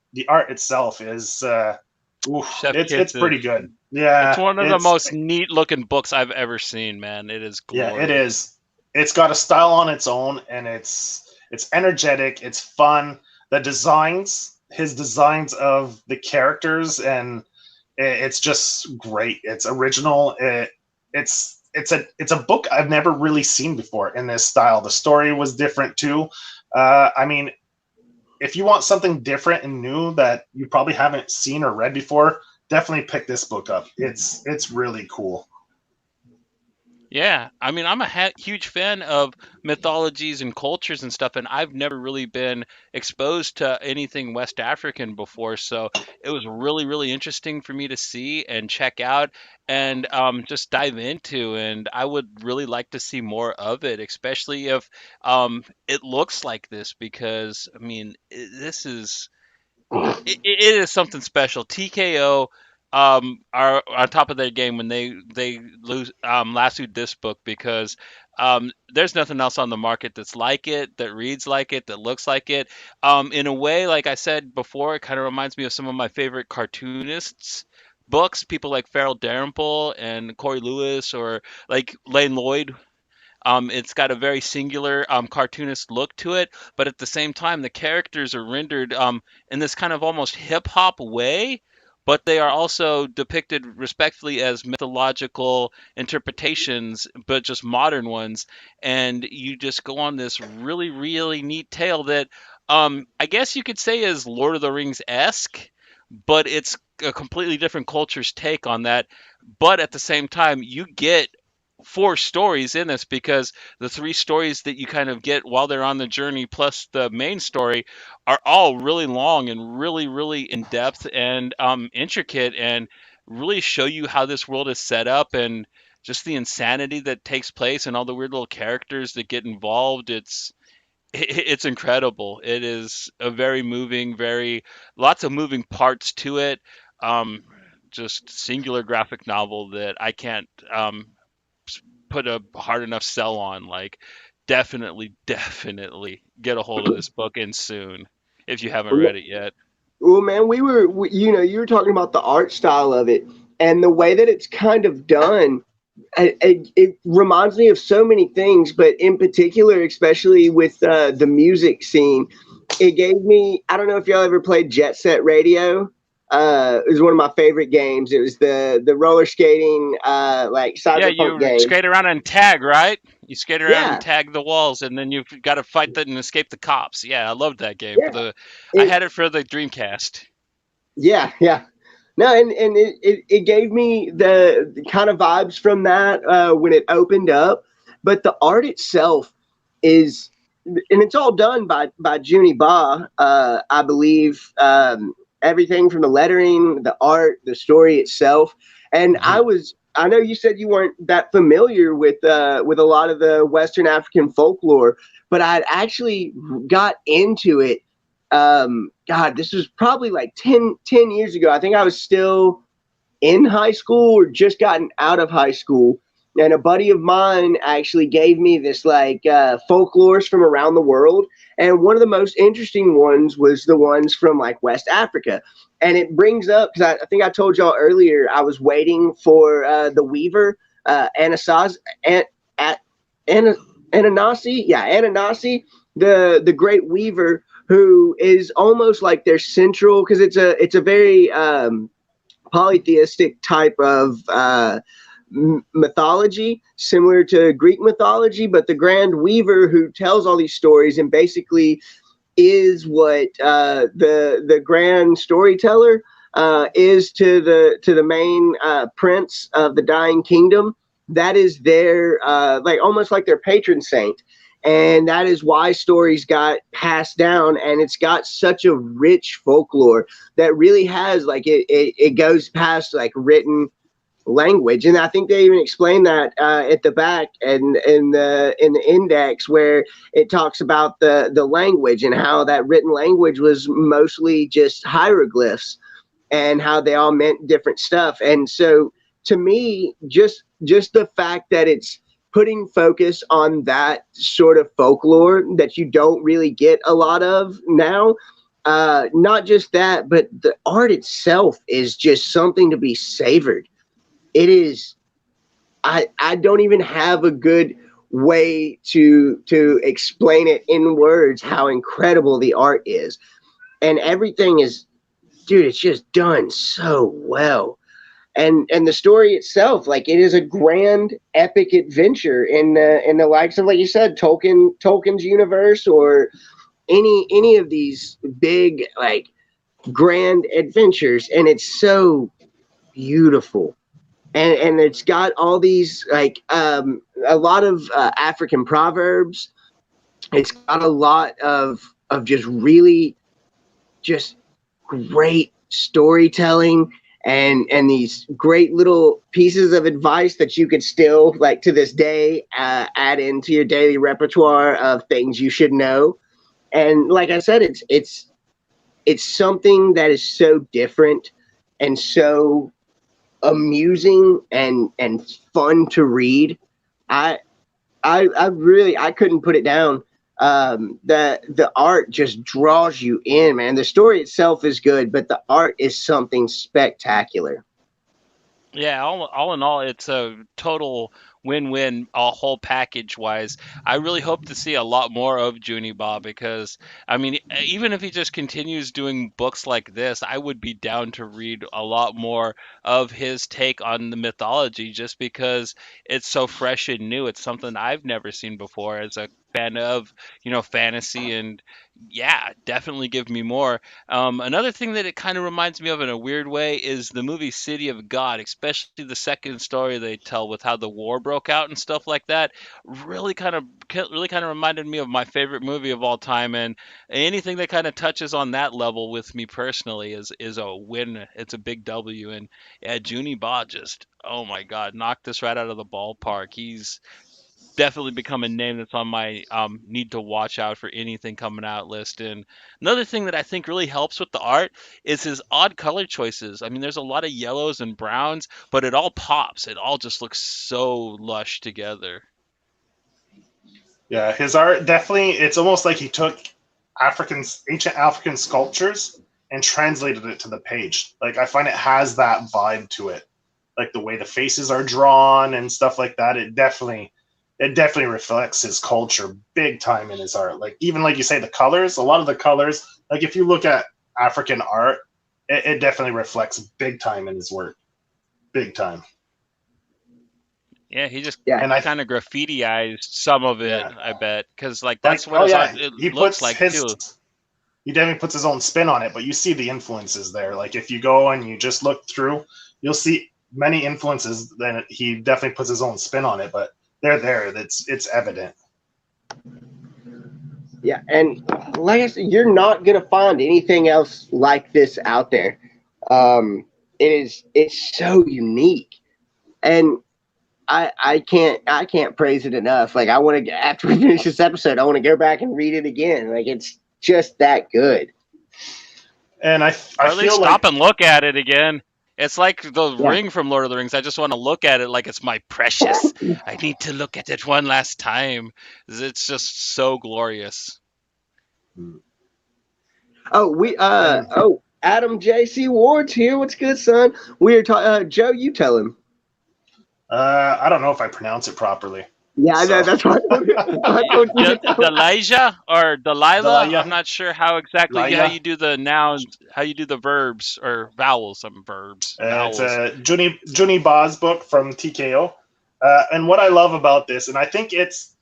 [SPEAKER 3] itself is
[SPEAKER 1] Chef
[SPEAKER 3] it's
[SPEAKER 1] Kisses.
[SPEAKER 3] pretty good.
[SPEAKER 1] It's
[SPEAKER 3] Yeah,
[SPEAKER 1] one of the most neat looking books I've ever seen, man. It is
[SPEAKER 3] yeah, it
[SPEAKER 1] glorious.
[SPEAKER 3] is. It's got a style on its own, and it's energetic. It's fun. His designs of the characters, and it's just great. It's original. It's a book I've never really seen before in this style. The story was different too. I mean, if you want something different and new that you probably haven't seen or read before, definitely pick this book up. It's really cool.
[SPEAKER 1] Yeah, I mean, I'm a huge fan of mythologies and cultures and stuff, and I've never really been exposed to anything West African before, so it was really, really interesting for me to see and check out and just dive into. And I would really like to see more of it, especially if it looks like this, because I mean, this is it is something special. TKO are on top of their game when they lose lassoed this book, because there's nothing else on the market that's like it, that reads like it, that looks like it. In a way, like I said before, it kind of reminds me of some of my favorite cartoonists books, people like Farrell Dalrymple and Corey Lewis, or like Lane Lloyd. It's got a very singular cartoonist look to it, but at the same time, the characters are rendered in this kind of almost hip hop way, but they are also depicted respectfully as mythological interpretations, but just modern ones. And you just go on this really, really neat tale that I guess you could say is Lord of the Rings esque, but it's a completely different culture's take on that. But at the same time, you get four stories in this, because the three stories that you kind of get while they're on the journey plus the main story are all really long and really, really in depth and intricate, and really show you how this world is set up and just the insanity that takes place and all the weird little characters that get involved. It's incredible. It is a very moving, very lots of moving parts to it. Um, just singular graphic novel that I can't put a hard enough sell on. Like, definitely, definitely get a hold of this book and soon if you haven't read it yet.
[SPEAKER 2] Well, man, you were talking about the art style of it and the way that it's kind of done. It reminds me of so many things, but in particular, especially with the music scene, it gave me. I don't know if y'all ever played Jet Set Radio. It was one of my favorite games. It was the roller skating, like
[SPEAKER 1] Yeah,
[SPEAKER 2] cyberpunk
[SPEAKER 1] you
[SPEAKER 2] game.
[SPEAKER 1] skate around and tag, right? You skate around and
[SPEAKER 2] Yeah,
[SPEAKER 1] tag the walls, and then you've got to fight that and escape the cops. Yeah, I loved that game.
[SPEAKER 2] yeah.
[SPEAKER 1] I
[SPEAKER 2] It,
[SPEAKER 1] had it for the Dreamcast.
[SPEAKER 2] yeah, yeah. No, and it gave me the kind of vibes from that when it opened up. But the art itself is, and it's all done by Junie Ba, I believe. Everything from the lettering, the art, the story itself. And
[SPEAKER 1] Mhm.
[SPEAKER 2] I know you said you weren't that familiar with a lot of the Western African folklore, but I'd actually got into it. God, this was probably like 10 years ago. I think I was still in high school or just gotten out of high school. And a buddy of mine actually gave me this like folklores from around the world. And one of the most interesting ones was the ones from like West Africa. And it brings up, because I think I told y'all earlier, I was waiting for the Weaver, Anasazi, An, An, Ananasi, yeah, Ananasi, the Great Weaver, who is almost like their central, because it's a very polytheistic type of mythology, similar to Greek mythology, but the Grand Weaver who tells all these stories and basically is what the grand storyteller is to the main prince of the dying kingdom. That is their like almost like their patron saint, and that is why stories got passed down. And it's got such a rich folklore that really has like it goes past like written language. And I think they even explain that at the back and in the index, where it talks about the language and how that written language was mostly just hieroglyphs and how they all meant different stuff. And so to me, just the fact that it's putting focus on that sort of folklore that you don't really get a lot of now. Not just that, but the art itself is just something to be savored. It is. I don't even have a good way to explain it in words how incredible the art is. And everything is, dude, it's just done so well. And the story itself, like it is a grand epic adventure in the likes of, like you said, Tolkien's universe, or any of these big like grand adventures. And it's so beautiful. And it's got all these like a lot of African proverbs. It's got a lot of just really just great storytelling, and these great little pieces of advice that you could still like to this day add into your daily repertoire of things you should know. And like I said, it's something that is so different and so amusing and fun to read. I I really I couldn't put it down. The art just draws you in, man. The story itself is good, but the art is something spectacular.
[SPEAKER 1] Yeah, all in all, it's a total win-win, a whole package wise. I really hope to see a lot more of Junie Bob because, I mean, even if he just continues doing books like this, I would be down to read a lot more of his take on the mythology just because it's so fresh and new. It's something I've never seen before as a fan of, fantasy, and yeah, definitely give me more. Another thing that it kind of reminds me of in a weird way is the movie City of God, especially the second story they tell with how the war broke out and stuff like that. Really kind of reminded me of my favorite movie of all time, and anything that kind of touches on that level with me personally is a win. It's a big W, and yeah, Junie Ba just, oh my God, knocked this right out of the ballpark. He's definitely become a name that's on my need to watch out for anything coming out list. And another thing that I think really helps with the art is his odd color choices. I mean, there's a lot of yellows and browns, but it all pops. It all just looks so lush together.
[SPEAKER 3] Yeah, his art definitely, it's almost like he took ancient African sculptures and translated it to the page. Like, I find it has that vibe to it. Like the way the faces are drawn and stuff like that. It definitely reflects his culture big time in his art. Like, even like you say, the colors, a lot of the colors, like if you look at African art, it definitely reflects big time in his work. Big time.
[SPEAKER 1] Yeah, he just
[SPEAKER 2] Yeah.
[SPEAKER 3] And I,
[SPEAKER 1] kind of graffitiized some of it,
[SPEAKER 3] yeah,
[SPEAKER 1] I bet, because like
[SPEAKER 3] like,
[SPEAKER 1] that's what
[SPEAKER 3] oh
[SPEAKER 1] his
[SPEAKER 3] yeah,
[SPEAKER 1] art it
[SPEAKER 3] he
[SPEAKER 1] looks
[SPEAKER 3] puts
[SPEAKER 1] like
[SPEAKER 3] his,
[SPEAKER 1] too.
[SPEAKER 3] he definitely puts his own spin on it, but you see the influences there. Like if you go and you just look through, you'll see many influences. Then he definitely puts his own spin on it, but they're there. It's evident.
[SPEAKER 2] Yeah, and like I said, you're not gonna find anything else like this out there. It's so unique, and I can't praise it enough. Like I want to, after we finish this episode, I want to go back and read it again. Like it's just that good.
[SPEAKER 3] And
[SPEAKER 1] Or
[SPEAKER 3] I
[SPEAKER 1] at least
[SPEAKER 3] feel
[SPEAKER 1] stop
[SPEAKER 3] like,
[SPEAKER 1] and look at it again. It's like the
[SPEAKER 2] Yeah,
[SPEAKER 1] ring from Lord of the Rings. I just want to look at it like it's my precious. I need to look at it one last time. It's just so glorious.
[SPEAKER 2] Oh,
[SPEAKER 3] and
[SPEAKER 2] Adam J.C. Ward's here. What's good, son? We are talking. Joe, you tell him.
[SPEAKER 3] I don't know if I pronounce it properly.
[SPEAKER 2] Yeah, I know.
[SPEAKER 3] So
[SPEAKER 2] That's why I told you to tell him.
[SPEAKER 1] Delija or Delilah? I'm
[SPEAKER 3] Dalaya,
[SPEAKER 1] not sure how exactly how
[SPEAKER 3] Laya.
[SPEAKER 1] you do the nouns, how you do the verbs or vowels. Some verbs,
[SPEAKER 3] It's
[SPEAKER 1] vowels.
[SPEAKER 3] a Junie Ba's book from TKO. And what I love about this, and I think it's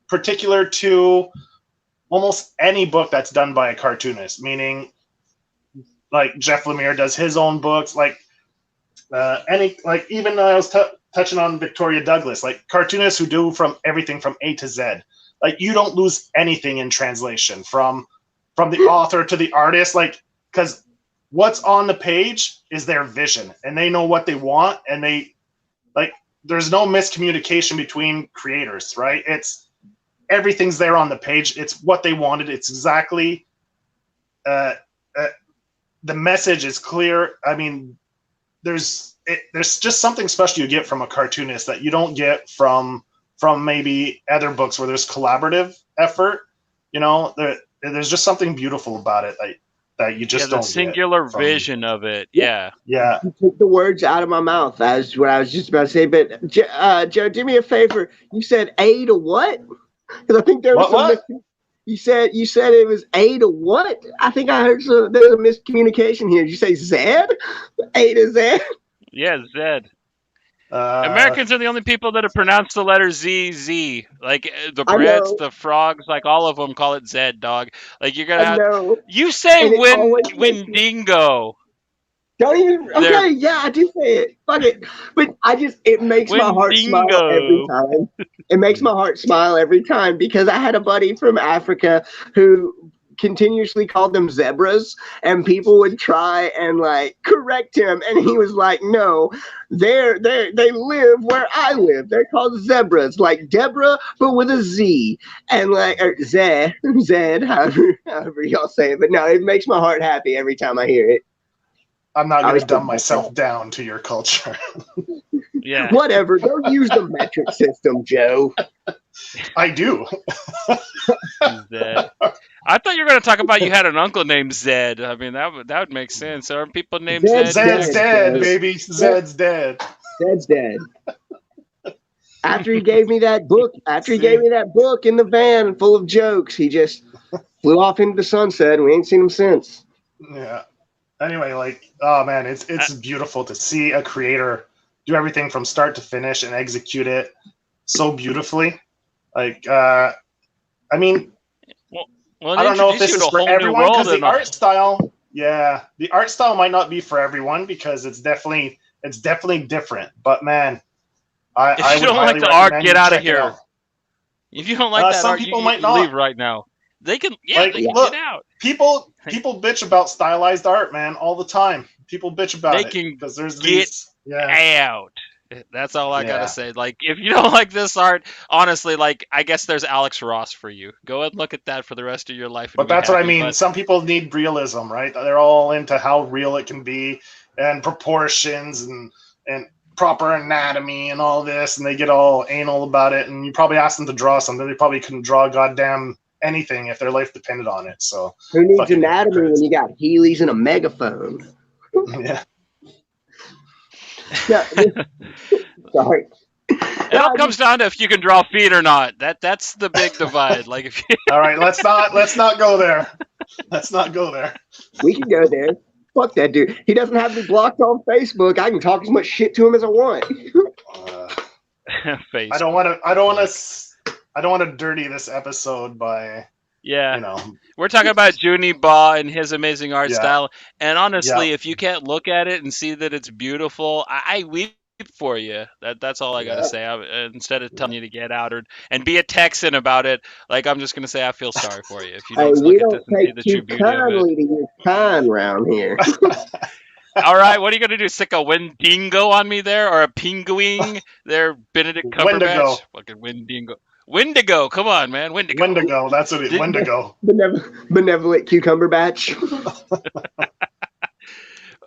[SPEAKER 3] particular to almost any book that's done by a cartoonist, meaning like Jeff Lemire does his own books, like any, like even I was touching on Victoria Douglas, like cartoonists who do from everything from A to Z. Like you don't lose anything in translation from the author to the artist, like because what's on the page is their vision, and they know what they want, and they like. There's no miscommunication between creators, right? It's everything's there on the page. It's what they wanted. It's exactly the message is clear. I mean, there's just something special you get from a cartoonist that you don't get from maybe other books where there's collaborative effort. There's just something beautiful about it that you
[SPEAKER 1] Yeah,
[SPEAKER 3] just
[SPEAKER 1] the
[SPEAKER 3] don't get
[SPEAKER 1] singular
[SPEAKER 3] from.
[SPEAKER 1] vision of it.
[SPEAKER 2] Yeah,
[SPEAKER 1] Yeah.
[SPEAKER 3] Yeah.
[SPEAKER 2] you took the words out of my mouth. That's what I was just about to say. But Joe, do me a favor. You said A to what? Because I think there was some.
[SPEAKER 3] What?
[SPEAKER 2] You said it was A to what? I think I heard there's a miscommunication here. Did you say Z? A to Z?
[SPEAKER 1] Yeah, Zed.
[SPEAKER 3] Uh,
[SPEAKER 1] Americans are the only people that have pronounced the letter Z Z. Like the
[SPEAKER 2] I
[SPEAKER 1] Brits,
[SPEAKER 2] know.
[SPEAKER 1] the frogs, like all of them call it Zed, dog. Like you're gonna
[SPEAKER 2] I
[SPEAKER 1] have.
[SPEAKER 2] know.
[SPEAKER 1] You say
[SPEAKER 2] And it always makes me.
[SPEAKER 1] Windingo.
[SPEAKER 2] Don't even.
[SPEAKER 1] They're
[SPEAKER 2] Okay, yeah, I do say it. Fuck it. But it makes my heart smile every
[SPEAKER 1] Windingo.
[SPEAKER 2] time. It makes my heart smile every time because I had a buddy from Africa who continuously called them zebras, and people would try and like correct him, and he was like, "No, they live where I live. They're called zebras, like Deborah, but with a Z, and like or Zed, however y'all say it. But no, it makes my heart happy every time I hear it.
[SPEAKER 3] I'm not
[SPEAKER 2] I
[SPEAKER 3] going
[SPEAKER 2] always
[SPEAKER 3] to dumb
[SPEAKER 2] think about that.
[SPEAKER 3] myself down to your culture.
[SPEAKER 1] Yeah,
[SPEAKER 2] Whatever. Don't use the metric system, Joe.
[SPEAKER 3] I do.
[SPEAKER 1] Zed. I thought you were gonna talk about you had an uncle named Zed. I mean that would make sense. Aren't people named
[SPEAKER 2] Zed's
[SPEAKER 1] Zed in
[SPEAKER 3] Zed's
[SPEAKER 2] dead,
[SPEAKER 3] dead,
[SPEAKER 2] Joe.
[SPEAKER 1] Texas?
[SPEAKER 3] baby.
[SPEAKER 2] Zed,
[SPEAKER 3] Zed's dead.
[SPEAKER 2] Zed's dead. After he gave me that
[SPEAKER 3] See?
[SPEAKER 2] book in the van full of jokes, he just flew off into the sunset, and we ain't seen him since.
[SPEAKER 3] Yeah. Anyway, like, oh man,
[SPEAKER 1] Uh,
[SPEAKER 3] it's beautiful to see a creator do everything from start to finish and execute it so beautifully. Like, I mean,
[SPEAKER 1] Well, well,
[SPEAKER 3] I
[SPEAKER 1] it
[SPEAKER 3] don't know if
[SPEAKER 1] introduced
[SPEAKER 3] this
[SPEAKER 1] you to
[SPEAKER 3] is
[SPEAKER 1] a
[SPEAKER 3] for
[SPEAKER 1] whole new
[SPEAKER 3] everyone
[SPEAKER 1] world
[SPEAKER 3] because the
[SPEAKER 1] and a
[SPEAKER 3] art style, yeah, the art style might not be for everyone because it's definitely different. But man, I
[SPEAKER 1] if you
[SPEAKER 3] would
[SPEAKER 1] don't like
[SPEAKER 3] highly
[SPEAKER 1] the art,
[SPEAKER 3] recommend
[SPEAKER 1] get
[SPEAKER 3] you
[SPEAKER 1] out of
[SPEAKER 3] check it
[SPEAKER 1] here.
[SPEAKER 3] out.
[SPEAKER 1] If you don't like that
[SPEAKER 3] Some
[SPEAKER 1] art,
[SPEAKER 3] people
[SPEAKER 1] you
[SPEAKER 3] might
[SPEAKER 1] leave
[SPEAKER 3] not.
[SPEAKER 1] right now. They can, yeah,
[SPEAKER 3] Like,
[SPEAKER 1] they can get
[SPEAKER 3] look,
[SPEAKER 1] out.
[SPEAKER 3] people bitch about stylized art, man, all the time. People bitch
[SPEAKER 1] They
[SPEAKER 3] about it
[SPEAKER 1] can
[SPEAKER 3] because there's
[SPEAKER 1] get
[SPEAKER 3] these, yeah,
[SPEAKER 1] out. That's all I gotta
[SPEAKER 3] yeah.
[SPEAKER 1] say. Like, if you don't like this art, honestly, like, I guess there's Alex Ross for you. Go and look at that for the rest of your life and
[SPEAKER 3] But
[SPEAKER 1] be
[SPEAKER 3] that's what I
[SPEAKER 1] happy.
[SPEAKER 3] mean.
[SPEAKER 1] But
[SPEAKER 3] Some people need realism, right? They're all into how real it can be and proportions and proper anatomy and all this, and they get all anal about it. And you probably ask them to draw something, they probably couldn't draw goddamn anything if their life depended on it. So
[SPEAKER 2] Who needs
[SPEAKER 3] fucking
[SPEAKER 2] anatomy when
[SPEAKER 3] hypocrites.
[SPEAKER 2] you got Heelys and a megaphone?
[SPEAKER 3] Yeah.
[SPEAKER 2] No, sorry.
[SPEAKER 1] it
[SPEAKER 2] No,
[SPEAKER 1] all comes down to if you can draw feet or not. That's the big divide. Like, if you,
[SPEAKER 3] All right, let's not go there. Let's not go there.
[SPEAKER 2] we can go there. Fuck that dude. He doesn't have me blocked on Facebook. I can talk as much shit to him as I want.
[SPEAKER 3] Uh, I
[SPEAKER 1] face.
[SPEAKER 3] don't want to. I don't want to. I don't want to dirty this episode by
[SPEAKER 1] Yeah.
[SPEAKER 3] you know.
[SPEAKER 1] We're talking about Junie Ba and his amazing art
[SPEAKER 3] Yeah.
[SPEAKER 1] style. And
[SPEAKER 3] Yeah.
[SPEAKER 1] honestly, if you can't look at it and see that it's beautiful, I weep for you. That's all I gotta
[SPEAKER 3] Yeah.
[SPEAKER 1] say. Instead of telling you to get out and be a Texan about it, like, I'm just gonna say I feel sorry for you if you
[SPEAKER 2] Hey,
[SPEAKER 1] don't
[SPEAKER 2] we
[SPEAKER 1] look at this
[SPEAKER 2] don't
[SPEAKER 1] and see
[SPEAKER 2] take
[SPEAKER 1] the
[SPEAKER 2] too
[SPEAKER 1] true beauty of it.
[SPEAKER 2] kindly to your kind round here.
[SPEAKER 1] All right, what are you gonna do? Stick a Wendigo on me there, or a Pinguing there, Benedict
[SPEAKER 3] Wendigo.
[SPEAKER 1] Cumberbatch? Fucking Wendigo. Wendigo, come on, man, Wendigo.
[SPEAKER 3] Wendigo. That's what it.
[SPEAKER 1] Did,
[SPEAKER 3] Wendigo.
[SPEAKER 2] Benevolent cucumber batch.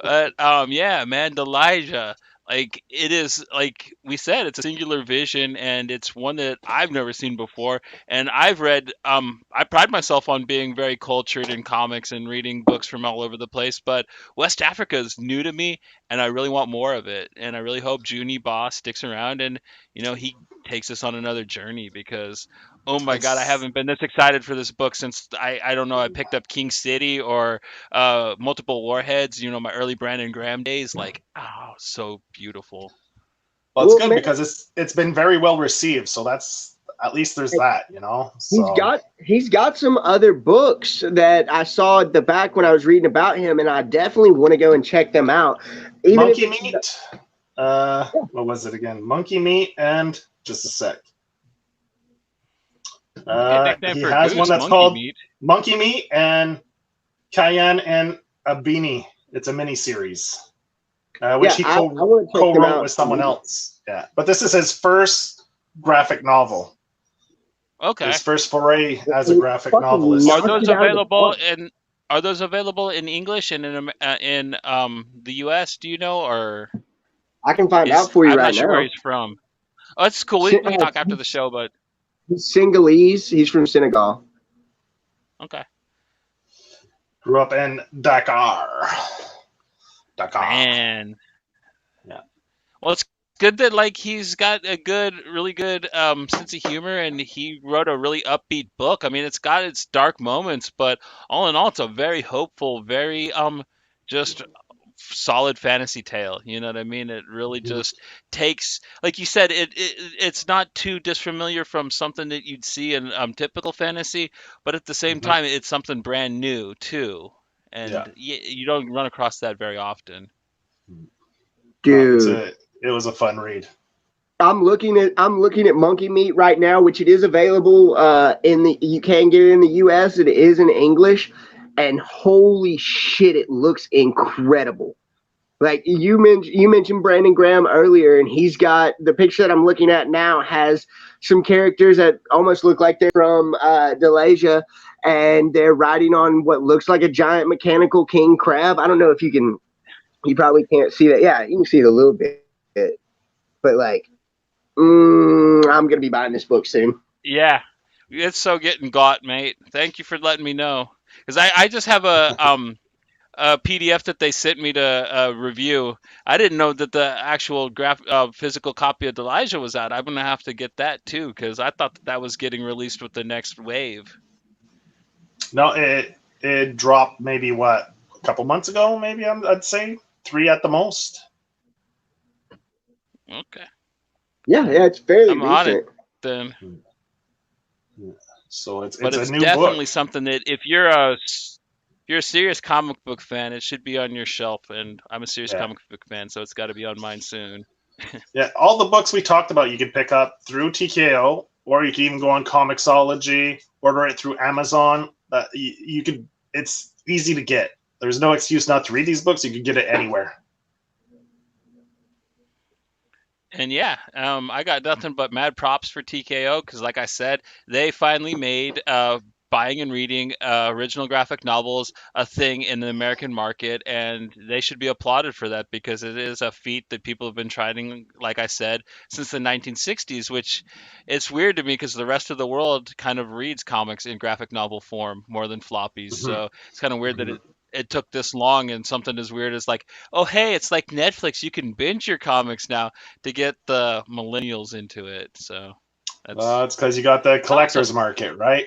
[SPEAKER 1] Yeah, man, Elijah. Like, it is, like we said, it's a singular vision, and it's one that I've never seen before. And I've read. I pride myself on being very cultured in comics and reading books from all over the place. But West Africa is new to me, and I really want more of it. And I really hope Junie Ba sticks around, and he takes us on another journey because. Oh my God, I
[SPEAKER 3] It's
[SPEAKER 1] haven't been this excited for this book since I don't know, I picked up King City or multiple warheads, my early Brandon Graham days. Like, oh, so beautiful.
[SPEAKER 3] well, it's
[SPEAKER 2] Well,
[SPEAKER 3] good
[SPEAKER 2] man,
[SPEAKER 3] because it's been very well received. So that's at least there's that, you know.
[SPEAKER 2] he's
[SPEAKER 3] So
[SPEAKER 2] got some other books that I saw at the back when I was reading about him, and I definitely want to go and check them out. Even if
[SPEAKER 3] Monkey
[SPEAKER 2] it's
[SPEAKER 3] Meat. What was it again? Monkey Meat and just a sec.
[SPEAKER 1] Good nickname
[SPEAKER 3] He
[SPEAKER 1] for
[SPEAKER 3] has one
[SPEAKER 1] Goose,
[SPEAKER 3] that's
[SPEAKER 1] Monkey
[SPEAKER 3] called
[SPEAKER 1] Meat.
[SPEAKER 3] Monkey Meat and Cayenne and Abini. It's a mini series, which
[SPEAKER 2] yeah,
[SPEAKER 3] he
[SPEAKER 2] I want to check them
[SPEAKER 3] co-wrote
[SPEAKER 2] out.
[SPEAKER 3] with someone else. Yeah, but this is his first graphic novel.
[SPEAKER 1] Okay.
[SPEAKER 3] His first foray as a
[SPEAKER 2] It
[SPEAKER 3] graphic
[SPEAKER 2] fucking
[SPEAKER 3] novelist.
[SPEAKER 1] Are
[SPEAKER 2] knocks
[SPEAKER 1] those
[SPEAKER 2] it out of the
[SPEAKER 1] available
[SPEAKER 2] park.
[SPEAKER 1] in English and in the U.S.? Do you know, or
[SPEAKER 2] I can find out for you
[SPEAKER 1] I'm
[SPEAKER 2] right
[SPEAKER 1] not sure where
[SPEAKER 2] now.
[SPEAKER 1] he's from. Oh, that's cool. We can talk after the show, but
[SPEAKER 2] He's Senegalese. He's from Senegal.
[SPEAKER 1] okay.
[SPEAKER 3] Grew up in Dakar. Dakar.
[SPEAKER 1] Man.
[SPEAKER 3] Yeah.
[SPEAKER 1] Well, it's good that, like, he's got a really good sense of humor, and he wrote a really upbeat book. I mean, it's got its dark moments, but all in all, it's a very hopeful, very just solid fantasy tale. You know what I mean? It really
[SPEAKER 3] Mhm.
[SPEAKER 1] just takes, like you said, it's not too disfamiliar from something that you'd see in typical fantasy, but at the same
[SPEAKER 3] Mhm.
[SPEAKER 1] time, it's something brand new too,
[SPEAKER 3] Yeah.
[SPEAKER 1] and you don't run across that very often.
[SPEAKER 3] No,
[SPEAKER 2] Dude,
[SPEAKER 3] it was a fun read.
[SPEAKER 2] I'm looking at Monkey Meat right now, which it is available you can get it in the US. It is in English, and holy shit, it looks incredible. Like you mentioned Brandon Graham earlier, and he's got the picture that I'm looking at now has some characters that almost look like they're from Delasia, and they're riding on what looks like a giant mechanical king crab. I don't know if you probably can't see that. Yeah, you can see it a little bit, but like, I'm gonna be buying this book soon.
[SPEAKER 1] Yeah, it's so getting got, mate. Thank you for letting me know, because I just have a PDF that they sent me to review. I didn't know that the actual physical copy of Elijah was out. I'm gonna have to get that too, because I thought that was getting released with the next wave.
[SPEAKER 3] No, it dropped maybe what a couple months ago. Maybe I'd say 3 at the most.
[SPEAKER 1] Okay,
[SPEAKER 2] Yeah, it's fairly
[SPEAKER 1] I'm on it
[SPEAKER 2] recent.
[SPEAKER 1] then.
[SPEAKER 3] So
[SPEAKER 1] But
[SPEAKER 3] it's a
[SPEAKER 1] it's
[SPEAKER 3] new book.
[SPEAKER 1] definitely something that if you're a serious comic book fan, it should be on your shelf. And I'm a serious
[SPEAKER 3] Yeah.
[SPEAKER 1] comic book fan, so it's got to be on mine soon.
[SPEAKER 3] Yeah, all the books we talked about you can pick up through TKO, or you can even go on Comixology, order it through Amazon. You could. It's easy to get. There's no excuse not to read these books. You can get it anywhere.
[SPEAKER 1] And yeah, I got nothing but mad props for TKO because, like I said, they finally made buying and reading original graphic novels a thing in the American market, and they should be applauded for that because it is a feat that people have been trying, like I said, since the 1960s. Which it's weird to me because the rest of the world kind of reads comics in graphic novel form more than floppies,
[SPEAKER 3] Hmm.
[SPEAKER 1] so it's kind of weird that
[SPEAKER 3] Hmm.
[SPEAKER 1] it took this long and something as weird as like, oh hey, it's like Netflix, you can binge your comics now to get the millennials into it. So
[SPEAKER 3] It's because you got the
[SPEAKER 1] it's
[SPEAKER 3] collector's
[SPEAKER 1] awesome.
[SPEAKER 3] market, right?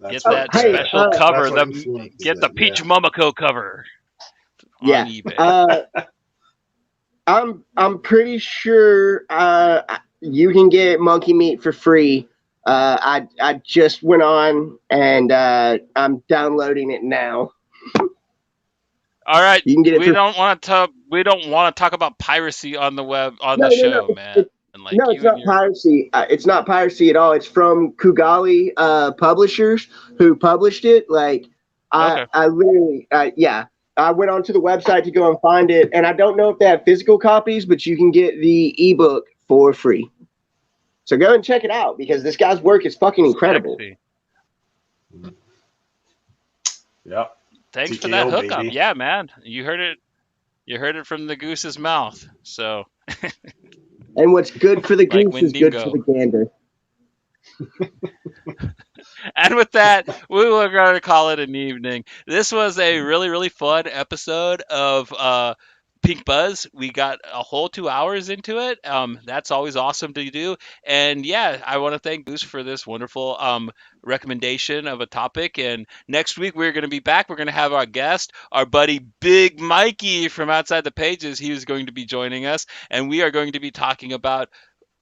[SPEAKER 3] That's
[SPEAKER 1] Get
[SPEAKER 2] Oh,
[SPEAKER 1] that
[SPEAKER 3] what.
[SPEAKER 2] hey,
[SPEAKER 1] special
[SPEAKER 3] That's
[SPEAKER 1] cover,
[SPEAKER 3] what
[SPEAKER 1] the
[SPEAKER 3] influences
[SPEAKER 1] get
[SPEAKER 3] it.
[SPEAKER 1] the
[SPEAKER 3] Yeah.
[SPEAKER 1] Peach Momoko cover on
[SPEAKER 2] yeah.
[SPEAKER 1] eBay.
[SPEAKER 2] I'm pretty sure you can get monkey meat for free. I just went on and I'm downloading it now.
[SPEAKER 1] All right,
[SPEAKER 2] You can get it for
[SPEAKER 1] we don't want to talk about piracy on the web on
[SPEAKER 2] no
[SPEAKER 1] the
[SPEAKER 2] no no
[SPEAKER 1] show,
[SPEAKER 2] it,
[SPEAKER 1] man.
[SPEAKER 2] it,
[SPEAKER 1] Like
[SPEAKER 2] no,
[SPEAKER 1] you
[SPEAKER 2] it's
[SPEAKER 1] and
[SPEAKER 2] not
[SPEAKER 1] your
[SPEAKER 2] piracy. It's not piracy at all. It's from Kugali publishers who published it. Like
[SPEAKER 1] okay.
[SPEAKER 2] I literally yeah. I went onto the website to go and find it, and I don't know if they have physical copies, but you can get the ebook for free. So go and check it out because this guy's work is fucking incredible.
[SPEAKER 1] Sexy.
[SPEAKER 3] Yep.
[SPEAKER 1] Thanks for that
[SPEAKER 3] TKO
[SPEAKER 1] hookup.
[SPEAKER 3] baby.
[SPEAKER 1] Yeah, man. You heard it from the goose's mouth. So,
[SPEAKER 2] And what's good for the
[SPEAKER 1] like
[SPEAKER 2] goose is good for
[SPEAKER 1] Windingo.
[SPEAKER 2] the gander.
[SPEAKER 1] And with that, we were going to call it an evening. This was a really, really fun episode of Pink Buzz. We got a whole 2 hours into it. That's always awesome to do. And yeah, I want to thank Goose for this wonderful recommendation of a topic. And next week, we're going to be back. We're going to have our guest, our buddy Big Mikey from Outside the Pages. He is going to be joining us. And we are going to be talking about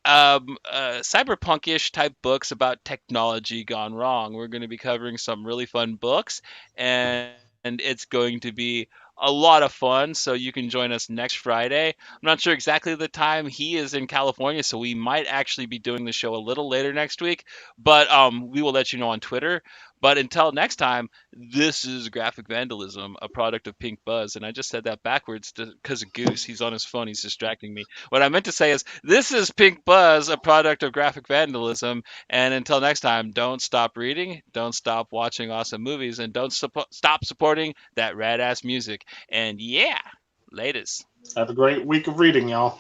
[SPEAKER 1] cyberpunk-ish type books about technology gone wrong. We're going to be covering some really fun books, and it's going to be a lot of fun. So you can join us next Friday. I'm not sure exactly the time. He is in California, so we might actually be doing the show a little later next week, but we will let you know on Twitter. But until next time, this is Graphic Vandalism, a product of Pink Buzz. And I just said that backwards because of Goose. He's on his phone. He's distracting me. What I meant to say is, this is Pink Buzz, a product of Graphic Vandalism. And until next time, don't stop reading, don't stop watching awesome movies, and don't stop supporting that rad ass music. And yeah, latest.
[SPEAKER 3] Have a great week of reading, y'all.